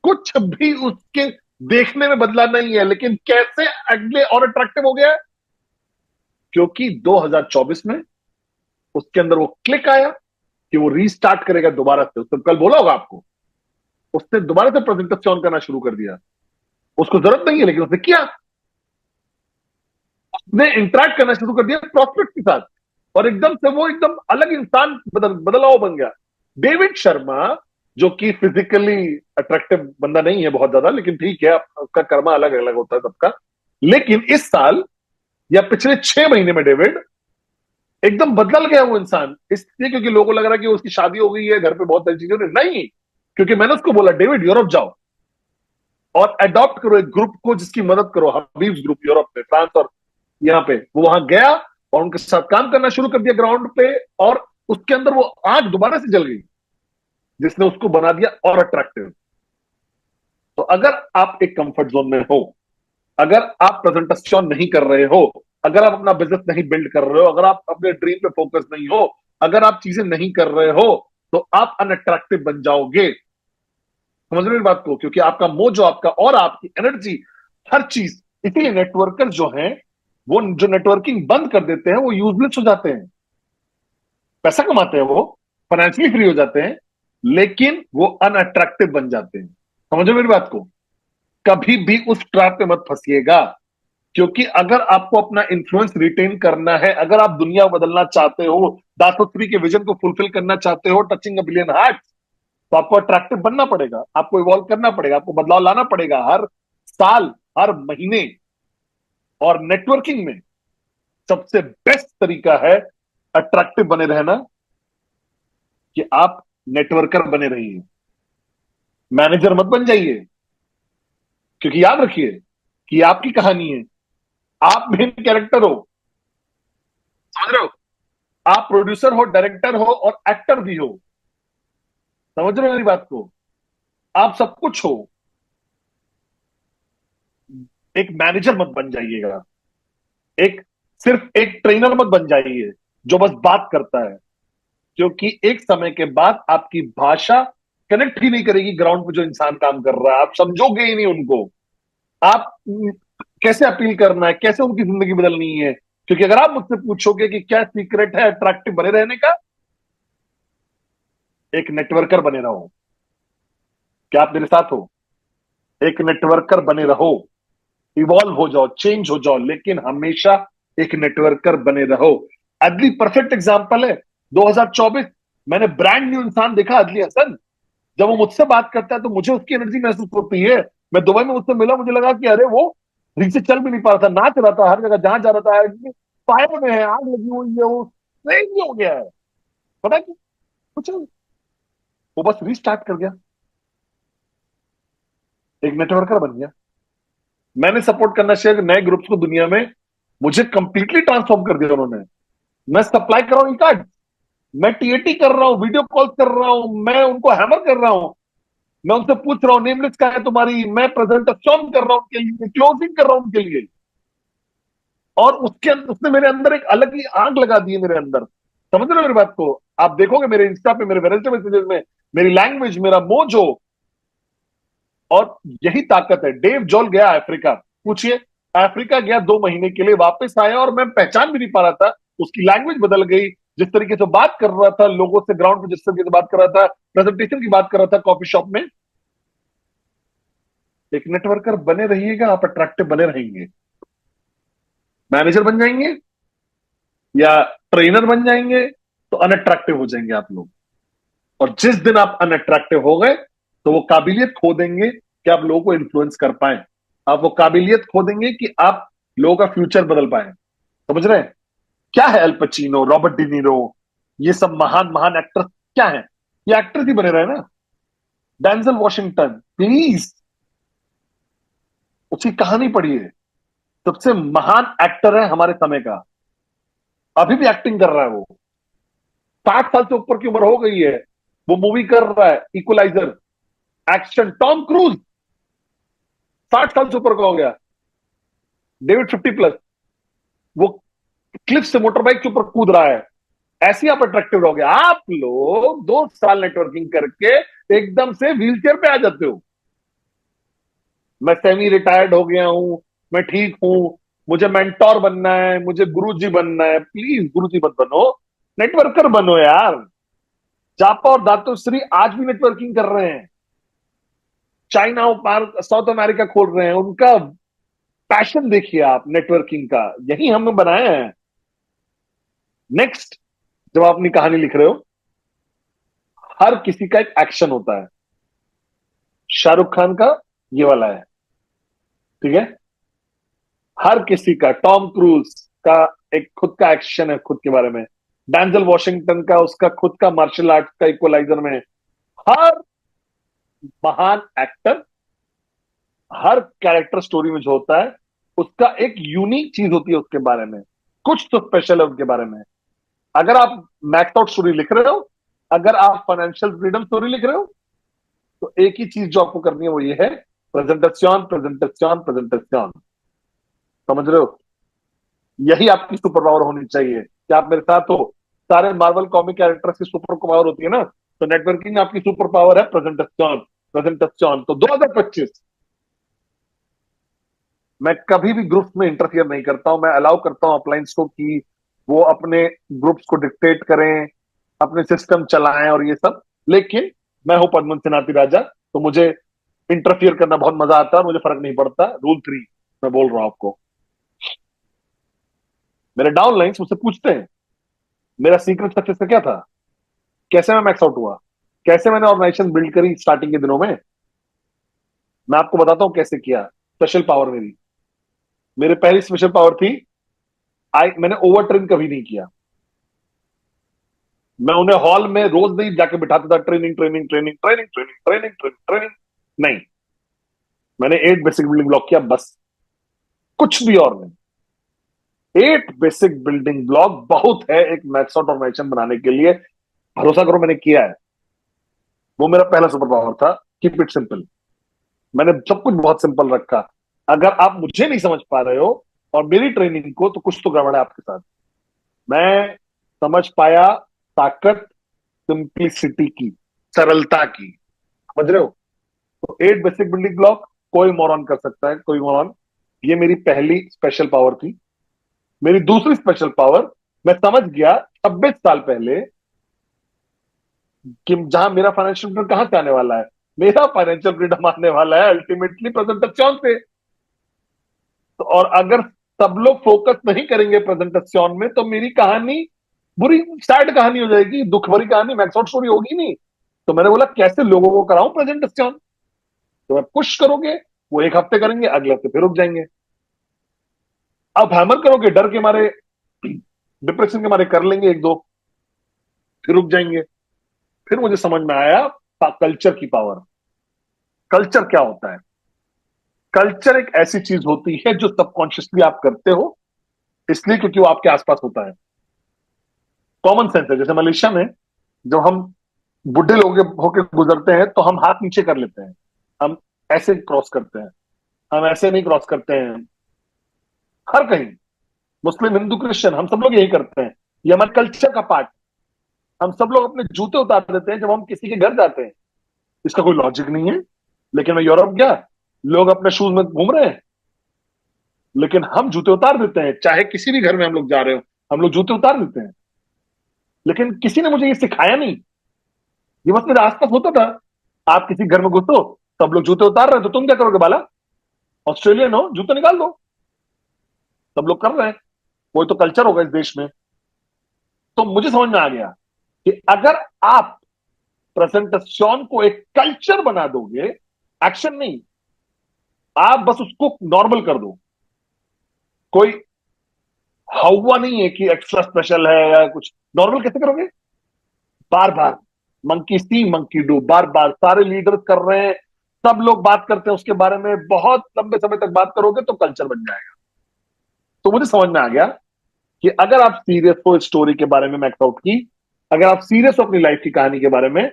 कुछ भी उसके देखने में बदला नहीं है। लेकिन कैसे अगले और अट्रैक्टिव हो गया है? क्योंकि 2024 में उसके अंदर वो क्लिक आया कि वो रीस्टार्ट करेगा दोबारा से। उसने कल बोला होगा आपको, उसने दोबारा से प्रेजेंटेशन करना शुरू कर दिया। उसको जरूरत नहीं है लेकिन उसने किया। उसने इंटरेक्ट करना शुरू कर दिया प्रॉस्पेक्ट के साथ, और एकदम से वो एकदम अलग इंसान बदला हुआ बन गया। डेविड शर्मा, जो कि फिजिकली अट्रैक्टिव बंदा नहीं है बहुत ज्यादा, लेकिन ठीक है, उसका कर्मा अलग अलग होता है सबका। लेकिन इस साल या पिछले 6 महीने में डेविड एकदम बदल गया वो इंसान। इसलिए क्योंकि लोगों को लग रहा है कि उसकी शादी हो गई है, घर पे बहुत सारी चीजें नहीं, क्योंकि मैंने उसको बोला डेविड यूरोप जाओ और अडॉप्ट करो एक ग्रुप को जिसकी मदद करो, हबीब्स ग्रुप यूरोप में, फ्रांस और यहाँ पे। वो वहां गया और उनके साथ काम करना शुरू कर दिया ग्राउंड पे, और उसके अंदर वो आग दोबारा से जल गई, जिसने उसको बना दिया और अट्रैक्टिव। तो अगर आप एक कंफर्ट जोन में हो, अगर आप प्रेजेंटेशन नहीं कर रहे हो, अगर आप अपना बिजनेस नहीं बिल्ड कर रहे हो, अगर आप अपने ड्रीम पे फोकस नहीं हो, अगर आप चीजें नहीं कर रहे हो, तो आप अनअट्रैक्टिव बन जाओगे। समझ रहे हो इस बात को? क्योंकि आपका मोजो, आपका और आपकी एनर्जी, हर चीज। इसीलिए नेटवर्कर जो हैं, वो जो नेटवर्किंग बंद कर देते हैं, वो यूजलेस हो जाते हैं। पैसा कमाते हैं वो, फाइनेंशियली फ्री हो जाते हैं, लेकिन वो अनअट्रैक्टिव बन जाते हैं। समझ रहे हो मेरी बात को? कभी भी उस ट्रैप पे मत फंसिएगा। क्योंकि अगर आपको अपना इन्फ्लुएंस रिटेन करना है, अगर आप दुनिया बदलना चाहते हो, दासोत्री के विजन को फुलफिल करना चाहते हो, टचिंग अ बिलियन हार्ट, तो आपको अट्रैक्टिव बनना पड़ेगा, आपको इवॉल्व करना पड़ेगा, आपको बदलाव लाना पड़ेगा हर साल, हर महीने। और नेटवर्किंग में सबसे बेस्ट तरीका है अट्रैक्टिव बने रहना, कि आप नेटवर्कर बने रहिए, मैनेजर मत बन जाइए। क्योंकि याद रखिए कि आपकी कहानी है, आप मेन कैरेक्टर हो। समझ रहे हो? आप प्रोड्यूसर हो, डायरेक्टर हो और एक्टर भी हो। समझ रहे हो मेरी बात को? आप सब कुछ हो। एक मैनेजर मत बन जाइएगा, एक सिर्फ एक ट्रेनर मत बन जाइए जो बस बात करता है। क्योंकि एक समय के बाद आपकी भाषा कनेक्ट ही नहीं करेगी ग्राउंड पे जो इंसान काम कर रहा है, आप समझोगे ही नहीं उनको। आप कैसे अपील करना है, कैसे उनकी जिंदगी बदलनी है। क्योंकि अगर आप मुझसे पूछोगे कि क्या सीक्रेट है अट्रैक्टिव बने रहने का, एक नेटवर्कर बने रहो। क्या आप मेरे साथ हो? एक नेटवर्कर बने रहो, इवॉल्व हो जाओ, चेंज हो जाओ, लेकिन हमेशा एक नेटवर्कर बने रहो। अदली परफेक्ट एग्जांपल है। 2024 मैंने ब्रांड न्यू इंसान देखा, अदली हसन। जब वो मुझसे बात करता है तो मुझे उसकी एनर्जी महसूस होती है। मैं दुबई में उससे मिला, मुझे लगा कि अरे वो ठीक से चल भी नहीं पा रहा था, नाच रहा था हर जगह जहां जा रहा था, फायर में है, आग लगी हुई है, वो क्रेजी हो गया है। पता है कि कुछ नहीं, वो बस रीस्टार्ट कर गया, एक नेटवर्कर बन गया। मैंने सपोर्ट करना चाहिए नए ग्रुप्स को दुनिया में, मुझे कंप्लीटली ट्रांसफॉर्म कर दिया उन्होंने। मैं सप्लाई कर रहा हूँ कार्ड, मैं टीएटी कर रहा हूँ, वीडियो कॉल कर रहा हूँ, मैं उनको हैमर कर रहा हूँ, मैं उनसे पूछ रहा हूँ नेमलिस्ट क्या है तुम्हारी, मैं प्रेजेंटेशन कर रहा हूँ उनके लिए, क्लोजिंग कर रहा हूँ उनके लिए। और उसने मेरे अंदर एक अलग ही आग लगा दी है मेरे अंदर। समझ रहे हो मेरी बात को? आप देखोगे मेरे इंस्टा पे, मेरे वेरेंटे मैसेजेस में, मेरी लैंग्वेज, मेरा मोजो। और यही ताकत है। डेव जॉल गया अफ्रीका, पूछिए, अफ्रीका गया 2 महीने के लिए, वापस आया और मैं पहचान भी नहीं पा रहा था। उसकी लैंग्वेज बदल गई, जिस तरीके से बात कर रहा था लोगों से ग्राउंड पे, जिस तरीके से बात कर रहा था, प्रेजेंटेशन की बात कर रहा था कॉफी शॉप में। एक नेटवर्कर बने रहिएगा, आप अट्रैक्टिव बने रहेंगे। मैनेजर बन जाएंगे या ट्रेनर बन जाएंगे तो अनअट्रैक्टिव हो जाएंगे आप लोग। और जिस दिन आप अनअट्रैक्टिव हो गए तो वो काबिलियत खो देंगे कि आप लोगों को इन्फ्लुएंस कर पाए। आप वो काबिलियत खो देंगे कि आप लोगों का फ्यूचर बदल पाए। समझ रहे हैं? क्या है अल पचीनो, रॉबर्ट डिनीरो, ये सब महान महान एक्टर क्या है? ये एक्टर ही बने रहे ना। डेंजल वॉशिंगटन, प्लीज उसकी कहानी पढ़िए। सबसे महान एक्टर है हमारे समय का, अभी भी एक्टिंग कर रहा है वो। 60 साल से ऊपर की उम्र हो गई है, वो मूवी कर रहा है इक्वलाइजर, एक्शन। टॉम क्रूज 60 साल से ऊपर का हो गया। डेविड 50+, वो क्लिफ से मोटर बाइक के ऊपर कूद रहा है। ऐसे ही आप अट्रैक्टिव रहोगे। आप लोग 2 साल नेटवर्किंग करके एकदम से व्हील चेयर पे आ जाते हो। मैं सेमी रिटायर्ड हो गया हूं, मैं ठीक हूं, मुझे मेंटोर बनना है, मुझे गुरुजी बनना है। प्लीज गुरुजी मत बनो, नेटवर्कर बनो यार। जापा और दातोश्री आज भी नेटवर्किंग कर रहे हैं, चाइना और पार साउथ अमेरिका खोल रहे हैं। उनका पैशन देखिए आप, नेटवर्किंग का, यही हमने बनाया है। नेक्स्ट, जब आप अपनी कहानी लिख रहे हो, हर किसी का एक एक्शन होता है। शाहरुख खान का ये वाला है, ठीक है? हर किसी का, टॉम क्रूज का एक खुद का एक्शन है खुद के बारे में। डेंजल वॉशिंगटन का उसका खुद का मार्शल आर्ट का इक्वलाइजर में। हर महान एक्टर, हर कैरेक्टर स्टोरी में जो होता है, उसका एक यूनिक चीज होती है उसके बारे में, कुछ तो स्पेशल है उनके बारे में। अगर आप मैक्स आउट स्टोरी लिख रहे हो, अगर आप फाइनेंशियल फ्रीडम स्टोरी लिख रहे हो, तो एक ही चीज जो आपको करनी है वो ये है, प्रेजेंटेशन प्रेजेंटेशन प्रेजेंटेशन। समझ रहे हो? यही आपकी सुपर पावर होनी चाहिए। क्या आप मेरे साथ हो? सारे मार्वल कॉमिक कैरेक्टर्स की सुपर पावर होती है ना, तो नेटवर्किंग आपकी सुपर पावर है प्रेजेंटेशन प्रेजेंटेशन। तो 2025 मैं कभी भी ग्रुप्स में इंटरफियर नहीं करता हूं। मैं अलाउ करता हूं अपलाइंस को कि वो अपने ग्रुप्स को डिक्टेट करें, अपने सिस्टम चलाएं और ये सब। लेकिन मैं हूं पद्मन सेनाती राजा, तो मुझे इंटरफियर करना बहुत मजा आता है, मुझे फर्क नहीं पड़ता। रूल 3 मैं बोल रहा हूं आपको। मेरे डाउनलाइंस मुझसे पूछते हैं मेरा सीक्रेट सक्सेस का क्या था, कैसे मैं मैक्स आउट हुआ, कैसे मैंने ऑर्गेनाइजेशन बिल्ड करी स्टार्टिंग के दिनों में। मैं आपको बताता हूं कैसे किया। स्पेशल पावर मेरी, मेरी पहली स्पेशल पावर थी, मैंने ओवर ट्रेन कभी नहीं किया। मैं उन्हें हॉल में रोज नहीं जाके बिठाता था, training training training training training training training training. नहीं, मैंने 8 बेसिक बिल्डिंग ब्लॉक किया बस, कुछ भी और नहीं। 8 बेसिक बिल्डिंग ब्लॉक बहुत है एक मैक्स आउट ऑर्गेनाइजेशन बनाने के लिए। भरोसा करो मैंने किया है। वो मेरा पहला सुपर पावर था, कीप इट सिंपल। मैंने सब कुछ बहुत सिंपल रखा। अगर आप मुझे नहीं समझ पा रहे हो और मेरी ट्रेनिंग को, तो कुछ तो गड़बड़ है आपके साथ। मैं समझ पाया ताकत सिंप्लिसिटी की, सरलता की। समझ रहे हो? तो 8 बेसिक बिल्डिंग ब्लॉक कोई मोरन कर सकता है, कोई मोरन। ये मेरी पहली स्पेशल पावर थी। मेरी दूसरी स्पेशल पावर, मैं समझ गया 26 साल पहले कि जहां मेरा फाइनेंशियल फ्रीडम कहां से आने वाला है। मेरा फाइनेंशियल फ्रीडम आने वाला है अल्टीमेटली प्रेजेंटेशन से। तो और अगर सब लोग फोकस नहीं करेंगे प्रेजेंटेशन में, तो मेरी कहानी बुरी सैड कहानी हो जाएगी, दुख भरी कहानी, मैक्स आउट स्टोरी होगी नहीं। तो मैंने बोला कैसे लोगों को कराऊं प्रेजेंटेशन। तो मैं पुश करोगे, वो एक हफ्ते करेंगे, अगले हफ्ते फिर रुक जाएंगे। अब हैमर करोगे डर के मारे, डिप्रेशन के मारे कर लेंगे एक दो, फिर रुक जाएंगे। फिर मुझे समझ में आया कल्चर की पावर। कल्चर क्या होता है? कल्चर एक ऐसी चीज होती है जो सबकॉन्शियसली आप करते हो, इसलिए क्योंकि वो आपके आसपास होता है। कॉमन सेंस है। जैसे मलेशिया में जब हम बुढ़े लोग होके गुजरते हैं तो हम हाथ नीचे कर लेते हैं, हम ऐसे क्रॉस करते हैं, हम ऐसे नहीं क्रॉस करते हैं। हर कहीं, मुस्लिम हिंदू क्रिश्चियन, हम सब लोग यही करते हैं। ये हमारे कल्चर का पार्ट। हम सब लोग अपने जूते उतार देते हैं जब हम किसी के घर जाते हैं। इसका कोई लॉजिक नहीं है। लेकिन मैं यूरोप गया, लोग अपने शूज में घूम रहे हैं, लेकिन हम जूते उतार देते हैं। चाहे किसी भी घर में हम लोग जा रहे हो, हम लोग जूते उतार देते हैं। लेकिन किसी ने मुझे ये सिखाया नहीं, ये बस मेरे आसपास होता था। आप किसी घर में घुसो, सब लोग जूते उतार रहे हैं, तो तुम क्या करोगे बाला? ऑस्ट्रेलियन हो, जूते निकाल दो। सब लोग कर रहे हैं, कोई तो कल्चर होगा इस देश में। तो मुझे समझ में आ गया कि अगर आप प्रेजेंटेशन को एक कल्चर बना दोगे, एक्शन नहीं, आप बस उसको नॉर्मल कर दो। कोई हवा नहीं है कि एक्स्ट्रा स्पेशल है या कुछ। नॉर्मल कैसे करोगे? बार बार, मंकी सी मंकी डू, बार बार सारे लीडर्स कर रहे हैं, सब लोग बात करते हैं उसके बारे में, बहुत लंबे समय तक बात करोगे तो कल्चर बन जाएगा। तो मुझे समझ में आ गया कि अगर आप सीरियस हो स्टोरी के बारे में, मैक्स आउट की, अगर आप सीरियस हो अपनी लाइफ की कहानी के बारे में,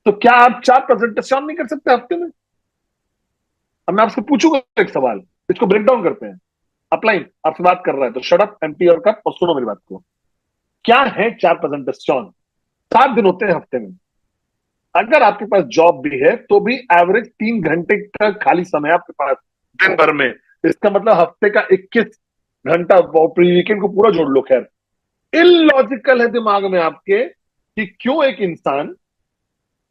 तो क्या आप 4 प्रेजेंटेशन नहीं कर सकते हफ्ते में? अब मैं आपसे पूछूंगा एक सवाल, इसको ब्रेक डाउन करते हैं। अपलाइन आपसे बात कर रहा है तो shut up, empty your cup और सुनो मेरी बात को। क्या है 4 प्रेजेंटेशन? 7 दिन होते हैं हफ्ते में। अगर आपके पास जॉब भी है तो भी एवरेज 3 घंटे का खाली समय है आपके पास दिन भर में। इसका मतलब हफ्ते का 21 घंटा, वीकेंड को पूरा जोड़ लो। खैर, इलॉजिकल है दिमाग में आपके कि क्यों एक इंसान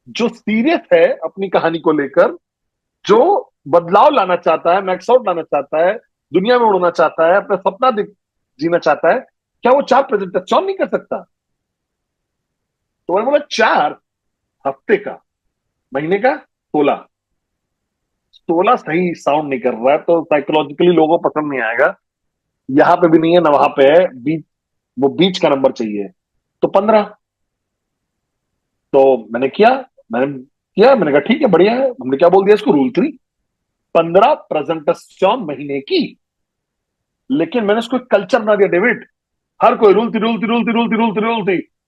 जो सीरियस है अपनी कहानी को लेकर, जो बदलाव लाना चाहता है, मैक्स आउट लाना चाहता है, दुनिया में उड़ना चाहता है, अपना सपना जीना चाहता है, क्या वो 4 प्रेजेंटेशन नहीं कर सकता? तो मैंने बोला 4 हफ्ते का, महीने का 16। 16 सही साउंड नहीं कर रहा है, तो साइकोलॉजिकली लोगों को पसंद नहीं आएगा। यहां पे भी नहीं है ना वहां पे है, बीच, वो बीच का नंबर चाहिए। तो 15। तो मैंने कहा ठीक है, बढ़िया है। हमने क्या बोल दिया इसको, रूल 3, 15 प्रेजेंटेशन महीने की। लेकिन मैंने उसको कल्चर बना दिया डेविड। हर कोई रूल 3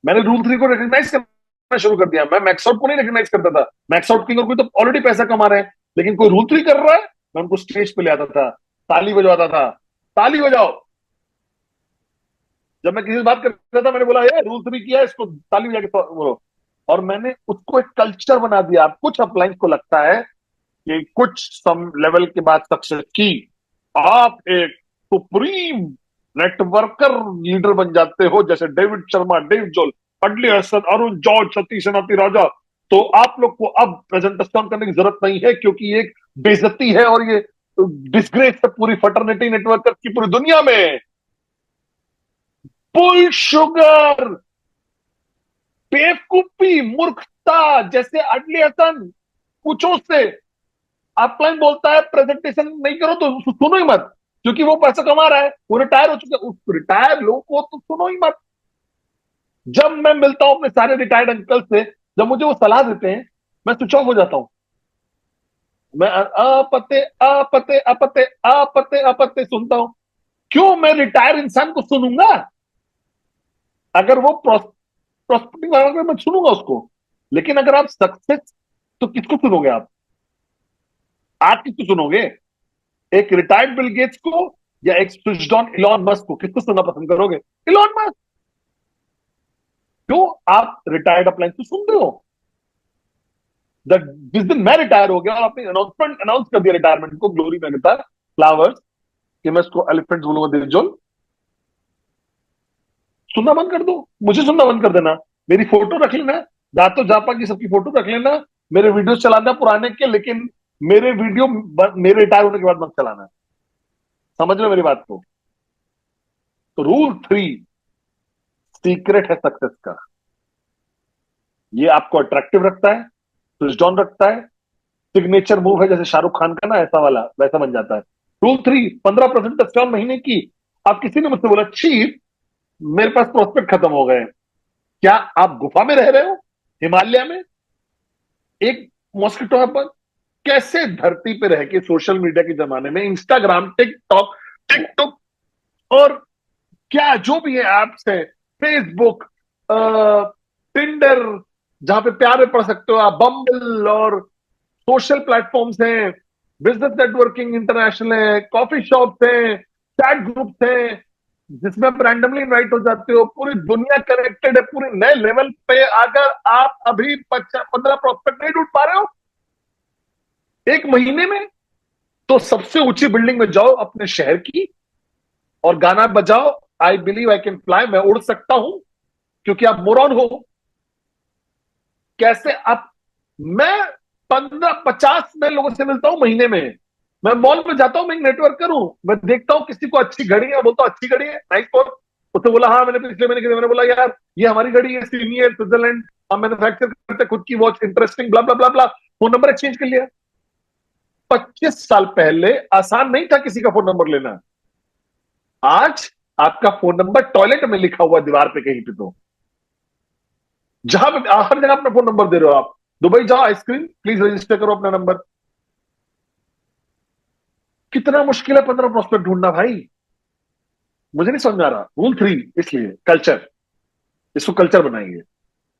मैंने रूल 3 को रिकॉग्नाइज करना शुरू कर दिया। मैं मैक्स आउट को नहीं रिकॉग्नाइज करता था। मैक्स आउट किंग और कोई तो ऑलरेडी पैसा कमा रहे हैं, लेकिन कोई रूल 3 कर रहा है, मैं उनको स्टेज पे ले आता था, ताली बजवाता था। ताली बजाओ। जब मैं किसी से बात करता था, मैंने बोला ये रूल 3 किया है, इसको ताली बजा के बोलो। और मैंने उसको एक कल्चर बना दिया। कुछ अपलाइंस को लगता है कि कुछ सम लेवल के बाद सक्सेस की आप एक सुप्रीम नेटवर्कर लीडर बन जाते हो, जैसे डेविड शर्मा, डेव जोल, अडली हसन, अरुण जॉर्ज, सतीश अनाथी राजा। तो आप लोग को अब प्रेजेंटेशन करने की जरूरत नहीं है, क्योंकि ये एक बेइज्जती है और ये डिस्ग्रेस है पूरी फटर्निटी नेटवर्कर की पूरी दुनिया में। बुल शुगर, बेवकूफी, मूर्खता। जैसे अडली हसन, पूछो उससे। अपलाइन बोलता है प्रेजेंटेशन नहीं करो तो सुनो ही मत, क्योंकि वो पैसा कमा रहा है, वो रिटायर हो चुका है। उस रिटायर लोग को तो सुनो ही मत। जब मैं मिलता हूं अपने सारे रिटायर्ड अंकल से, जब मुझे वो सलाह देते हैं, मैं स्विच ऑफ हो जाता हूं। मैं अपते अपते अपते अपते अपते सुनता हूं। क्यों मैं रिटायर इंसान को सुनूंगा? अगर वो प्रॉस्पेक्टिव वाला, मैं सुनूंगा उसको। लेकिन अगर आप सक्सेस, तो किसको सुनोगे आप किसको सुनोगे? एक रिटायर्ड बिल गेट्स को या एक स्विच्ड ऑन इलॉन मस्क को? किसको सुनना पसंद करोगे? Elon Musk. क्यों आप रिटायर्ड अप्लायंस को सुन रहे हो? जिस दिन मैं रिटायर हो गया और अपनी अनाउंसमेंट अनाउंस कर दिया रिटायरमेंट को, ग्लोरी में था फ्लावर्स, कि मैं इसको एलिफेंट बोलूंगा, दिलजोल, सुनना बंद कर दो। मुझे सुनना बंद कर देना। मेरी फोटो रख लेना, दातो जापा की सबकी फोटो रख लेना। मेरे वीडियो चलाना पुराने के, लेकिन मेरे वीडियो मेरे रिटायर होने के बाद मत चलाना। समझ लो मेरी बात को। तो रूल 3 सीक्रेट है सक्सेस का। ये आपको अट्रैक्टिव रखता है, स्विच ऑन रखता है, सिग्नेचर मूव है जैसे शाहरुख खान का ना, ऐसा वाला वैसा बन जाता है। रूल 3, 15% डिस्काउंट महीने की। आप किसी ने मुझसे बोला चीफ मेरे पास प्रोस्पेक्ट खत्म हो गए। क्या आप गुफा में रह रहे हो, हिमालय में, एक मॉस्किटो है पर? कैसे धरती पे रह के सोशल मीडिया के जमाने में इंस्टाग्राम, टिकटॉक, टिकटॉक और क्या जो भी है ऐप्स है, फेसबुक, टिंडर, जहां पे प्यार में पढ़ सकते हो आप, बम्बल और सोशल प्लेटफॉर्म्स हैं, बिजनेस नेटवर्किंग इंटरनेशनल है, कॉफी शॉप्स हैं, चैट ग्रुप्स हैं, जिसमें आप रैंडमली इनवाइट हो जाते हो। पूरी दुनिया कनेक्टेड है, पूरे नए लेवल पे। अगर आप अभी 15 प्रोस्पेक्ट नहीं ढूंढ पा रहे हो एक महीने में, तो सबसे ऊंची बिल्डिंग में जाओ अपने शहर की और गाना बजाओ, I believe I can fly, मैं उड़ सकता हूं, क्योंकि आप मोरॉन हो। कैसे आप? मैं 15-50 नए लोगों से मिलता हूं महीने में। मैं मॉल में जाता हूं, मैं नेटवर्क करूं, मैं देखता हूं किसी को अच्छी घड़ी है, बोलता हूं अच्छी घड़ी है, नाइस फोन। उसने बोला हाँ मैंने पिछले महीने की, मैंने बोला यार ये हमारी घड़ी है, सीनियर स्विट्जरलैंड, हम मैन्युफैक्चर करते खुद की वॉच, इंटरेस्टिंग, ब्ला ब्ला ब्ला ब्ला। फोन नंबर एक्सचेंज कर लिया। 25 साल पहले आसान नहीं था किसी का फोन नंबर लेना। आज आपका फोन नंबर टॉयलेट में लिखा हुआ दीवार पे कहीं पे, तो जहां पे हर जगह अपना फोन नंबर दे रहे हो आप। दुबई जाओ, आइसक्रीम प्लीज रजिस्टर करो अपना नंबर। कितना मुश्किल है 15 प्रोस्पेक्ट ढूंढना भाई, मुझे नहीं समझ में आ रहा। रूल 3 इसलिए कल्चर, इसको कल्चर बनाइए।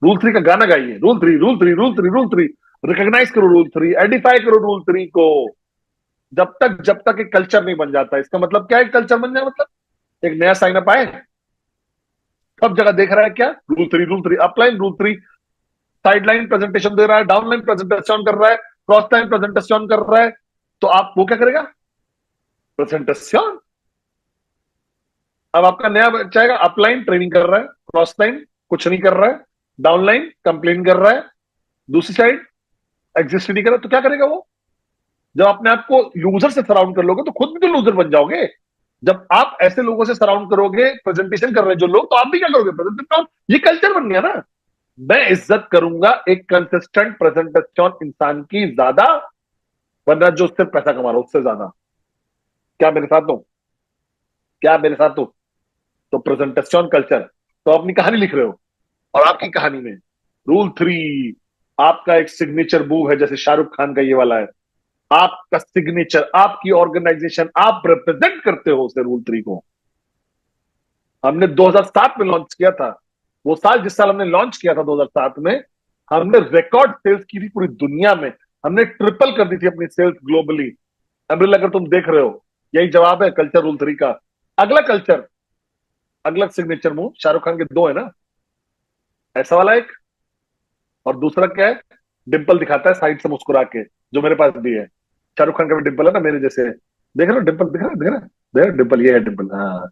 रूल 3 का गाना गाइए, रूल 3 रिकॉग्नाइज करो रूल 3, एडिफाई करो रूल 3 को। जब तक एक कल्चर नहीं बन जाता। इसका मतलब क्या है कल्चर बन जाए? मतलब एक नया साइन अप आए, सब जगह देख रहा है क्या, rule 3 upline, rule 3 side line presentation दे रहा है, डाउन लाइन प्रेजेंटेशन कर रहा है, क्रॉस लाइन प्रेजेंटेशन कर रहा है, तो आप वो क्या करेगा? प्रेजेंटेशन। अब आपका नया चाहेगा, अपलाइन ट्रेनिंग कर रहा है, क्रॉस लाइन कुछ नहीं कर रहा है, डाउन लाइन कंप्लेन कर रहा है, दूसरी साइड एग्जिस्ट नहीं कर रहा, तो क्या करेगा वो? जब अपने आप को लूजर से सराउंड कर लोगे तो खुद भी तो लूजर बन जाओगे। जब आप ऐसे लोगों से सराउंड करोगे, प्रेजेंटेशन कर रहे हैं जो लोग, तो आप भी क्या करोगे? प्रेजेंटेशन। ये कल्चर बन गया ना। मैं इज्जत करूंगा एक कंसिस्टेंट प्रेजेंटेशन इंसान की ज्यादा, वरना जो उससे पैसा कमा रहा है उससे ज्यादा। क्या मेरे साथ हो? क्या मेरे साथ हो? तो प्रेजेंटेशन कल्चर, तो अपनी कहानी लिख रहे हो, और आपकी कहानी में रूल 3 आपका एक सिग्नेचर मूव है, जैसे शाहरुख खान का ये वाला है। आपका सिग्नेचर, आपकी ऑर्गेनाइजेशन, आप रिप्रेजेंट करते हो उसे, रूल 3 को। हमने 2007 में लॉन्च किया था। वो साल, जिस साल हमने लॉन्च किया था 2007 में, हमने रिकॉर्ड सेल्स की थी पूरी दुनिया में। हमने ट्रिपल कर दी थी अपनी सेल्स ग्लोबली। अमरिल, अगर तुम देख रहे हो, यही जवाब है कल्चर रूल 3 का। अगला कल्चर, अगला सिग्नेचर मूव, शाहरुख खान के दो है ना, ऐसा वाला एक, और दूसरा क्या है? डिंपल दिखाता है साइड से मुस्कुरा के, जो मेरे पास भी है। शाहरुख खान का भी डिंपल है ना मेरे जैसे। देख रहे हो डिंपल? दिख रहा है? दिख रहा है? देख रहे हो? डिंपल, ये है डिंपल, हाँ।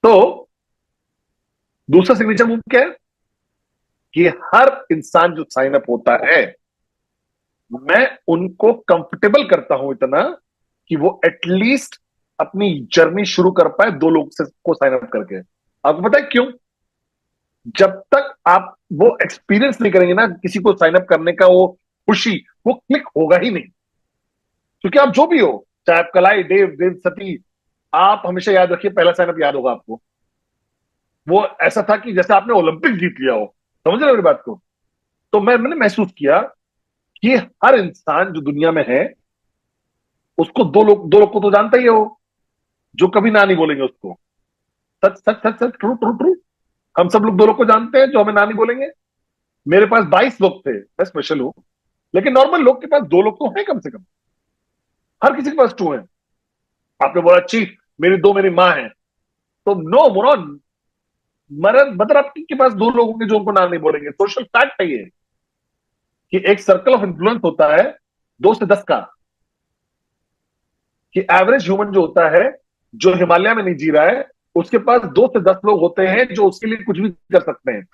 तो दूसरा सिग्नेचर मूव क्या है? कि हर इंसान जो साइन अप होता है, मैं उनको कंफर्टेबल करता हूं इतना कि वो एटलीस्ट अपनी जर्नी शुरू कर पाए 2 लोग से को साइन अप करके। आपको पता है क्यों? जब तक आप वो एक्सपीरियंस नहीं करेंगे ना किसी को साइन अप करने का, वो खुशी, वो क्लिक होगा ही नहीं। क्योंकि आप जो भी हो, चाहे आप कलाई, देव, देव सती, आप हमेशा याद रखिए, पहला साइन अप याद होगा आपको, वो ऐसा था कि जैसे आपने ओलंपिक जीत लिया हो। समझ रहे हो मेरी बात को? तो मैंने महसूस किया कि हर इंसान जो दुनिया में है, उसको 2 लोग को तो जानता ही है वो, जो कभी ना नहीं बोलेंगे उसको। सच सच सच सच, ट्रू ट्रू ट्रू। हम सब लोग 2 लोग को जानते हैं जो हमें ना नहीं बोलेंगे। मेरे पास 22 लोग थे, मैं स्पेशल हूं, लेकिन नॉर्मल लोग के पास 2 लोग तो हैं कम से कम। हर किसी के पास 2 हैं। आपने बोला चीफ मेरी 2 मेरी माँ है, तो नो मोरन, मरद मतलब आपके पास 2 लोग होंगे जो उनको ना नहीं बोलेंगे। सोशल फैक्ट है ये, कि एक सर्कल ऑफ इन्फ्लुएंस होता है 2 से 10 का, कि एवरेज ह्यूमन जो होता है, जो हिमालय में नहीं जी रहा है, उसके पास 2 से 10 लोग होते हैं जो उसके लिए कुछ भी कर सकते हैं।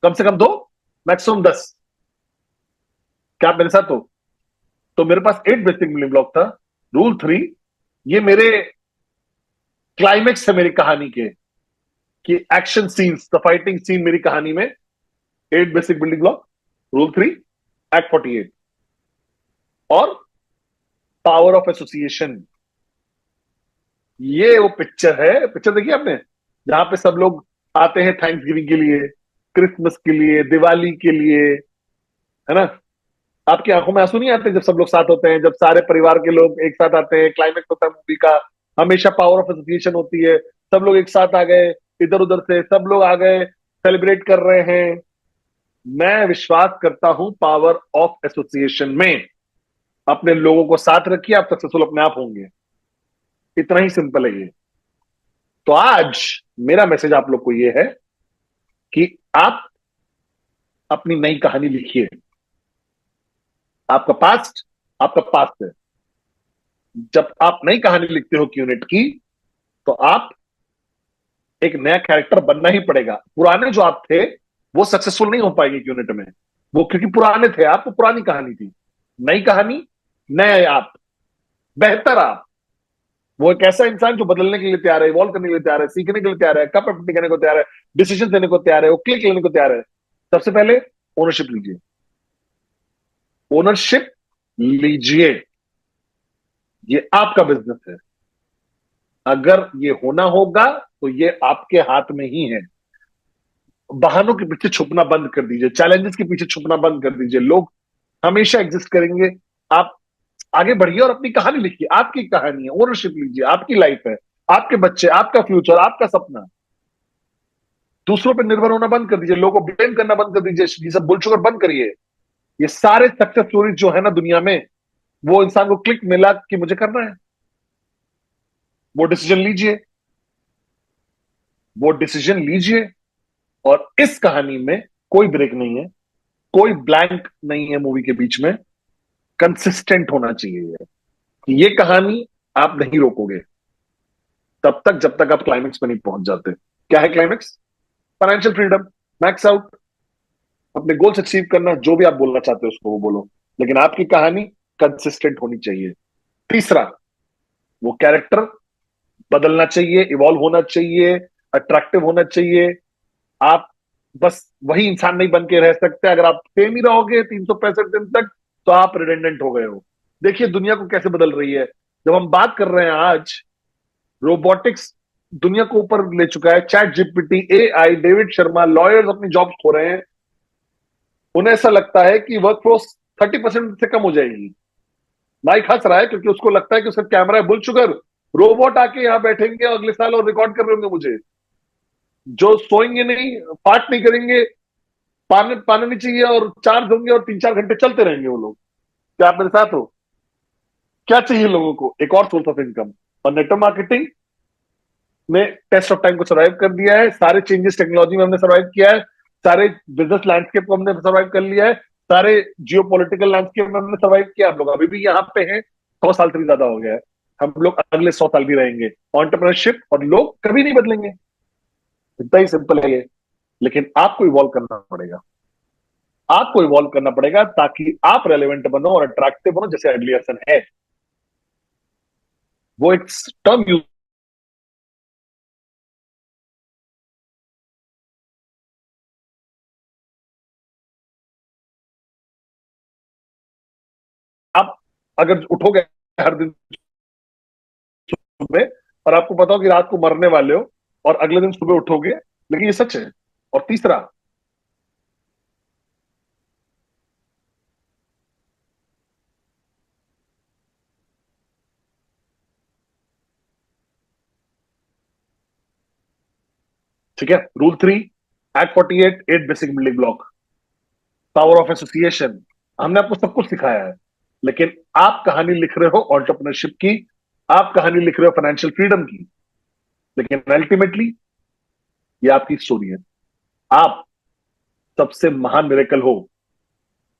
कम से कम 2, मैक्सिमम 10। क्या आप मेरे साथ हो? तो मेरे पास 8 बेसिक बिल्डिंग ब्लॉक था। रूल 3, ये मेरे क्लाइमेक्स है मेरी कहानी के, कि action scenes, the fighting scene मेरी कहानी में। 8 basic building block, rule 3, act 48 और पावर ऑफ एसोसिएशन। ये वो पिक्चर है, पिक्चर देखिए आपने, जहां पे सब लोग आते हैं थैंक्स गिविंग के लिए, क्रिसमस के लिए, दिवाली के लिए, है ना? आपकी आंखों में आंसू नहीं आते जब सब लोग साथ होते हैं, जब सारे परिवार के लोग एक साथ आते हैं, क्लाइमेक्स होता है मूवी का, हमेशा पावर ऑफ एसोसिएशन होती है, सब लोग एक साथ आ गए, इधर उधर से सब लोग आ गए, सेलिब्रेट कर रहे हैं। मैं विश्वास करता हूं पावर ऑफ एसोसिएशन में। अपने लोगों को साथ रखिए, आप सक्सेसफुल अपने आप होंगे। इतना ही सिंपल है ये। तो आज मेरा मैसेज आप लोग को ये है कि आप अपनी नई कहानी लिखिए। आपका पास्ट है। जब आप नई कहानी लिखते हो यूनिट की, तो आप एक नया कैरेक्टर बनना ही पड़ेगा। पुराने जो आप थे वो सक्सेसफुल नहीं हो पाएंगे यूनिट में, वो क्योंकि पुराने थे, आपको पुरानी कहानी थी। नई कहानी, नए आप, बेहतर आप, वो एक ऐसा इंसान जो बदलने के लिए तैयार है, इवॉल्व करने के लिए तैयार है, सीखने के लिए तैयार है, कप अपनी करने को तैयार है, डिसीजन देने को तैयार है, वो क्लिक लेने को तैयार है। सबसे पहले ओनरशिप लीजिए। ओनरशिप लीजिए। ये आपका बिजनेस है। अगर ये होना होगा तो ये आपके हाथ में ही है। बहानों के पीछे छुपना बंद कर दीजिए, चैलेंजेस के पीछे छुपना बंद कर दीजिए। लोग हमेशा एग्जिस्ट करेंगे। आप आगे बढ़िए और अपनी कहानी लिखिए। आपकी कहानी है, ओनरशिप लीजिए, आपकी लाइफ है, आपके बच्चे, आपका फ्यूचर, आपका सपना। दूसरों पर निर्भर होना बंद कर दीजिए, लोगों को ब्लेम करना बंद कर दीजिए, ये सब बुलशुगर बंद करिए। ये सारे सक्सेस स्टोरीज जो है ना दुनिया में, वो इंसान को क्लिक मिला कि मुझे करना है, वो डिसीजन लीजिए, वो डिसीजन लीजिए। और इस कहानी में कोई ब्रेक नहीं है, कोई ब्लैंक नहीं है मूवी के बीच में। कंसिस्टेंट होना चाहिए ये कहानी। आप नहीं रोकोगे तब तक जब तक आप क्लाइमेक्स पे नहीं पहुंच जाते। क्या है climax? Financial freedom, max out, अपने गोल्स अचीव करना, जो भी आप बोलना चाहते हो उसको वो बोलो, लेकिन आपकी कहानी कंसिस्टेंट होनी चाहिए। तीसरा, वो कैरेक्टर बदलना चाहिए, इवॉल्व होना चाहिए, अट्रैक्टिव होना चाहिए। आप बस वही इंसान नहीं बन के रह सकते। अगर आप सेम ही रहोगे 365 दिन तक, तो आप रिडेंडेंट हो गए हो। देखिए दुनिया को कैसे बदल रही है। जब हम बात कर रहे हैं आज, रोबोटिक्स दुनिया को ऊपर ले चुका है। Chat GPT, AI, David Sharma, lawyers अपनी जॉब्स खो रहे हैं। उन्हें ऐसा लगता है कि वर्कफोर्स 30% से कम हो जाएगी। माइक हंस रहा है क्योंकि उसको लगता है कि उसका कैमरा है। बुल शुगर, रोबोट आके यहां बैठेंगे अगले साल और रिकॉर्ड कर रहे होंगे मुझे, जो सोएंगे नहीं, पार्ट नहीं करेंगे, पाने पाने नहीं चाहिए, और चार्ज होंगे और 3-4 घंटे चलते रहेंगे वो लोग। क्या आप मेरे साथ हो? क्या चाहिए लोगों को? एक और सोर्स ऑफ इनकम। और नेटवर्क मार्केटिंग ने टेस्ट ऑफ टाइम को सर्वाइव कर दिया है। सारे चेंजेस टेक्नोलॉजी में हमने सर्वाइव किया है। सारे बिजनेस लैंडस्केप को हमने सर्वाइव कर लिया है। सारे जियो पोलिटिकल लैंडस्केप में हमने सर्वाइव किया। हम लोग अभी भी यहाँ पे हैं। 100 साल से भी ज्यादा हो गया है। हम लोग अगले 100 साल भी रहेंगे। ऑन्टरप्रनरशिप और लोग कभी नहीं बदलेंगे। इतना ही सिंपल है ये। लेकिन आपको इवॉल्व करना पड़ेगा। आपको इवॉल्व करना पड़ेगा ताकि आप रेलिवेंट बनो और अट्रैक्टिव बनो, जैसे एडलियसन है। वो एक टर्म यूज, आप अगर उठोगे हर दिन सुबह और आपको पता हो कि रात को मरने वाले हो, और अगले दिन सुबह उठोगे, लेकिन ये सच है। और तीसरा, ठीक है, rule 3, act 48, 8 basic building block, power of association. हमने आपको सब कुछ सिखाया है। लेकिन आप कहानी लिख रहे हो एंटरप्रेन्योरशिप की, आप कहानी लिख रहे हो फाइनेंशियल फ्रीडम की, लेकिन अल्टीमेटली ये आपकी स्टोरी है। आप सबसे महान मिरेकल हो।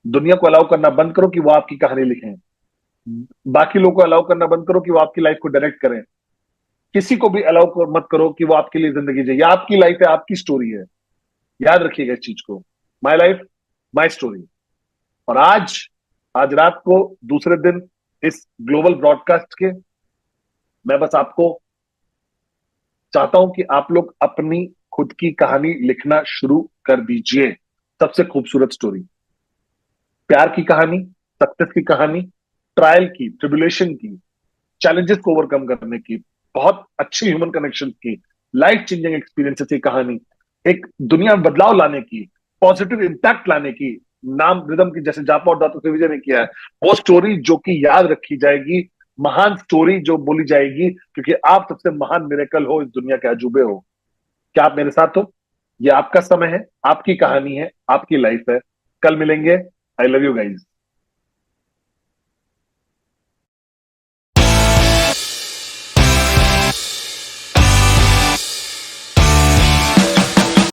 दुनिया को अलाउ करना बंद करो कि वो आपकी कहानी लिखें। बाकी लोगों को अलाउ करना बंद करो कि वो आपकी लाइफ को डायरेक्ट करें। किसी को भी अलाउ मत करो कि वो आपके लिए जिंदगी जिए। ये आपकी लाइफ है, आपकी स्टोरी है। याद रखिएगा इस चीज को। My life, my story. और आज आज रात को दूसरे दिन इस ग्लोबल ब्रॉडकास्ट के, मैं बस आपको चाहता हूं कि आप लोग अपनी खुद की कहानी लिखना शुरू कर दीजिए। सबसे खूबसूरत स्टोरी, प्यार की कहानी, सक्सेस की कहानी, ट्रायल की, ट्रिबुलेशन की, चैलेंजेस को ओवरकम करने की, बहुत अच्छी ह्यूमन कनेक्शन की, लाइफ चेंजिंग एक्सपीरियंसेस की कहानी, एक दुनिया में बदलाव लाने की, पॉजिटिव इंपैक्ट लाने की, नाम रिदम की, जैसे जापा और दातो विजय ने किया है, वो स्टोरी जो कि याद रखी जाएगी, महान स्टोरी जो बोली जाएगी, क्योंकि आप सबसे महान मिरेकल हो, इस दुनिया के अजूबे हो। क्या आप मेरे साथ हो? ये आपका समय है, आपकी कहानी है, आपकी लाइफ है। कल मिलेंगे। I love you guys.